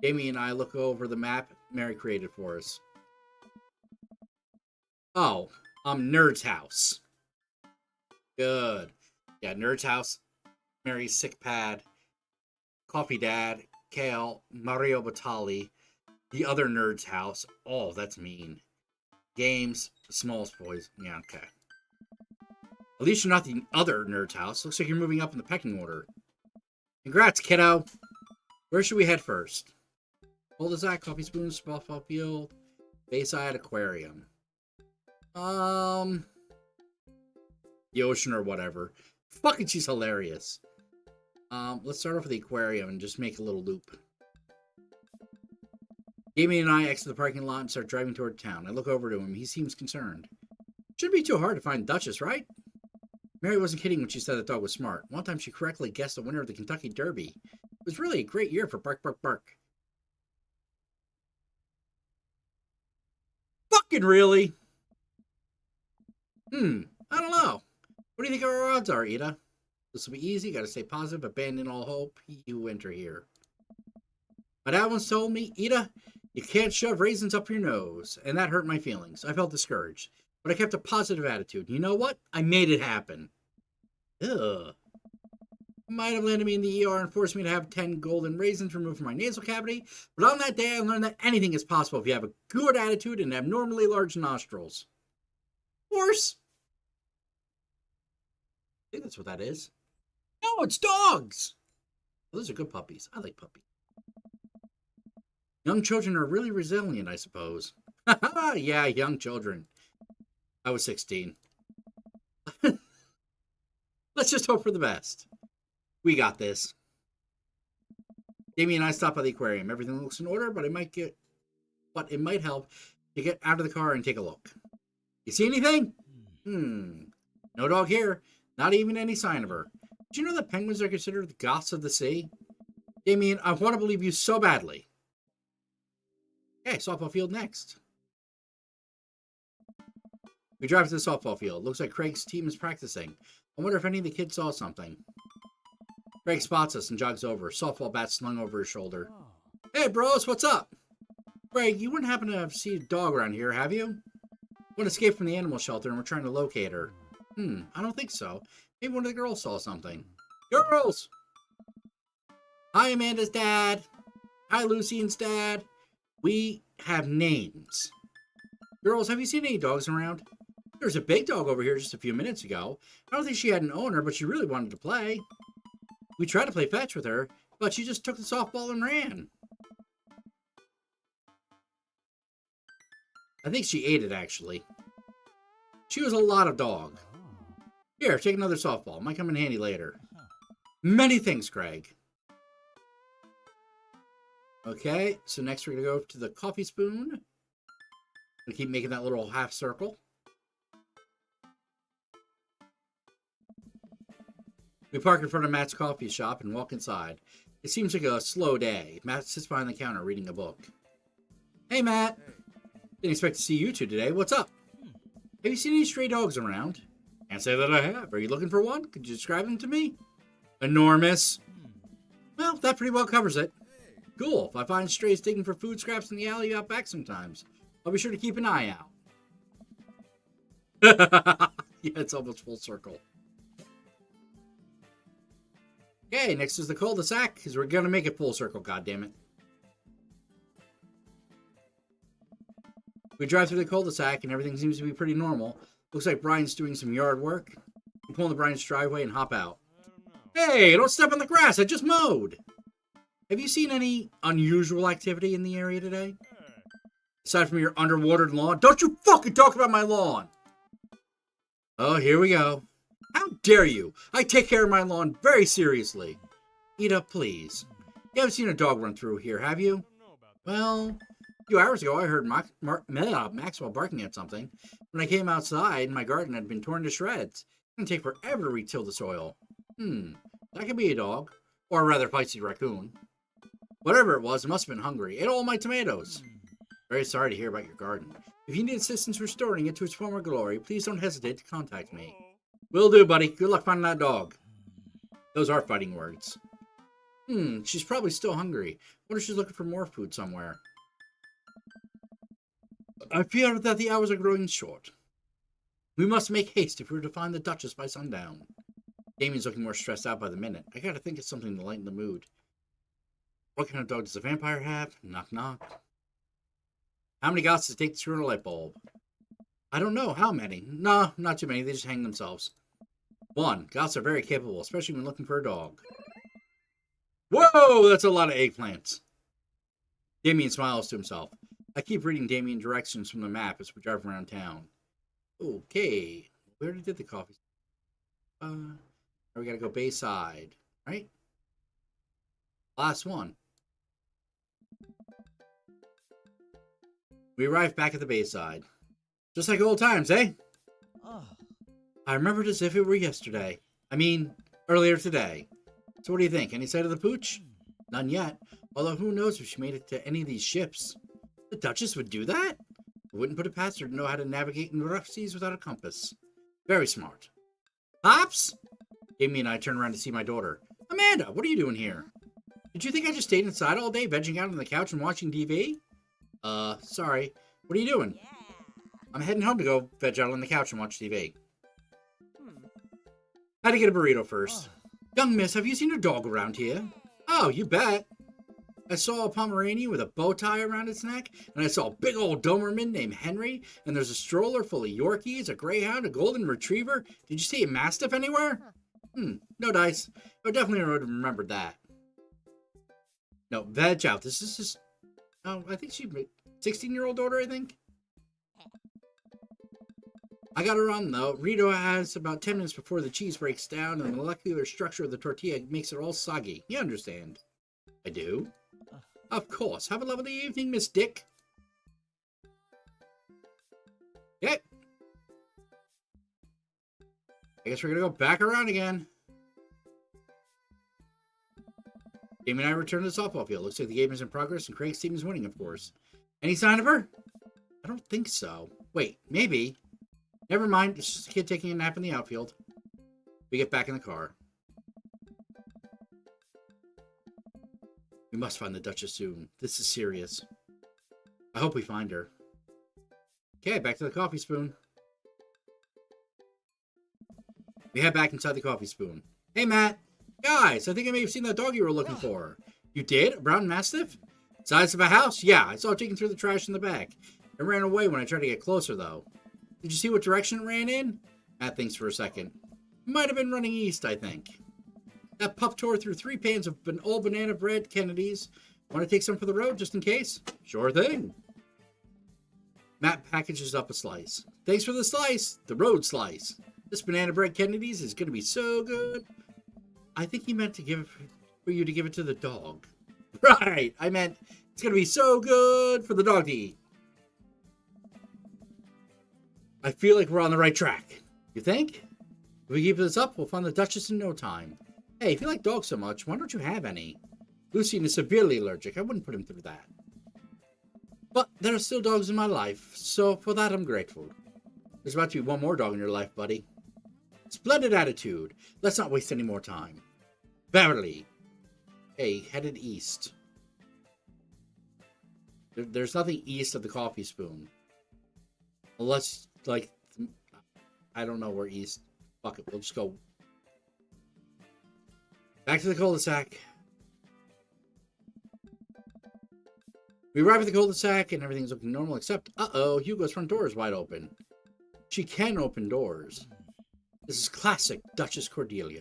Jamie and I look over the map Mary created for us. Oh, Nerd's house. Good. Yeah, Nerd's house, Mary's sick pad, Coffee Dad, Kale, Mario Batali, the other Nerd's house. Oh, that's mean. Games, smallest boys. Yeah, okay. At least you're not the other Nerd's house. Looks like you're moving up in the pecking order. Congrats, kiddo. Where should we head first? Cul-de-sac, Coffee Spoon, Softball Field, Bayside Aquarium. The ocean or whatever. Fucking, she's hilarious. Let's start off with the aquarium and just make a little loop. Jamie and I exit the parking lot and start driving toward town. I look over to him. He seems concerned. Shouldn't be too hard to find Duchess, right? Mary wasn't kidding when she said the dog was smart. One time she correctly guessed the winner of the Kentucky Derby. It was really a great year for Bark Bark Bark. Fucking really? I don't know. What do you think our odds are, Ida? This will be easy. Gotta stay positive, abandon all hope. You enter here. My dad once told me, Ida, you can't shove raisins up your nose. And that hurt my feelings. I felt discouraged. But I kept a positive attitude. You know what? I made it happen. Ugh. Might have landed me in the ER and forced me to have 10 golden raisins removed from my nasal cavity. But on that day, I learned that anything is possible if you have a good attitude and abnormally large nostrils. Horse? I think that's what that is. No, it's dogs! Well, those are good puppies. I like puppies. Young children are really resilient, I suppose. Yeah, young children. I was 16. Let's just hope for the best. We got this. Jamie and I stop by the aquarium. Everything looks in order, but it might help to get out of the car and take a look. You see anything? No dog here. Not even any sign of her. Did you know that penguins are considered the goths of the sea? Damien, I want to believe you so badly. Okay, softball field next. We drive to the softball field. Looks like Craig's team is practicing. I wonder if any of the kids saw something. Craig spots us and jogs over. Softball bat slung over his shoulder. Hey, bros, what's up? Craig, you wouldn't happen to have seen a dog around here, have you? One escaped from the animal shelter and we're trying to locate her. I don't think so. Maybe one of the girls saw something. Girls! Hi, Amanda's dad. Hi, Lucian's dad. We have names. Girls, have you seen any dogs around? There was a big dog over here just a few minutes ago. I don't think she had an owner, but she really wanted to play. We tried to play fetch with her, but she just took the softball and ran. I think she ate it, actually. She was a lot of dog. Here, take another softball. Might come in handy later. Many thanks, Craig. Okay, so next we're going to go to the coffee spoon. We keep making that little half circle. We park in front of Matt's coffee shop and walk inside. It seems like a slow day. Matt sits behind the counter reading a book. Hey, Matt. Didn't expect to see you two today. What's up? Have you seen any stray dogs around? Can't say that I have. Are you looking for one? Could you describe them to me? Enormous. Well, that pretty well covers it. Cool. If I find strays digging for food scraps in the alley out back sometimes, I'll be sure to keep an eye out. Yeah, it's almost full circle. Okay, next is the cul-de-sac, because we're going to make it full circle, goddammit. We drive through the cul-de-sac, and everything seems to be pretty normal. Looks like Brian's doing some yard work. We pull into Brian's driveway and hop out. Hey, don't step on the grass, I just mowed! Have you seen any unusual activity in the area today? Aside from your underwatered lawn? Don't you fucking talk about my lawn! Oh, here we go. How dare you? I take care of my lawn very seriously. Eat up, please. You haven't seen a dog run through here, have you? Well, a few hours ago I heard Maxwell barking at something. When I came outside, my garden had been torn to shreds. It's going to take forever to retill the soil. That could be a dog. Or a rather feisty raccoon. Whatever it was, it must have been hungry. Ate all my tomatoes. Very sorry to hear about your garden. If you need assistance restoring it to its former glory, please don't hesitate to contact me. Will do, buddy. Good luck finding that dog. Those are fighting words. She's probably still hungry. Wonder if she's looking for more food somewhere. I fear that the hours are growing short. We must make haste if we're to find the Duchess by sundown. Damien's looking more stressed out by the minute. I gotta think of something to lighten the mood. What kind of dog does a vampire have? Knock, knock. How many goths does it take to screw in a light bulb? I don't know. How many? No, not too many. They just hang themselves. 1. Goths are very capable, especially when looking for a dog. Whoa! That's a lot of eggplants. Damien smiles to himself. I keep reading Damien directions from the map as we drive around town. Okay. We already did the coffee. We gotta go Bayside, right? Last one. We arrive back at the Bayside. Just like old times, eh? Oh, I remember it as if it were yesterday. I mean, earlier today. So what do you think? Any sight of the pooch? None yet. Although who knows if she made it to any of these ships. The Duchess would do that? I wouldn't put it past her to know how to navigate in rough seas without a compass. Very smart. Pops? Amy and I turn around to see my daughter. Amanda, what are you doing here? Did you think I just stayed inside all day, vegging out on the couch and watching TV? Sorry. What are you doing? I'm heading home to go veg out on the couch and watch TV. Had to get a burrito first. Young miss, have you seen a dog around here? Oh, you bet. I saw a Pomeranian with a bow tie around its neck, and I saw a big old Doberman named Henry, and there's a stroller full of Yorkies, a Greyhound, a Golden Retriever. Did you see a Mastiff anywhere? No dice. I definitely would have remembered that. No, veg out. This is just... Oh, I think she's a 16-year-old daughter, I think. I got her on, though. Rito has about 10 minutes before the cheese breaks down and the molecular structure of the tortilla makes it all soggy. You understand? I do. Of course. Have a lovely evening, Miss Dick. Okay. I guess we're going to go back around again. Game and I return to the softball field. Looks like the game is in progress and Craig's team is winning, of course. Any sign of her? I don't think so. Wait, maybe. Never mind. It's just a kid taking a nap in the outfield. We get back in the car. We must find the Duchess soon. This is serious. I hope we find her. Okay, back to the coffee spoon. We head back inside the coffee spoon. Hey, Matt. Guys, I think I may have seen that dog you were looking for. You did? A brown mastiff? Size of a house? Yeah, I saw it taking through the trash in the back. It ran away when I tried to get closer, though. Did you see what direction it ran in? Matt thinks for a second. Might have been running east, I think. That pup tore through 3 pans of old banana bread Kennedy's. Want to take some for the road, just in case? Sure thing. Matt packages up a slice. Thanks for the slice. The road slice. This banana bread Kennedy's is going to be so good. I think he meant to for you to give it to the dog. Right. I meant it's going to be so good for the dog to eat. I feel like we're on the right track. You think? If we keep this up, we'll find the Duchess in no time. Hey, if you like dogs so much, why don't you have any? Lucien is severely allergic. I wouldn't put him through that. But there are still dogs in my life, so for that I'm grateful. There's about to be one more dog in your life, buddy. Splendid attitude. Let's not waste any more time. Beverly. Hey, headed east. There's nothing east of the coffee spoon. Unless, like, I don't know where east. Fuck it, we'll just go back to the cul-de-sac. We arrive at the cul-de-sac and everything's looking normal except, uh-oh, Hugo's front door is wide open. She can open doors. This is classic Duchess Cordelia.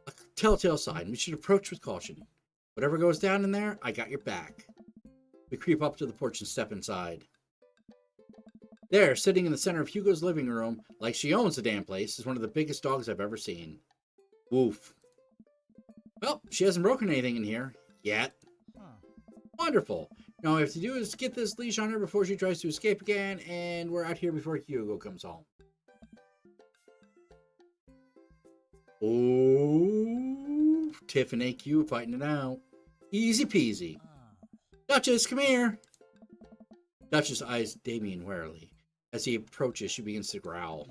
A telltale sign. We should approach with caution. Whatever goes down in there, I got your back. We creep up to the porch and step inside. There, sitting in the center of Hugo's living room, like she owns the damn place, is one of the biggest dogs I've ever seen. Woof. Well, she hasn't broken anything in here. Yet. Huh. Wonderful. Now all we have to do is get this leash on her before she tries to escape again, and we're out here before Hugo comes home. Oh, Tiff and AQ fighting it out. Easy peasy. Duchess, come here. Duchess eyes Damien warily. As he approaches, she begins to growl.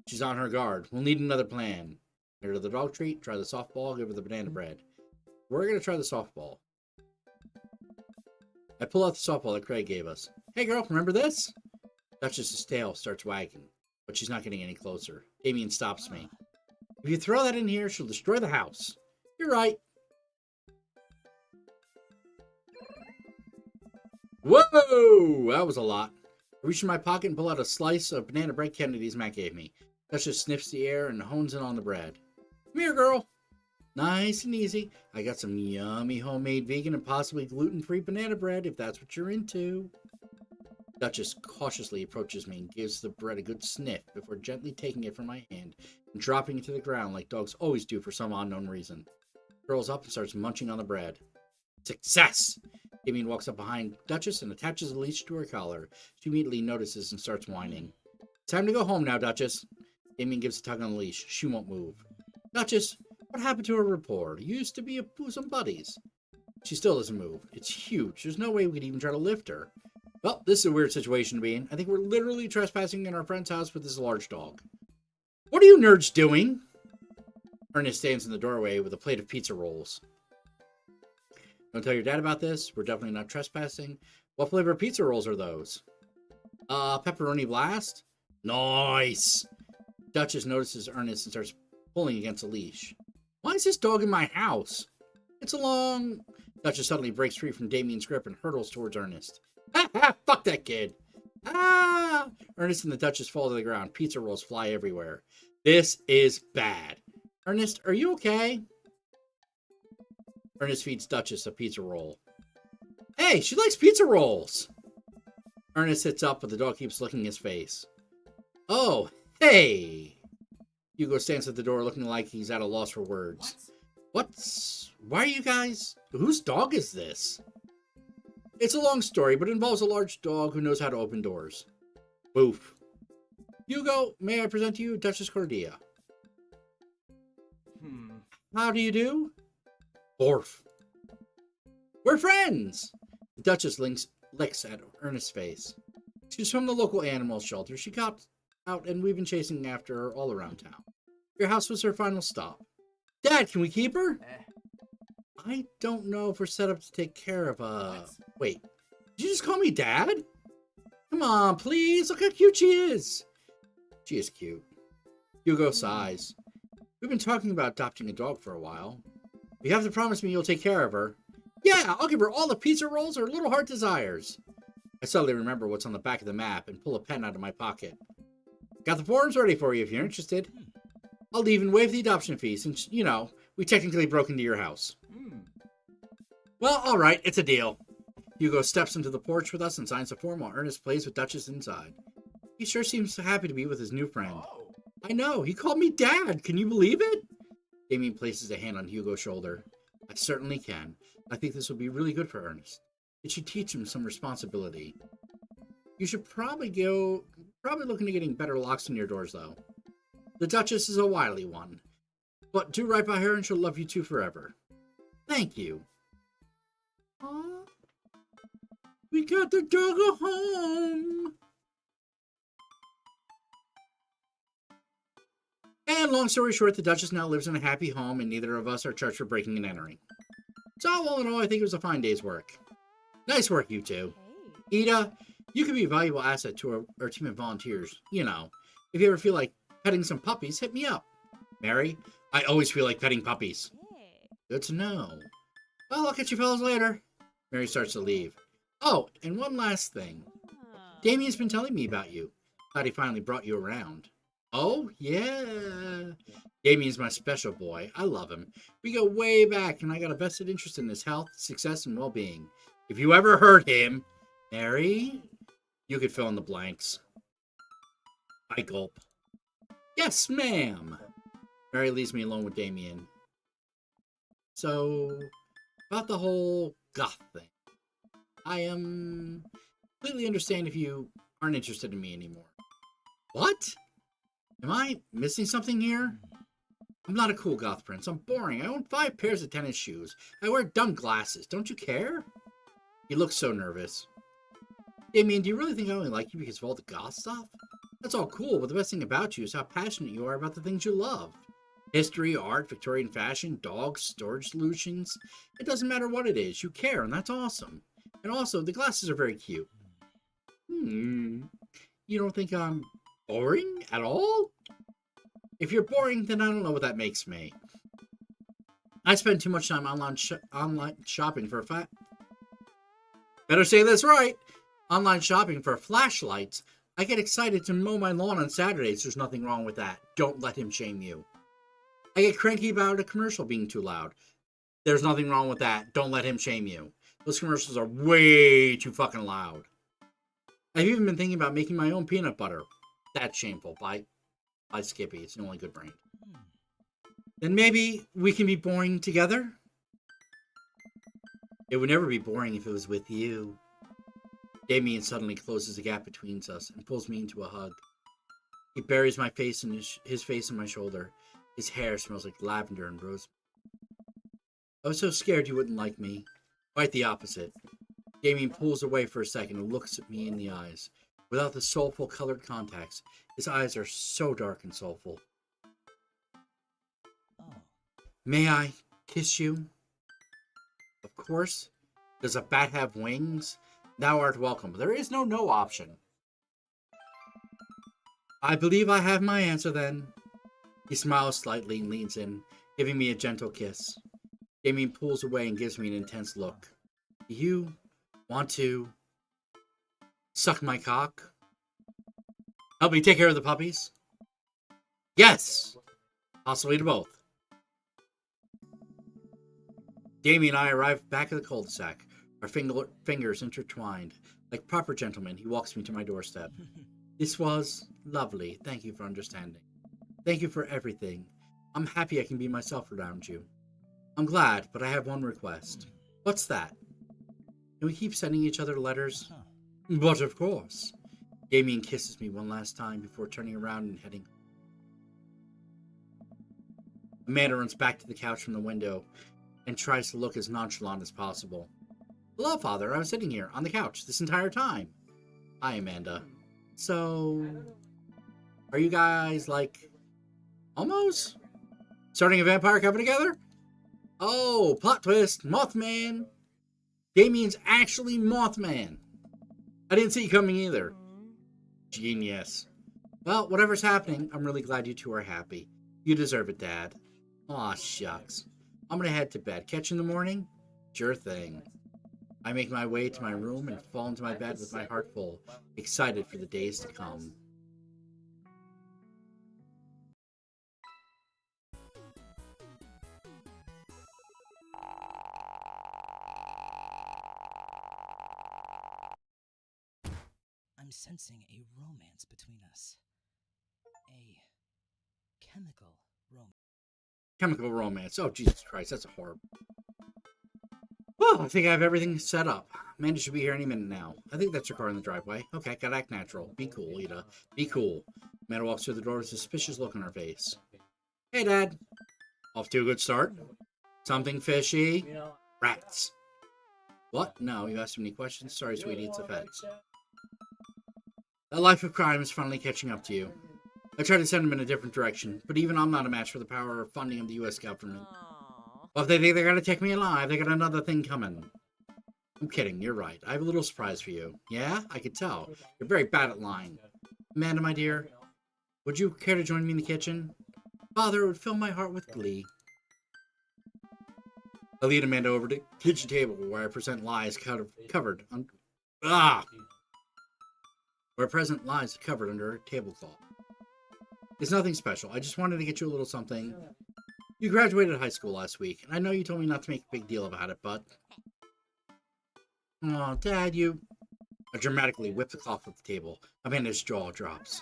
She's on her guard. We'll need another plan. Get her to the dog treat, try the softball, give her the banana bread. We're going to try the softball. I pull out the softball that Craig gave us. Hey girl, remember this? Duchess's tail starts wagging, but she's not getting any closer. Damien stops me. If you throw that in here, she'll destroy the house. You're right. Whoa! That was a lot. I reach in my pocket and pull out a slice of banana bread Kennedy's Matt gave me. Duchess sniffs the air and hones in on the bread. Come here, girl. Nice and easy. I got some yummy homemade vegan and possibly gluten-free banana bread, if that's what you're into. Duchess cautiously approaches me and gives the bread a good sniff before gently taking it from my hand and dropping it to the ground like dogs always do for some unknown reason. Curls up and starts munching on the bread. Success! Damien walks up behind Duchess and attaches a leash to her collar. She immediately notices and starts whining. Time to go home now, Duchess. Damien gives a tug on the leash. She won't move. Duchess, what happened to her rapport? You used to be some buddies. She still doesn't move. It's huge. There's no way we could even try to lift her. Well, this is a weird situation to be in. I think we're literally trespassing in our friend's house with this large dog. What are you nerds doing? Ernest stands in the doorway with a plate of pizza rolls. Don't tell your dad about this. We're definitely not trespassing. What flavor pizza rolls are those? Pepperoni blast? Nice! Duchess notices Ernest and starts pulling against a leash. Why is this dog in my house? It's a long... Duchess suddenly breaks free from Damien's grip and hurtles towards Ernest. Ha ha! Fuck that kid! Ah! Ernest and the Duchess fall to the ground. Pizza rolls fly everywhere. This is bad. Ernest, are you okay? Ernest feeds Duchess a pizza roll. Hey, she likes pizza rolls! Ernest sits up, but the dog keeps licking his face. Oh, hey! Hugo stands at the door looking like he's at a loss for words. Why are you guys... Whose dog is this? It's a long story, but it involves a large dog who knows how to open doors. Boof. Hugo, may I present to you Duchess Cordelia? How do you do? Orf. We're friends! The Duchess licks at Ernest's face. She's from the local animal shelter. She got out and we've been chasing after her all around town. Your house was her final stop. Dad, can we keep her? I don't know if we're set up to take care of Wait, did you just call me Dad? Come on, please. Look how cute she is. She is cute. Hugo sighs. We've been talking about adopting a dog for a while. You have to promise me you'll take care of her. Yeah, I'll give her all the pizza rolls her little heart desires. I suddenly remember what's on the back of the map and pull a pen out of my pocket. Got the forms ready for you if you're interested. I'll even waive the adoption fee since, you know, we technically broke into your house. Well, all right, it's a deal. Hugo steps into the porch with us and signs the form while Ernest plays with Duchess inside. He sure seems happy to be with his new friend. I know, he called me Dad. Can you believe it? Damien places a hand on Hugo's shoulder. I certainly can. I think this will be really good for Ernest. It should teach him some responsibility. You should probably look into getting better locks in your doors, though. The Duchess is a wily one. But do right by her and she'll love you too forever. Thank you. Aww. We got the dog a home. And long story short, the Duchess now lives in a happy home, and neither of us are charged for breaking and entering. So, all in all, I think it was a fine day's work. Nice work, you two. Hey. Ida, you could be a valuable asset to our team of volunteers. You know, if you ever feel like petting some puppies, hit me up. Mary, I always feel like petting puppies. Hey. Good to know. Well, I'll catch you fellas later. Mary starts to leave. Oh, and one last thing. Oh. Damien's been telling me about you. Glad he finally brought you around. Oh, yeah. Damien's my special boy. I love him. We go way back, and I got a vested interest in his health, success, and well-being. If you ever hurt him, Mary, you could fill in the blanks. I gulp. Yes, ma'am. Mary leaves me alone with Damien. So, about the whole goth thing. I completely understand if you aren't interested in me anymore. What? Am I missing something here? I'm not a cool goth prince. I'm boring. I own 5 pairs of tennis shoes. I wear dumb glasses. Don't you care? He looks so nervous. Damien, do you really think I only like you because of all the goth stuff? That's all cool, but the best thing about you is how passionate you are about the things you love. History, art, Victorian fashion, dogs, storage solutions. It doesn't matter what it is. You care, and that's awesome. And also, the glasses are very cute. You don't think I'm boring at all? If you're boring, then I don't know what that makes me. I spend too much time online shopping for Better say this right. Online shopping for flashlights. I get excited to mow my lawn on Saturdays. There's nothing wrong with that. Don't let him shame you. I get cranky about a commercial being too loud. There's nothing wrong with that. Don't let him shame you. Those commercials are way too fucking loud. I've even been thinking about making my own peanut butter. That's shameful. Buy Skippy. It's the only good brand. Then maybe we can be boring together? It would never be boring if it was with you. Damien suddenly closes the gap between us and pulls me into a hug. He buries my face in his face on my shoulder. His hair smells like lavender and rose. I was so scared you wouldn't like me. Quite the opposite. Damien pulls away for a second and looks at me in the eyes. Without the soulful colored contacts, his eyes are so dark and soulful. Oh. May I kiss you? Of course. Does a bat have wings? Thou art welcome. There is no option. I believe I have my answer then. He smiles slightly and leans in, giving me a gentle kiss. Damien pulls away and gives me an intense look. Do you want to suck my cock? Help me take care of the puppies? Yes! Possibly to both. Damien and I arrive back at the cul-de-sac, our fingers intertwined. Like proper gentlemen, he walks me to my doorstep. This was lovely. Thank you for understanding. Thank you for everything. I'm happy I can be myself around you. I'm glad, but I have one request. What's that? Can we keep sending each other letters? Huh. But of course. Damien kisses me one last time before turning around and heading. Amanda runs back to the couch from the window and tries to look as nonchalant as possible. Hello, Father. I was sitting here on the couch this entire time. Hi, Amanda. So, are you guys, like, almost starting a vampire company together? Oh, plot twist. Mothman. Damien's actually Mothman. I didn't see you coming either. Genius. Well, whatever's happening, I'm really glad you two are happy. You deserve it, Dad. Aw, shucks. I'm gonna head to bed. Catch you in the morning? Sure thing. I make my way to my room and fall into my bed with my heart full, excited for the days to come. I'm sensing a romance between us. A chemical romance. Chemical romance. Oh, Jesus Christ, that's a horror. Well, I think I have everything set up. Amanda should be here any minute now. I think that's her car in the driveway. Okay, gotta act natural. Be cool, Ida. Be cool. Amanda walks through the door with a suspicious look on her face. Hey, Dad. Off to a good start? Something fishy? Rats. What? No, you asked too many questions? Sorry, sweetie, it's the feds. The life of crime is finally catching up to you. I tried to send them in a different direction, but even I'm not a match for the power or funding of the U.S. government. Aw. Well, if they think they're gonna take me alive, they got another thing coming. I'm kidding, you're right. I have a little surprise for you. Yeah? I could tell. You're very bad at lying. Amanda, my dear, would you care to join me in the kitchen? Father, it would fill my heart with glee. I lead Amanda over to the kitchen table where I present lies covered under a tablecloth. It's nothing special. I just wanted to get you a little something. You graduated high school last week, and I know you told me not to make a big deal about it, but... Oh, Dad, you... I dramatically whip the cloth off the table. Amanda's jaw drops.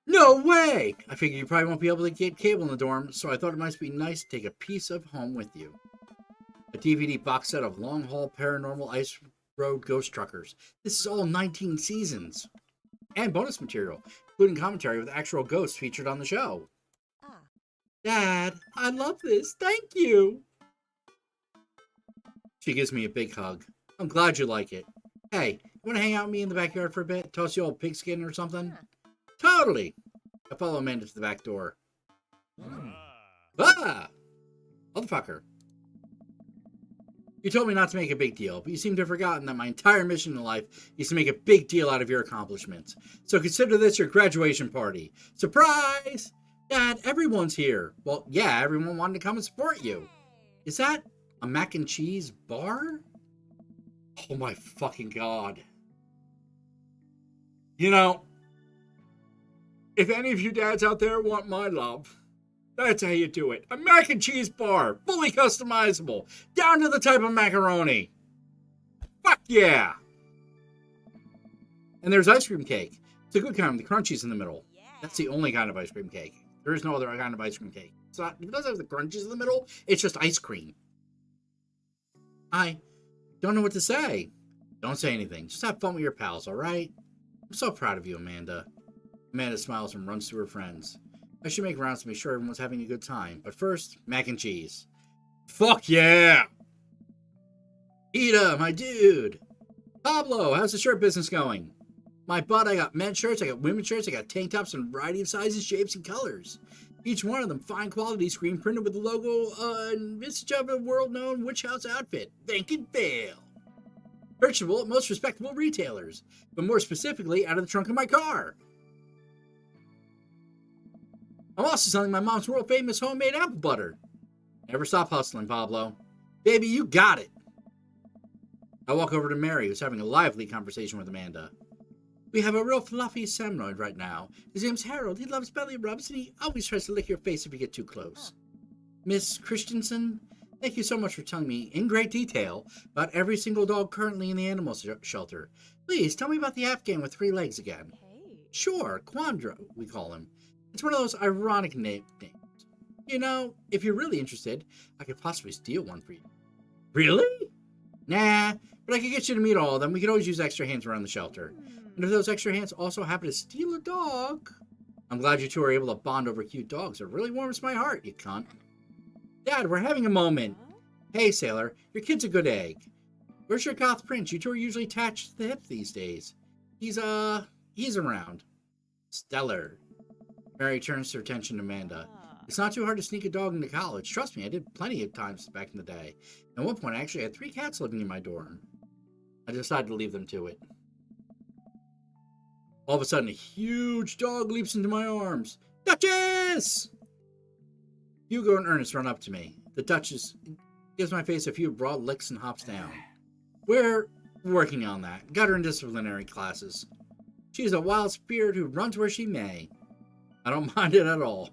No way! I figure you probably won't be able to get cable in the dorm, so I thought it might be nice to take a piece of home with you. A DVD box set of Long Haul Paranormal Ice Road Ghost Truckers. This is all 19 seasons. And bonus material, including commentary with actual ghosts featured on the show. Ah. Dad, I love this. Thank you. She gives me a big hug. I'm glad you like it. Hey, you want to hang out with me in the backyard for a bit? Toss you old pigskin or something? Totally. I follow Amanda to the back door. Ah! Motherfucker. You told me not to make a big deal, but you seem to have forgotten that my entire mission in life is to make a big deal out of your accomplishments. So consider this your graduation party. Surprise! Dad, everyone's here. Well, yeah, everyone wanted to come and support you. Is that a mac and cheese bar? Oh my fucking god. You know, if any of you dads out there want my love, that's how you do it. A mac and cheese bar, fully customizable, down to the type of macaroni. Fuck yeah! And there's ice cream cake. It's a good kind, the crunchies in the middle. That's the only kind of ice cream cake. There is no other kind of ice cream cake. It's not, it doesn't have the crunchies in the middle, it's just ice cream. I don't know what to say. Don't say anything. Just have fun with your pals, alright? I'm so proud of you, Amanda. Amanda smiles and runs to her friends. I should make rounds to make sure everyone's having a good time. But first, mac and cheese. Fuck yeah! Ida, my dude! Pablo, how's the shirt business going? My butt, I got men's shirts, I got women's shirts, I got tank tops in a variety of sizes, shapes, and colors. Each one of them fine quality screen printed with the logo and visage of a world-known witch house outfit. Think and fail. Purchasable at most respectable retailers, but more specifically out of the trunk of my car. I'm also selling my mom's world-famous homemade apple butter. Never stop hustling, Pablo. Baby, you got it. I walk over to Mary, who's having a lively conversation with Amanda. We have a real fluffy Semnoid right now. His name's Harold. He loves belly rubs, and he always tries to lick your face if you get too close. Miss Christensen, thank you so much for telling me in great detail about every single dog currently in the animal shelter. Please, tell me about the Afghan with 3 legs again. Okay. Sure, Quandra, we call him. It's one of those ironic names. You know, if you're really interested, I could possibly steal one for you. Really? Nah, but I could get you to meet all of them. We could always use extra hands around the shelter. And if those extra hands also happen to steal a dog... I'm glad you two are able to bond over cute dogs. It really warms my heart, you cunt. Dad, we're having a moment. Hey, Sailor, your kid's a good egg. Where's your goth prince? You two are usually attached to the hip these days. He's around. Stellar. Mary turns her attention to Amanda. It's not too hard to sneak a dog into college. Trust me, I did plenty of times back in the day. At one point, I actually had 3 cats living in my dorm. I decided to leave them to it. All of a sudden, a huge dog leaps into my arms. Duchess! Hugo and Ernest run up to me. The Duchess gives my face a few broad licks and hops down. We're working on that. Got her in disciplinary classes. She's a wild spirit who runs where she may. I don't mind it at all.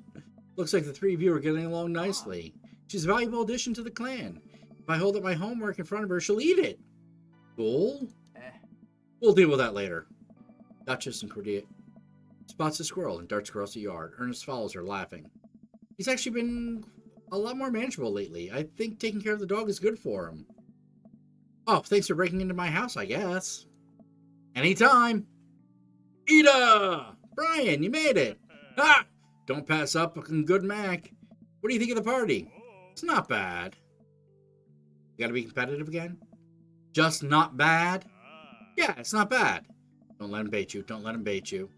Looks like the 3 of you are getting along nicely. She's a valuable addition to the clan. If I hold up my homework in front of her, she'll eat it. Cool? We'll deal with that later. Duchess and Cordelia spots a squirrel and darts across the yard. Ernest follows her, laughing. He's actually been a lot more manageable lately. I think taking care of the dog is good for him. Oh, thanks for breaking into my house, I guess. Anytime. Ida! Brian, you made it. Ah! Don't pass up a good Mac. What do you think of the party? It's not bad. You gotta be competitive again? Just not bad? Yeah, it's not bad. Don't let him bait you. Don't let him bait you.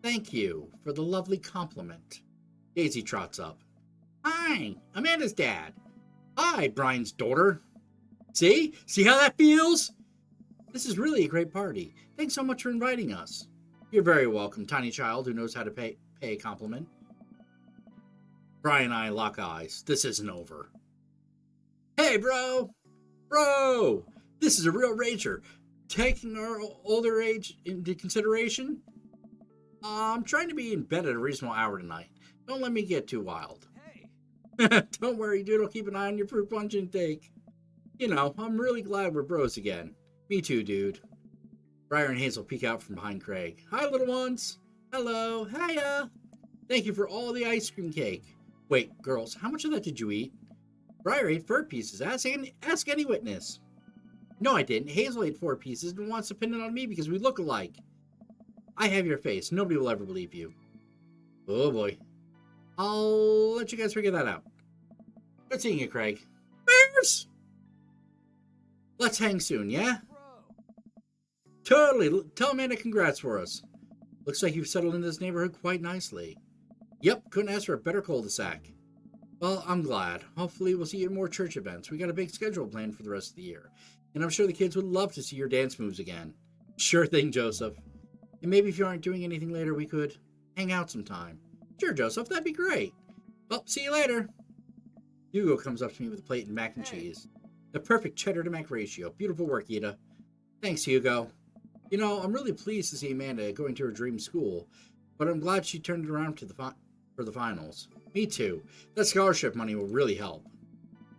Thank you for the lovely compliment. Daisy trots up. Hi, Amanda's dad. Hi, Brian's daughter. See? See how that feels? This is really a great party. Thanks so much for inviting us. You're very welcome, tiny child who knows how to pay a compliment. Brian and I lock eyes. This isn't over. Hey, bro! Bro! This is a real rager. Taking our older age into consideration? I'm trying to be in bed at a reasonable hour tonight. Don't let me get too wild. Hey. Don't worry, dude. I'll keep an eye on your fruit punch intake. You know, I'm really glad we're bros again. Me too, dude. Briar and Hazel peek out from behind Craig. Hi, little ones. Hello. Hiya. Thank you for all the ice cream cake. Wait, girls, how much of that did you eat? Briar ate 4 pieces. Ask any witness. No, I didn't. Hazel ate 4 pieces and wants to pin it on me because we look alike. I have your face. Nobody will ever believe you. Oh, boy. I'll let you guys figure that out. Good seeing you, Craig. Bears! Let's hang soon, yeah? Totally. Tell Amanda congrats for us. Looks like you've settled in this neighborhood quite nicely. Yep, couldn't ask for a better cul-de-sac. Well, I'm glad. Hopefully we'll see you at more church events. We got a big schedule planned for the rest of the year. And I'm sure the kids would love to see your dance moves again. Sure thing, Joseph. And maybe if you aren't doing anything later, we could hang out sometime. Sure, Joseph, that'd be great. Well, see you later. Hugo comes up to me with a plate and mac and cheese. The perfect cheddar to mac ratio. Beautiful work, Ida. Thanks, Hugo. You know, I'm really pleased to see Amanda going to her dream school, but I'm glad she turned it around for the finals. Me too. That scholarship money will really help.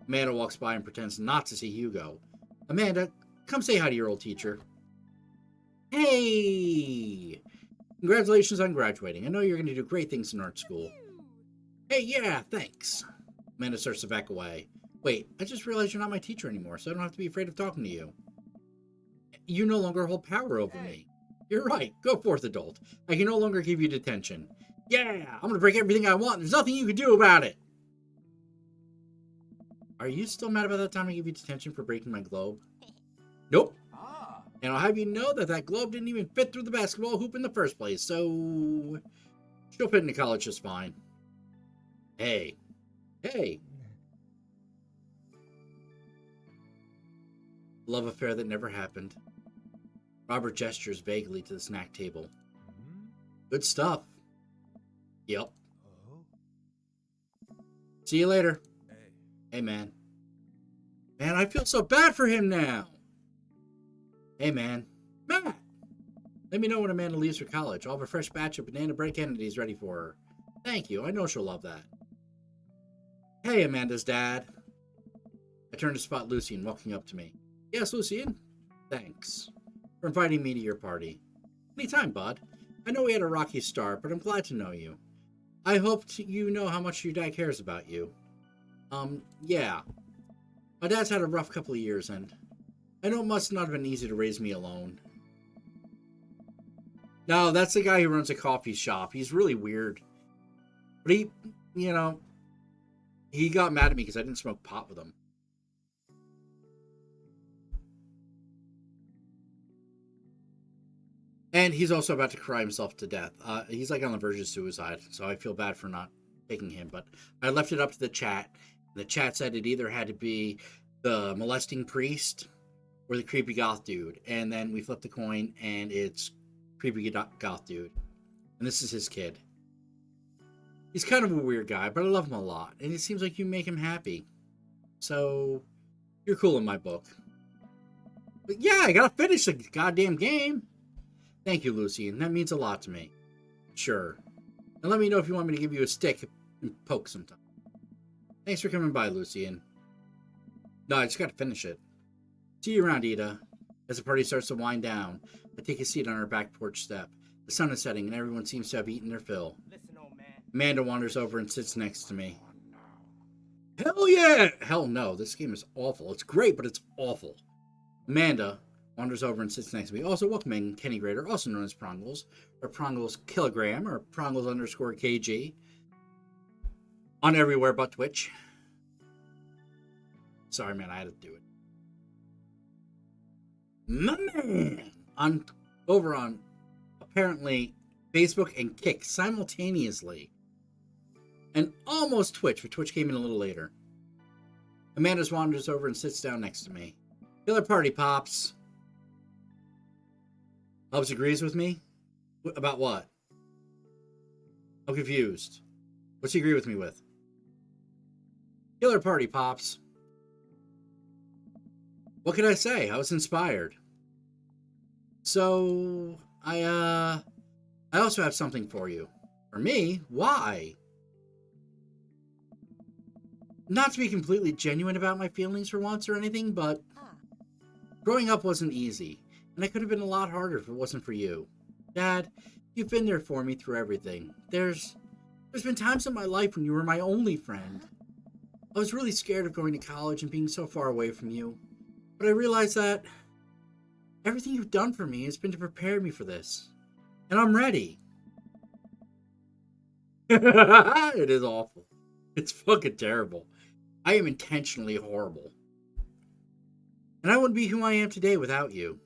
Amanda walks by and pretends not to see Hugo. Amanda, come say hi to your old teacher. Hey! Congratulations on graduating. I know you're going to do great things in art school. Hey, yeah, thanks. Amanda starts to back away. Wait, I just realized you're not my teacher anymore, so I don't have to be afraid of talking to you. You no longer hold power over me. You're right. Go forth, adult. I can no longer give you detention. Yeah, I'm going to break everything I want. There's nothing you can do about it. Are you still mad about that time I gave you detention for breaking my globe? Nope. And I'll have you know that that globe didn't even fit through the basketball hoop in the first place, so she'll fit into college just fine. Hey. Hey. Love affair that never happened. Robert gestures vaguely to the snack table. Good stuff. Yep. See you later. Hey, man. Man, I feel so bad for him now. Hey, man. Matt! Let me know when Amanda leaves for college. I'll have a fresh batch of banana bread candies ready for her. Thank you. I know she'll love that. Hey, Amanda's dad. I turn to spot Lucian walking up to me. Yes, Lucian? Thanks for inviting me to your party. Anytime, bud. I know we had a rocky start, but I'm glad to know you. I hope you know how much your dad cares about you. Yeah. My dad's had a rough couple of years, and I know it must not have been easy to raise me alone. No, that's the guy who runs a coffee shop. He's really weird. But he, you know, he got mad at me because I didn't smoke pot with him. And he's also about to cry himself to death. He's like on the verge of suicide, so I feel bad for not taking him. But I left it up to the chat. The chat said it either had to be the molesting priest or the creepy goth dude. And then we flipped the coin, and it's creepy goth dude. And this is his kid. He's kind of a weird guy, but I love him a lot. And it seems like you make him happy. So, you're cool in my book. But yeah, I gotta finish the goddamn game. Thank you, Lucian. That means a lot to me. Sure. And let me know if you want me to give you a stick and poke sometime. Thanks for coming by, Lucian. No, I just gotta finish it. See you around, Ida. As the party starts to wind down, I take a seat on our back porch step. The sun is setting and everyone seems to have eaten their fill. Listen, old man. Amanda wanders over and sits next to me. Hell yeah! Hell no, this game is awful. It's great, but it's awful. Amanda wanders over and sits next to me. Also welcoming Kenny Grader, also known as Prongles, or Prongles Kilogram, or Prongles _KG. On everywhere but Twitch. Sorry, man, I had to do it. My man! Over on, apparently, Facebook, and Kick simultaneously. And almost Twitch, but Twitch came in a little later. Amanda wanders over and sits down next to me. Killer party, Pops. Hobbs agrees with me? About what? I'm confused. What's he agree with me with? Killer party, Pops. What could I say? I was inspired. So, I also have something for you. For me? Why? Not to be completely genuine about my feelings for once or anything, but growing up wasn't easy, and it could have been a lot harder if it wasn't for you. Dad, you've been there for me through everything. There's been times in my life when you were my only friend. I was really scared of going to college and being so far away from you, but I realized that everything you've done for me has been to prepare me for this, and I'm ready. It is awful. It's fucking terrible. I am intentionally horrible. And I wouldn't be who I am today without you.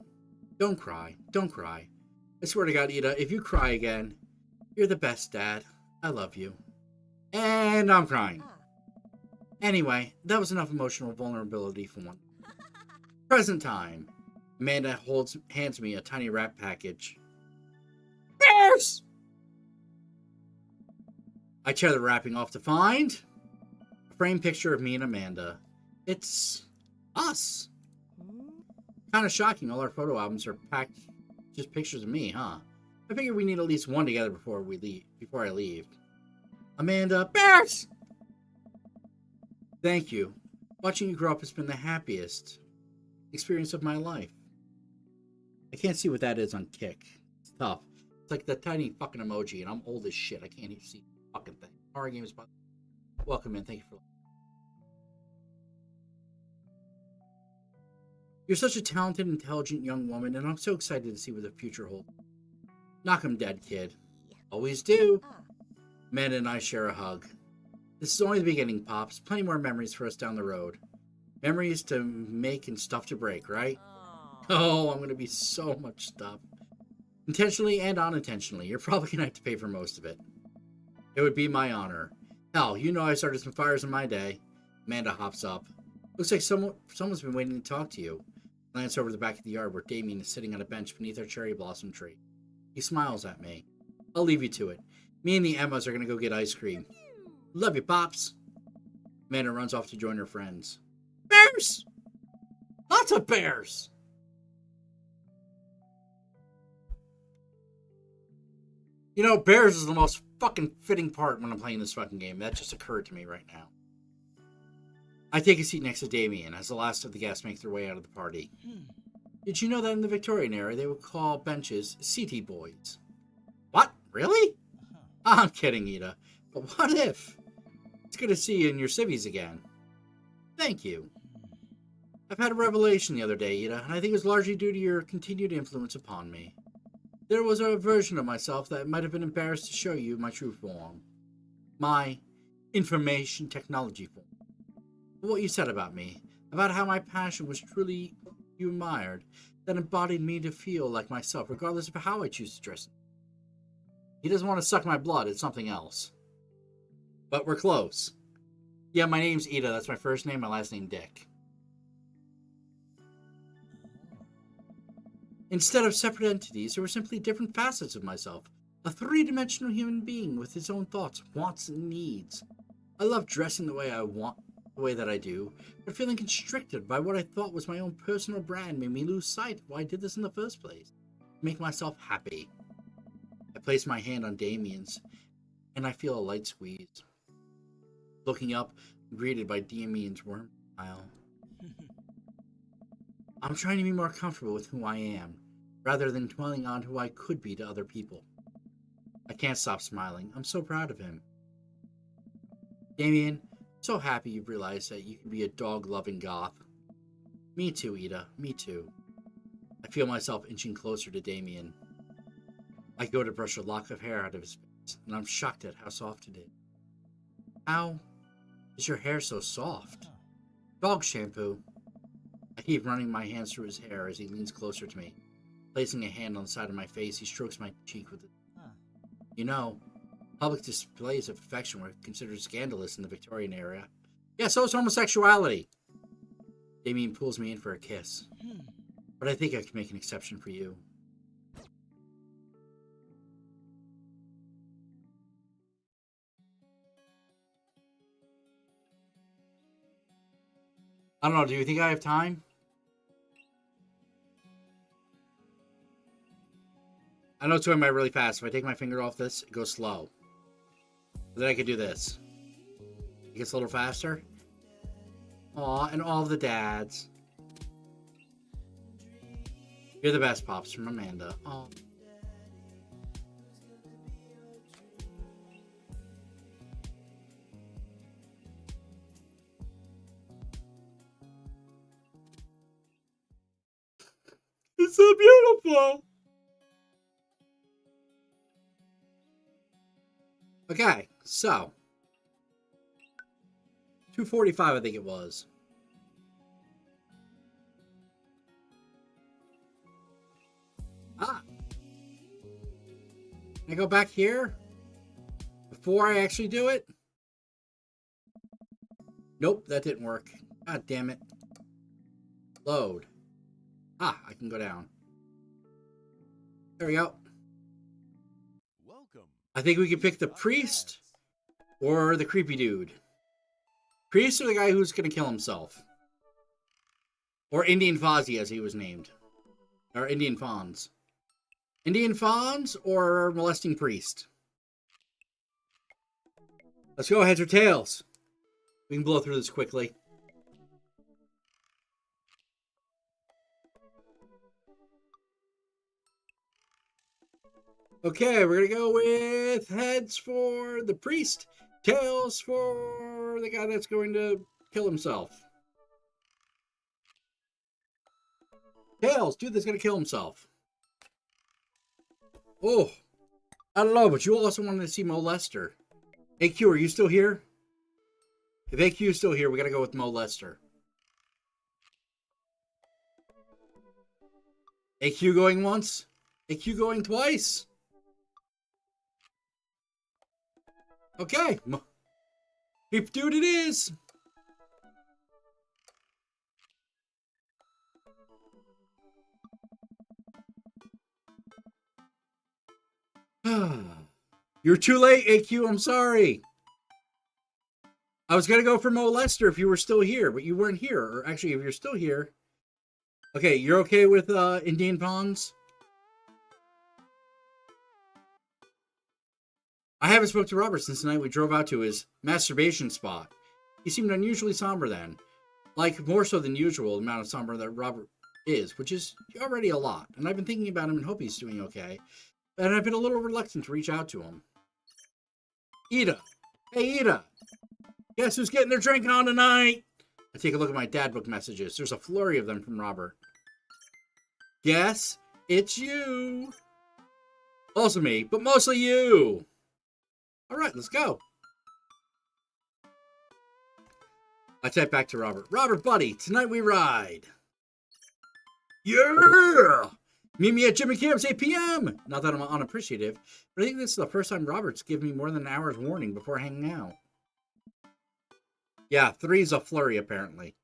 Don't cry. Don't cry. I swear to God, Ida, if you cry again, you're the best, Dad. I love you. And I'm crying. Anyway, that was enough emotional vulnerability for one. Present time. Amanda hands me a tiny wrap package. Bears! I tear the wrapping off to find a framed picture of me and Amanda. It's us. Kind of shocking. All our photo albums are packed just pictures of me, huh? I figure we need at least one together before I leave. Amanda, Bears! Thank you. Watching you grow up has been the happiest experience of my life. I can't see what that is on Kick. It's tough. It's like the tiny fucking emoji, and I'm old as shit. I can't even see the fucking thing. Horror Games, welcome in. Thank you for. You're such a talented, intelligent young woman, and I'm so excited to see what the future holds. Knock 'em dead, kid. Always do. Amanda and I share a hug. This is only the beginning, Pops. Plenty more memories for us down the road. Memories to make and stuff to break, right? Oh, I'm going to be so much stuff. Intentionally and unintentionally. You're probably going to have to pay for most of it. It would be my honor. Hell, you know I started some fires in my day. Amanda hops up. Looks like someone's been waiting to talk to you. Glance over the back of the yard where Damien is sitting on a bench beneath our cherry blossom tree. He smiles at me. I'll leave you to it. Me and the Emmas are going to go get ice cream. Love you, Pops. Amanda runs off to join her friends. Bears! Lots of bears! You know, bears is the most fucking fitting part when I'm playing this fucking game. That just occurred to me right now. I take a seat next to Damien as the last of the guests make their way out of the party. Did you know that in the Victorian era, they would call benches seaty boys? What? Really? I'm kidding, Ida. But what if? It's good to see you in your civvies again. Thank you. I've had a revelation the other day, Ida, and I think it's largely due to your continued influence upon me. There was a version of myself that might have been embarrassed to show you my true form. My information technology form. What you said about me, about how my passion was truly you admired, that embodied me to feel like myself, regardless of how I choose to dress. He doesn't want to suck my blood, it's something else. But we're close. Yeah, my name's Ida, that's my first name, my last name Dick. Instead of separate entities, there were simply different facets of myself. A three-dimensional human being with his own thoughts, wants, and needs. I love dressing the way I want, the way that I do, but feeling constricted by what I thought was my own personal brand made me lose sight of why I did this in the first place. Make myself happy. I place my hand on Damien's, and I feel a light squeeze. Looking up, I'm greeted by Damien's warm smile. I'm trying to be more comfortable with who I am, rather than dwelling on who I could be to other people. I can't stop smiling. I'm so proud of him. Damien, so happy you've realized that you can be a dog-loving goth. Me too, Ida. Me too. I feel myself inching closer to Damien. I go to brush a lock of hair out of his face, and I'm shocked at how soft it is. How is your hair so soft? Dog shampoo. I keep running my hands through his hair as he leans closer to me. Placing a hand on the side of my face, he strokes my cheek with it. You know, public displays of affection were considered scandalous in the Victorian era. Yeah, so is homosexuality. Damien pulls me in for a kiss. But I think I can make an exception for you. I don't know, do you think I have time? I know it's going by really fast. If I take my finger off this, it goes slow. But then I could do this. It gets a little faster. Aw, and all of the dads. You're the best, Pops, from Amanda. Aw. It's so beautiful. Okay, so 2:45, I think it was. Ah. Can I go back here before I actually do it? Nope, that didn't work. God damn it. Load. Ah, I can go down. There we go. Welcome. I think we can pick the priest or the creepy dude. Priest or the guy who's going to kill himself. Or Indian Fozzie, as he was named. Or Indian Fonz. Indian Fonz or molesting priest? Let's go, heads or tails. We can blow through this quickly. Okay, we're going to go with heads for the priest, tails for the guy that's going to kill himself. Tails, dude that's going to kill himself. Oh, I don't know, but you also wanted to see Mo Lester. AQ, are you still here? If AQ is still here, we got to go with Mo Lester. AQ going once? AQ going twice? Okay. Creep dude it is. You're too late, AQ. I'm sorry. I was going to go for Mo Lester if you were still here, but you weren't here. Or actually, if you're still here. Okay, you're okay with Indian Ponds? I haven't spoke to Robert since the night we drove out to his masturbation spot. He seemed unusually somber then. Like, more so than usual, the amount of somber that Robert is, which is already a lot. And I've been thinking about him and hope he's doing okay. And I've been a little reluctant to reach out to him. Ida. Hey, Ida. Guess who's getting their drink on tonight? I take a look at my dad book messages. There's a flurry of them from Robert. Guess it's you. Also me, but mostly you. All right, let's go. I type back to Robert. Robert, buddy, tonight we ride. Yeah! Meet me at Jim and Cam's 8 p.m. Not that I'm unappreciative, but I think this is the first time Robert's given me more than an hour's warning before hanging out. Yeah, 3's a flurry, apparently.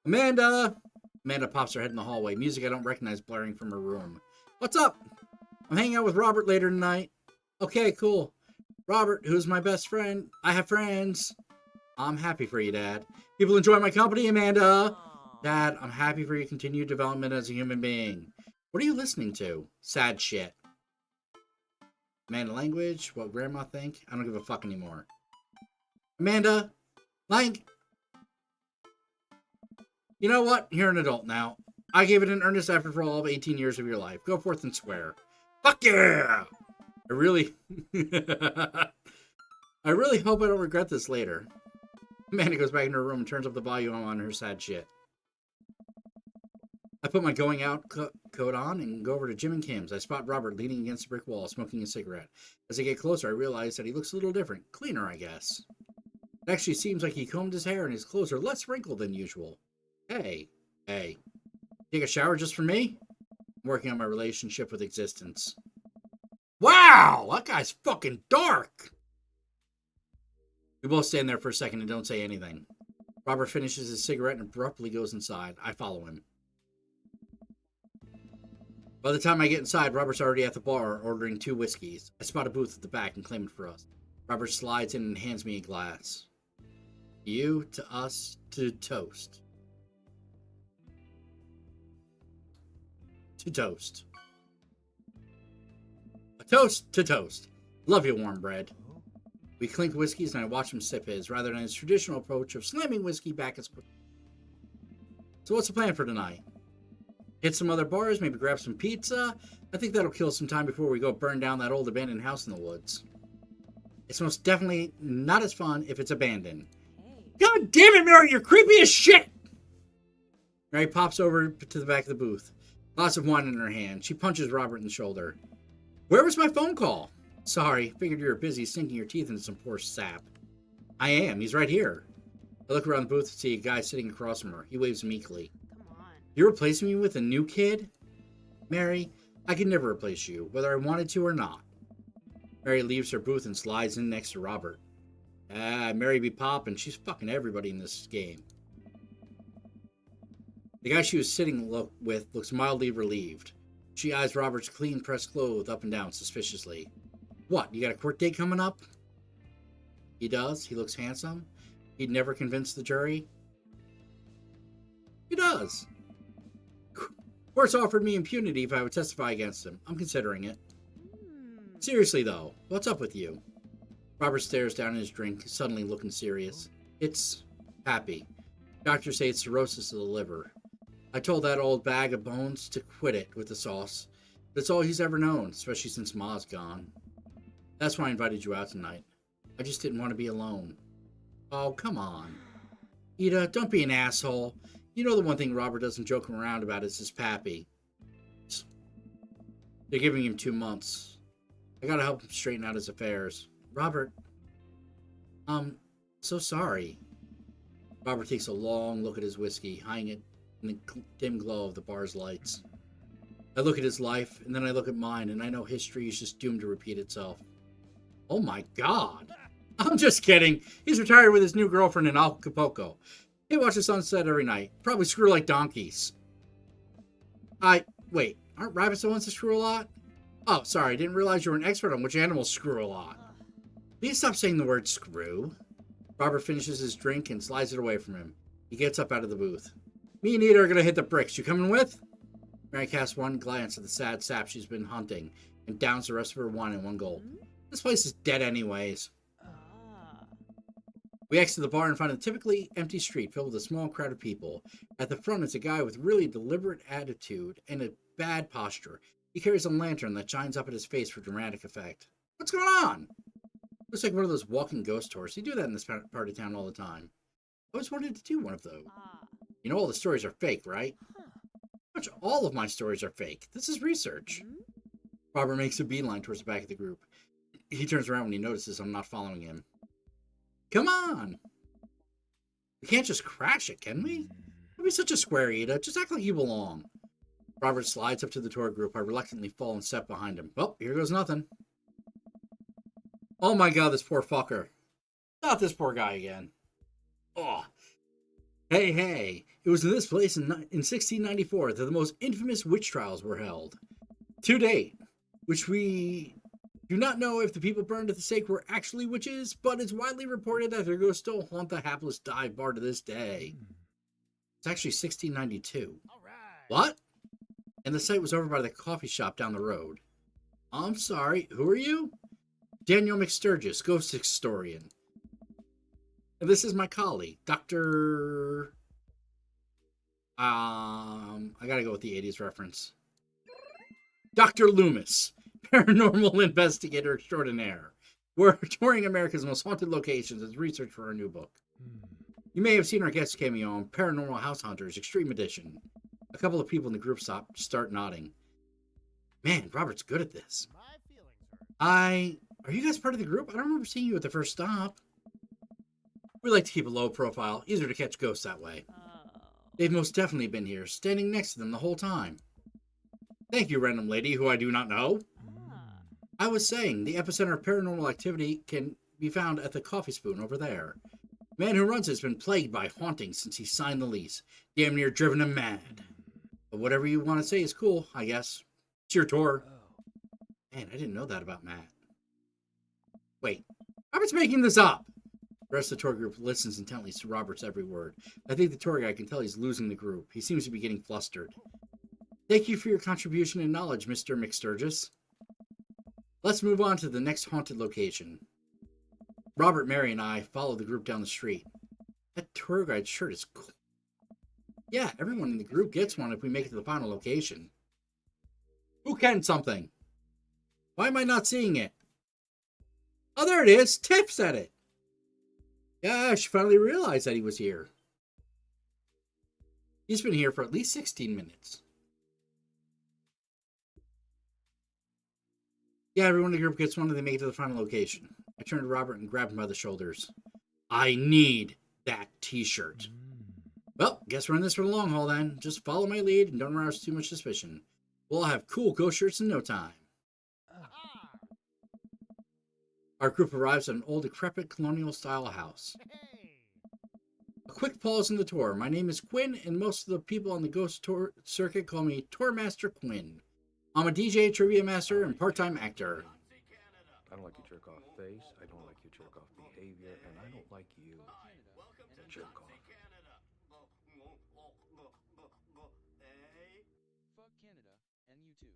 Amanda! Amanda pops her head in the hallway. Music I don't recognize blaring from her room. What's up? I'm hanging out with Robert later tonight. Okay, cool. Robert, who's my best friend. I have friends. I'm happy for you, Dad. People enjoy my company, Amanda. Dad, I'm happy for your continued development as a human being. What are you listening to? Sad shit. Amanda language? What grandma think? I don't give a fuck anymore. Amanda. Like. You know what? You're an adult now. I gave it an earnest effort for all of 18 years of your life. Go forth and swear. Fuck yeah! I really hope I don't regret this later. Amanda goes back into her room and turns up the volume on her sad shit. I put my going out coat on and go over to Jim and Kim's. I spot Robert leaning against a brick wall, smoking a cigarette. As I get closer, I realize that he looks a little different. Cleaner, I guess. It actually seems like he combed his hair and his clothes are less wrinkled than usual. Hey. Take a shower just for me? I'm working on my relationship with existence. Wow, that guy's fucking dark. We both stand there for a second and don't say anything. Robert finishes his cigarette and abruptly goes inside. I follow him. By the time I get inside, Robert's already at the bar ordering 2 whiskeys. I spot a booth at the back and claim it for us. Robert slides in and hands me a glass. You, to us, to toast. To toast. A toast to toast. Love you, warm bread. We clink whiskeys and I watch him sip his, rather than his traditional approach of slamming whiskey back as quick. So what's the plan for tonight? Hit some other bars, maybe grab some pizza. I think that'll kill some time before we go burn down that old abandoned house in the woods. It's most definitely not as fun if it's abandoned. God damn it, Mary, you're creepy as shit! Mary pops over to the back of the booth. Lots of wine in her hand. She punches Robert in the shoulder. Where was my phone call? Sorry, figured you were busy sinking your teeth into some poor sap. I am. He's right here. I look around the booth and see a guy sitting across from her. He waves meekly. Come on. You're replacing me with a new kid? Mary, I could never replace you, whether I wanted to or not. Mary leaves her booth and slides in next to Robert. Mary be poppin'. She's fucking everybody in this game. The guy she was sitting with looks mildly relieved. She eyes Robert's clean pressed clothes up and down suspiciously. What, you got a court date coming up? He does. He looks handsome. He'd never convince the jury. He does. Court's offered me impunity if I would testify against him. I'm considering it. Seriously, though, what's up with you? Robert stares down at his drink, suddenly looking serious. It's Pappy. Doctors say it's cirrhosis of the liver. I told that old bag of bones to quit it with the sauce. That's all he's ever known, especially since Ma's gone. That's why I invited you out tonight. I just didn't want to be alone. Oh, come on. Ida, don't be an asshole. You know the one thing Robert doesn't joke around about is his Pappy. They're giving him 2 months. I gotta help him straighten out his affairs. Robert, so sorry. Robert takes a long look at his whiskey, eyeing it in the dim glow of the bar's lights. I look at his life, and then I look at mine, and I know history is just doomed to repeat itself. Oh my God. I'm just kidding. He's retired with his new girlfriend in Acapulco. They watch the sunset every night. Probably screw like donkeys. Wait, aren't rabbits the ones that screw a lot? Oh, sorry, I didn't realize you were an expert on which animals screw a lot. Please stop saying the word screw. Robert finishes his drink and slides it away from him. He gets up out of the booth. Me and Ida are gonna hit the bricks. You coming with? Mary casts one glance at the sad sap she's been hunting and downs the rest of her wine in one gulp. This place is dead anyways. We exit the bar and find a typically empty street filled with a small crowd of people. At the front is a guy with really deliberate attitude and a bad posture. He carries a lantern that shines up at his face for dramatic effect. What's going on? Looks like one of those walking ghost tours. You do that in this part of town all the time. I always wanted to do one of those. You know all the stories are fake, right? Pretty much all of my stories are fake. This is research. Robert makes a beeline towards the back of the group. He turns around when he notices I'm not following him. Come on! We can't just crash it, can we? Don't be such a square, Ida. Just act like you belong. Robert slides up to the tour group. I reluctantly fall and step behind him. Well, here goes nothing. Oh my God, this poor fucker. Not this poor guy again. Oh. Hey. It was in this place in 1694 that the most infamous witch trials were held. To date, which we do not know if the people burned at the stake were actually witches, but it's widely reported that their ghosts still haunt the hapless dive bar to this day. It's actually 1692. All right. What? And the site was over by the coffee shop down the road. I'm sorry, who are you? Daniel McSturgis, ghost historian. And this is my colleague, Dr. I gotta go with the 80s reference. Dr. Loomis, paranormal investigator extraordinaire. We're touring America's most haunted locations as research for our new book. You may have seen our guest cameo on Paranormal House Hunters Extreme Edition. A couple of people in the group start nodding. Man, Robert's good at this. My feelings hurt. Are you guys part of the group? I don't remember seeing you at the first stop. We like to keep a low profile, easier to catch ghosts that way. They've most definitely been here, standing next to them the whole time. Thank you, random lady who I do not know. I was saying, the epicenter of paranormal activity can be found at the Coffee Spoon over there. The man who runs it has been plagued by hauntings since he signed the lease. Damn near driven him mad. But whatever you want to say is cool, I guess. It's your tour. Oh. Man, I didn't know that about Matt. Wait, Robert's making this up. The rest of the tour group listens intently to Robert's every word. I think the tour guide can tell he's losing the group. He seems to be getting flustered. Thank you for your contribution and knowledge, Mr. McSturgis. Let's move on to the next haunted location. Robert, Mary, and I follow the group down the street. That tour guide shirt is cool. Yeah, everyone in the group gets one if we make it to the final location. Who can something? Why am I not seeing it? Oh, there it is. Tiff said it. Yeah, she finally realized that he was here. He's been here for at least 16 minutes. Yeah, everyone in the group gets one and they make it to the final location. I turn to Robert and grab him by the shoulders. I need that t-shirt. Well, guess we're in this for the long haul then. Just follow my lead and don't arouse too much suspicion. We'll all have cool ghost shirts in no time. Our group arrives at an old, decrepit, colonial-style house. A quick pause in the tour. My name is Quinn, and most of the people on the ghost tour circuit call me Tour Master Quinn. I'm a DJ, trivia master, and part-time actor. I don't like your jerk-off face, I don't like your jerk-off behavior, and I don't like you, jerk-off. Fuck Canada, and you too.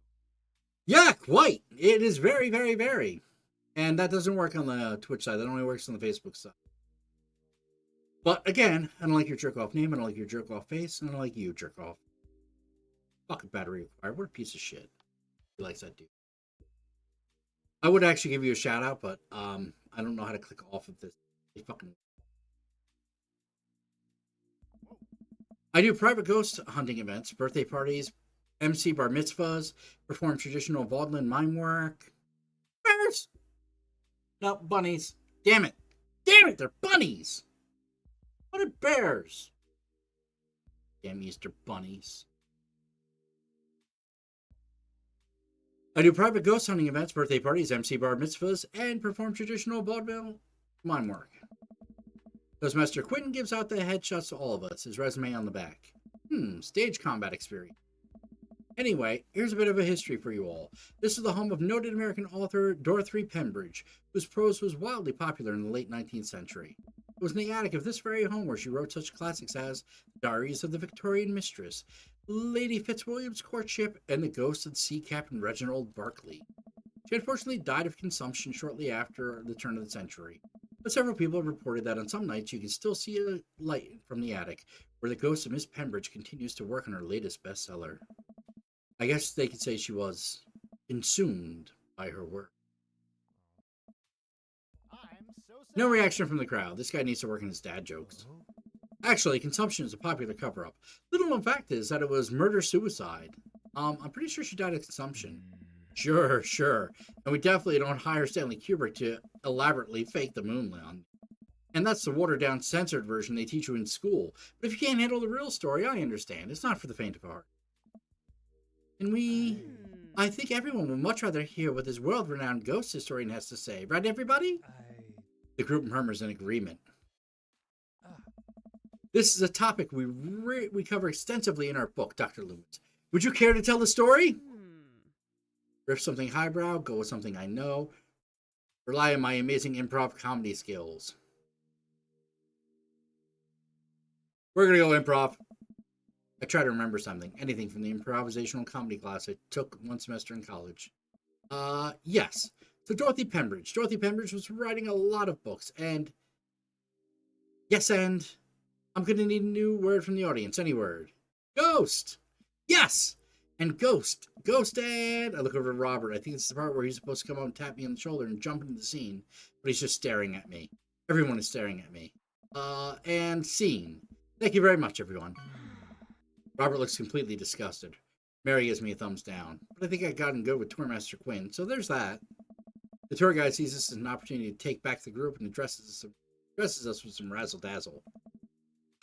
Yeah, quite. It is very, very, very. And that doesn't work on the Twitch side. That only works on the Facebook side. But again, I don't like your jerk-off name, I don't like your jerk-off face, and I don't like you, jerk-off. Fucking battery required. What a piece of shit. He likes that dude. I would actually give you a shout out, but I don't know how to click off of this. I do private ghost hunting events, birthday parties, MC bar mitzvahs, perform traditional Vaudland mime work. Bears! No, bunnies. Damn it. Damn it, they're bunnies! What are bears? Damn Easter bunnies. I do private ghost hunting events, birthday parties, MC bar mitzvahs, and perform traditional vaudeville mime work. Ghostmaster Quinn gives out the headshots to all of us, his resume on the back. Stage combat experience. Anyway, here's a bit of a history for you all. This is the home of noted American author Dorothy Pembridge, whose prose was wildly popular in the late 19th century. It was in the attic of this very home where she wrote such classics as Diaries of the Victorian Mistress, Lady Fitzwilliam's Courtship, and The Ghost of Sea Captain Reginald Barclay. She unfortunately died of consumption shortly after the turn of the century, but several people have reported that on some nights you can still see a light from the attic, where the ghost of Miss Pembridge continues to work on her latest bestseller. I guess they could say she was consumed by her work. No reaction from the crowd. This guy needs to work on his dad jokes. Actually, consumption is a popular cover-up. Little known fact is that it was murder-suicide. I'm pretty sure she died of consumption. Sure. And we definitely don't hire Stanley Kubrick to elaborately fake the moon landing. And that's the watered-down, censored version they teach you in school. But if you can't handle the real story, I understand. It's not for the faint of heart. And I think everyone would much rather hear what this world-renowned ghost historian has to say. Right, everybody? The group murmurs in agreement. This is a topic we cover extensively in our book, Dr. Loomis. Would you care to tell the story? Riff something highbrow, go with something I know. Rely on my amazing improv comedy skills. We're going to go improv. I try to remember something. Anything from the improvisational comedy class I took one semester in college. Yes. So Dorothy Pembridge. Dorothy Pembridge was writing a lot of books, and... Yes, and... I'm going to need a new word from the audience. Any word. Ghost! Yes! And ghost. Ghosted! I look over to Robert. I think it's the part where he's supposed to come up and tap me on the shoulder and jump into the scene. But he's just staring at me. Everyone is staring at me. And scene. Thank you very much, everyone. Robert looks completely disgusted. Mary gives me a thumbs down. But I think I got in good with Tourmaster Quinn, so there's that. The tour guide sees this as an opportunity to take back the group and addresses us with some razzle-dazzle.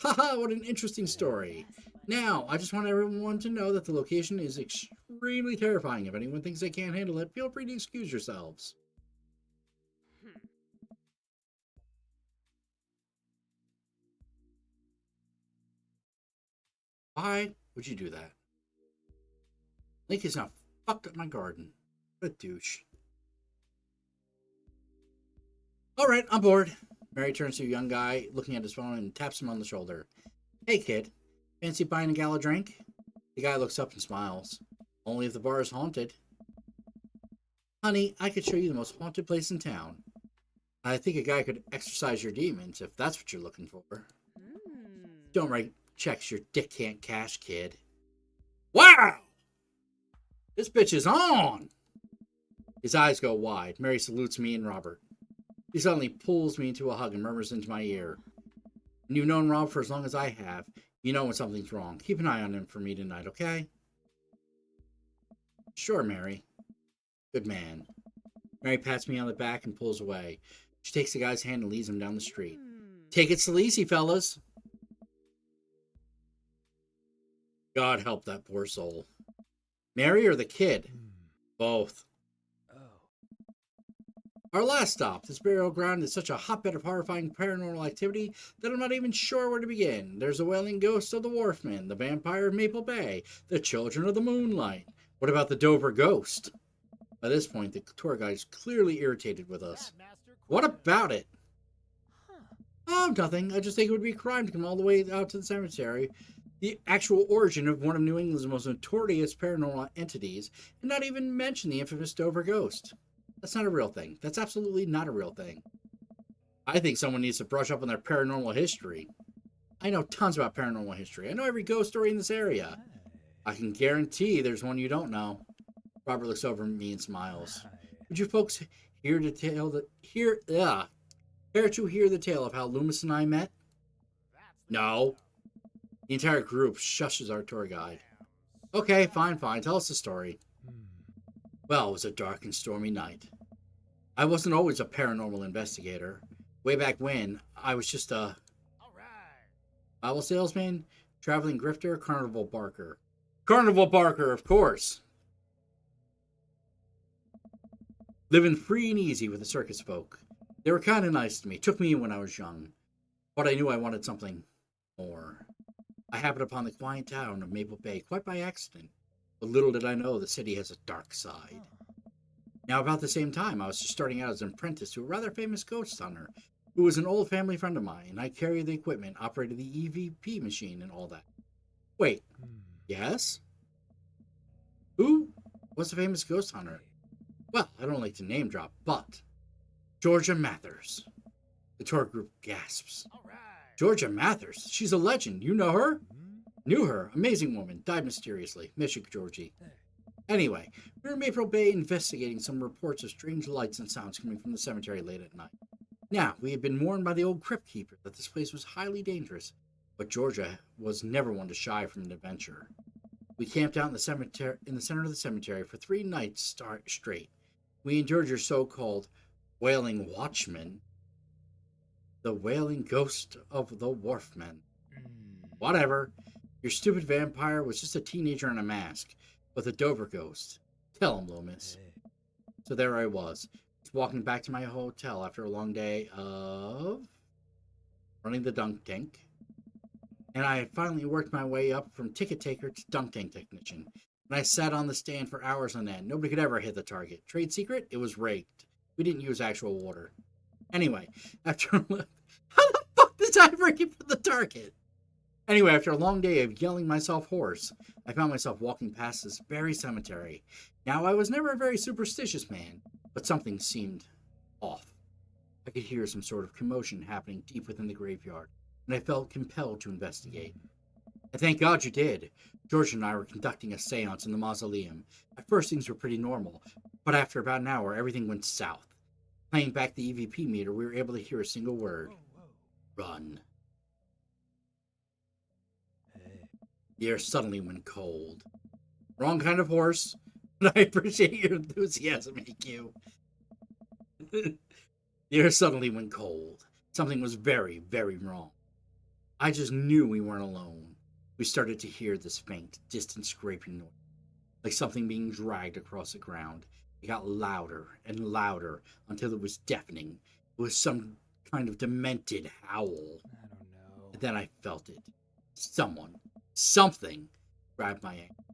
Haha, what an interesting story. Now, I just want everyone to know that the location is extremely extremely terrifying. If anyone thinks they can't handle it, feel free to excuse yourselves. Why would you do that? Link has now fucked up my garden. What a douche. Alright, I'm bored. Mary turns to a young guy looking at his phone and taps him on the shoulder. Hey kid, fancy buying a gal a drink? The guy looks up and smiles. Only if the bar is haunted. Honey, I could show you the most haunted place in town. I think a guy could exorcise your demons if that's what you're looking for. Don't write checks your dick can't cash, kid. Wow! This bitch is on! His eyes go wide. Mary salutes me and Robert. He suddenly pulls me into a hug and murmurs into my ear. When you've known Rob for as long as I have, you know when something's wrong. Keep an eye on him for me tonight, okay? Sure, Mary. Good man. Mary pats me on the back and pulls away. She takes the guy's hand and leads him down the street. Take it slow easy, fellas. God help that poor soul. Mary or the kid? Both. Our last stop, this burial ground is such a hotbed of horrifying paranormal activity that I'm not even sure where to begin. There's the wailing ghost of the Wharfman, the vampire of Maple Bay, the children of the moonlight. What about the Dover ghost? By this point, the tour guide is clearly irritated with us. What about it? Oh, nothing. I just think it would be a crime to come all the way out to the cemetery, the actual origin of one of New England's most notorious paranormal entities, and not even mention the infamous Dover ghost. That's not a real thing. That's absolutely not a real thing. I think someone needs to brush up on their paranormal history. I know tons about paranormal history. I know every ghost story in this area. I can guarantee there's one you don't know. Robert looks over at me and smiles. Would you folks care to hear the tale of how Loomis and I met? No. The entire group shushes our tour guide. Okay, fine. Tell us the story. Well, it was a dark and stormy night. I wasn't always a paranormal investigator. Way back when, I was just a Bible salesman, traveling grifter, carnival barker. Carnival barker, of course! Living free and easy with the circus folk. They were kind of nice to me, took me in when I was young. But I knew I wanted something more. I happened upon the quiet town of Maple Bay quite by accident. But little did I know the city has a dark side. Now, about the same time, I was just starting out as an apprentice to a rather famous ghost hunter, who was an old family friend of mine, and I carried the equipment, operated the EVP machine, and all that. Wait, yes? Who was the famous ghost hunter? Well, I don't like to name drop, but Georgia Mathers. The tour group gasps. Georgia Mathers? She's a legend. You know her? Knew her. Amazing woman. Died mysteriously. Miss you, Georgie. Anyway, we were in Maple Bay investigating some reports of strange lights and sounds coming from the cemetery late at night. Now, we had been warned by the old crypt keeper that this place was highly dangerous, but Georgia was never one to shy from an adventure. We camped out in the center of the cemetery for 3 nights straight. We endured your so-called wailing watchman, the wailing ghost of the Wharfman. Whatever. Your stupid vampire was just a teenager in a mask, with a Dover ghost. Tell him, Loomis. So there I was, walking back to my hotel after a long day of running the dunk tank. And I had finally worked my way up from ticket taker to dunk tank technician. And I sat on the stand for hours on end. Nobody could ever hit the target. Trade secret? It was raked. We didn't use actual water. Anyway, how the fuck did I break it for the target? Anyway, after a long day of yelling myself hoarse, I found myself walking past this very cemetery. Now, I was never a very superstitious man, but something seemed off. I could hear some sort of commotion happening deep within the graveyard, and I felt compelled to investigate. And thank God you did. George and I were conducting a seance in the mausoleum. At first, things were pretty normal, but after about an hour, everything went south. Playing back the EVP meter, we were able to hear a single word. Run. The air suddenly went cold. Wrong kind of horse, but I appreciate your enthusiasm, AQ. The air suddenly went cold. Something was very, very wrong. I just knew we weren't alone. We started to hear this faint, distant scraping noise. like something being dragged across the ground. It got louder and louder until it was deafening. It was some kind of demented howl. I don't know. And then I felt it. Something grabbed my ankle.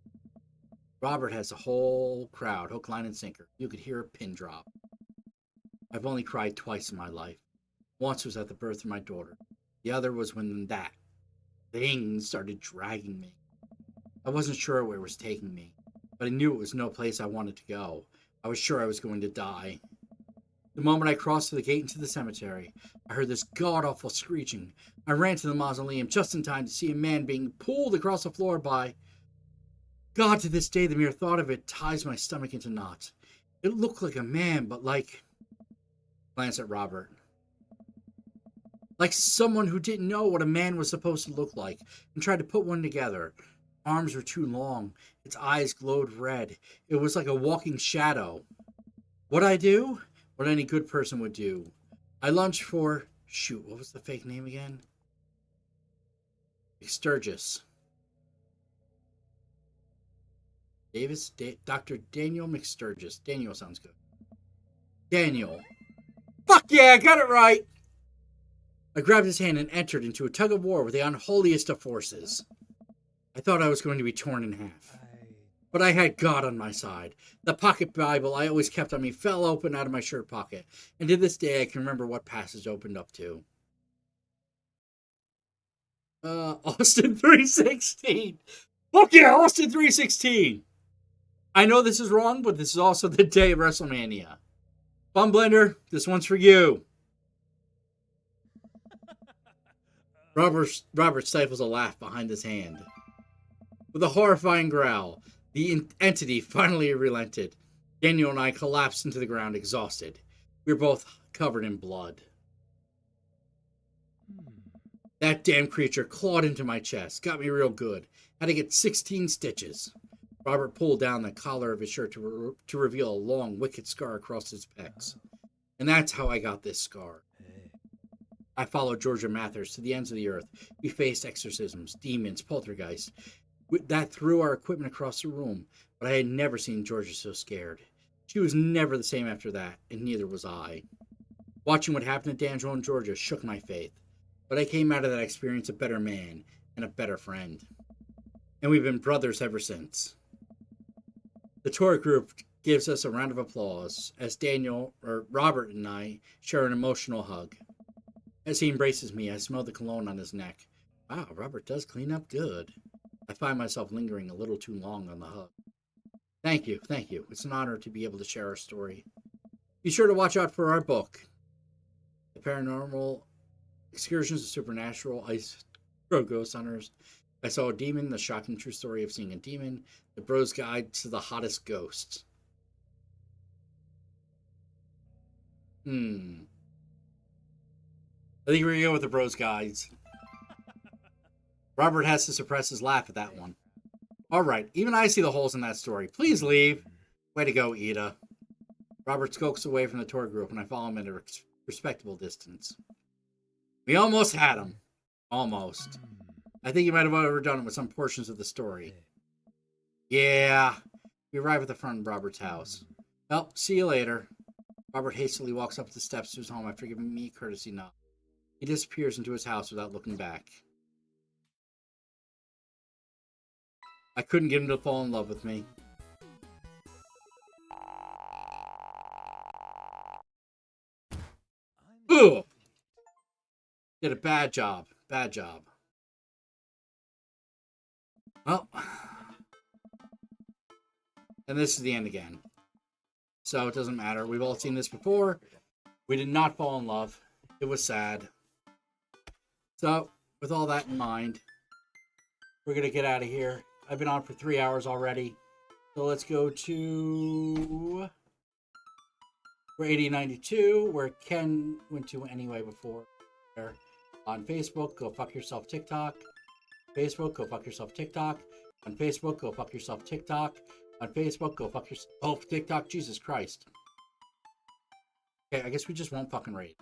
Robert has a whole crowd, hook, line, and sinker. You could hear a pin drop. I've only cried twice in my life. Once was at the birth of my daughter. The other was when that thing started dragging me. I wasn't sure where it was taking me, but I knew it was no place I wanted to go. I was sure I was going to die. The moment I crossed the gate into the cemetery, I heard this god-awful screeching. I ran to the mausoleum just in time to see a man being pulled across the floor by... God, to this day, the mere thought of it ties my stomach into knots. It looked like a man, but like... Glance at Robert. Like someone who didn't know what a man was supposed to look like and tried to put one together. Arms were too long. Its eyes glowed red. It was like a walking shadow. What'd I do? What any good person would do. I lunged for... Shoot, what was the fake name again? Sturgis. Dr. Daniel McSturgis. Daniel sounds good. Daniel. Fuck yeah, I got it right! I grabbed his hand and entered into a tug of war with the unholiest of forces. I thought I was going to be torn in half. But I had God on my side. The pocket Bible I always kept on me fell open out of my shirt pocket, and to this day I can remember what passage opened up to. Austin 3:16. Fuck yeah, Austin 3:16. I know this is wrong, but this is also the day of WrestleMania. Bum Blender, this one's for you. Robert stifles a laugh behind his hand. With a horrifying growl, the entity finally relented. Daniel and I collapsed into the ground, exhausted. We were both covered in blood. That damn creature clawed into my chest, got me real good. Had to get 16 stitches. Robert pulled down the collar of his shirt to reveal a long, wicked scar across his pecs. And that's how I got this scar. I followed Georgia Mathers to the ends of the earth. We faced exorcisms, demons, poltergeists. That threw our equipment across the room, but I had never seen Georgia so scared. She was never the same after that, and neither was I. Watching what happened to D'Angelo and Georgia shook my faith, but I came out of that experience a better man and a better friend. And we've been brothers ever since. The tour group gives us a round of applause as Robert and I share an emotional hug. As he embraces me, I smell the cologne on his neck. Wow, Robert does clean up good. I find myself lingering a little too long on the hug. Thank you. It's an honor to be able to share our story. Be sure to watch out for our book, The Paranormal Excursions of Supernatural Ice Ghost Hunters. I Saw a Demon, The Shocking True Story of Seeing a Demon, The Bro's Guide to the Hottest Ghosts. I think we're going to go with The Bro's Guides. Robert has to suppress his laugh at that one. Alright, even I see the holes in that story. Please leave. Way to go, Ida. Robert skulks away from the tour group, and I follow him at a respectable distance. We almost had him. Almost. I think you might have overdone it with some portions of the story. Yeah. We arrive at the front of Robert's house. Well, see you later. Robert hastily walks up the steps to his home after giving me a courtesy nod. He disappears into his house without looking back. I couldn't get him to fall in love with me. Ugh! Did a bad job. Bad job. Well. And this is the end again. So it doesn't matter. We've all seen this before. We did not fall in love. It was sad. So, with all that in mind, we're going to get out of here. I've been on for 3 hours already. So let's go to... We're 8092, where Ken went to anyway before. On Facebook, go fuck yourself TikTok. Facebook, go fuck yourself TikTok. On Facebook, go fuck yourself TikTok. On Facebook, go fuck yourself... Oh, TikTok, Jesus Christ. Okay, I guess we just won't fucking raid.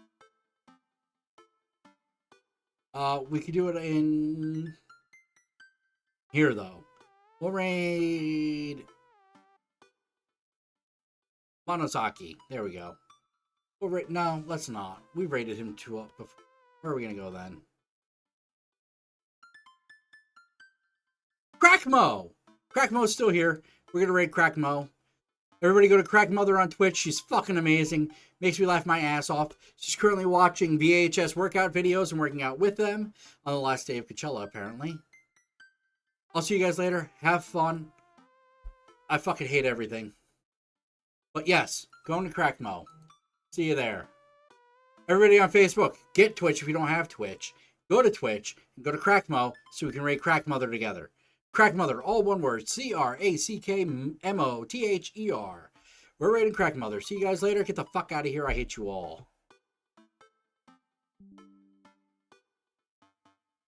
We could do it in... Here, though. We'll raid Monosaki. There we go. No, let's not. We rated him 2 up before. Where are we going to go then? Crackmo! Crackmo's still here. We're going to rate Crackmo. Everybody go to Crackmother on Twitch. She's fucking amazing. Makes me laugh my ass off. She's currently watching VHS workout videos and working out with them on the last day of Coachella, apparently. I'll see you guys later. Have fun. I fucking hate everything. But yes, going to Crackmo. See you there. Everybody on Facebook, get Twitch if you don't have Twitch. Go to Twitch and go to Crackmo so we can rate Crackmother together. Crackmother, all one word. CrackMother. We're rating Crackmother. See you guys later. Get the fuck out of here. I hate you all.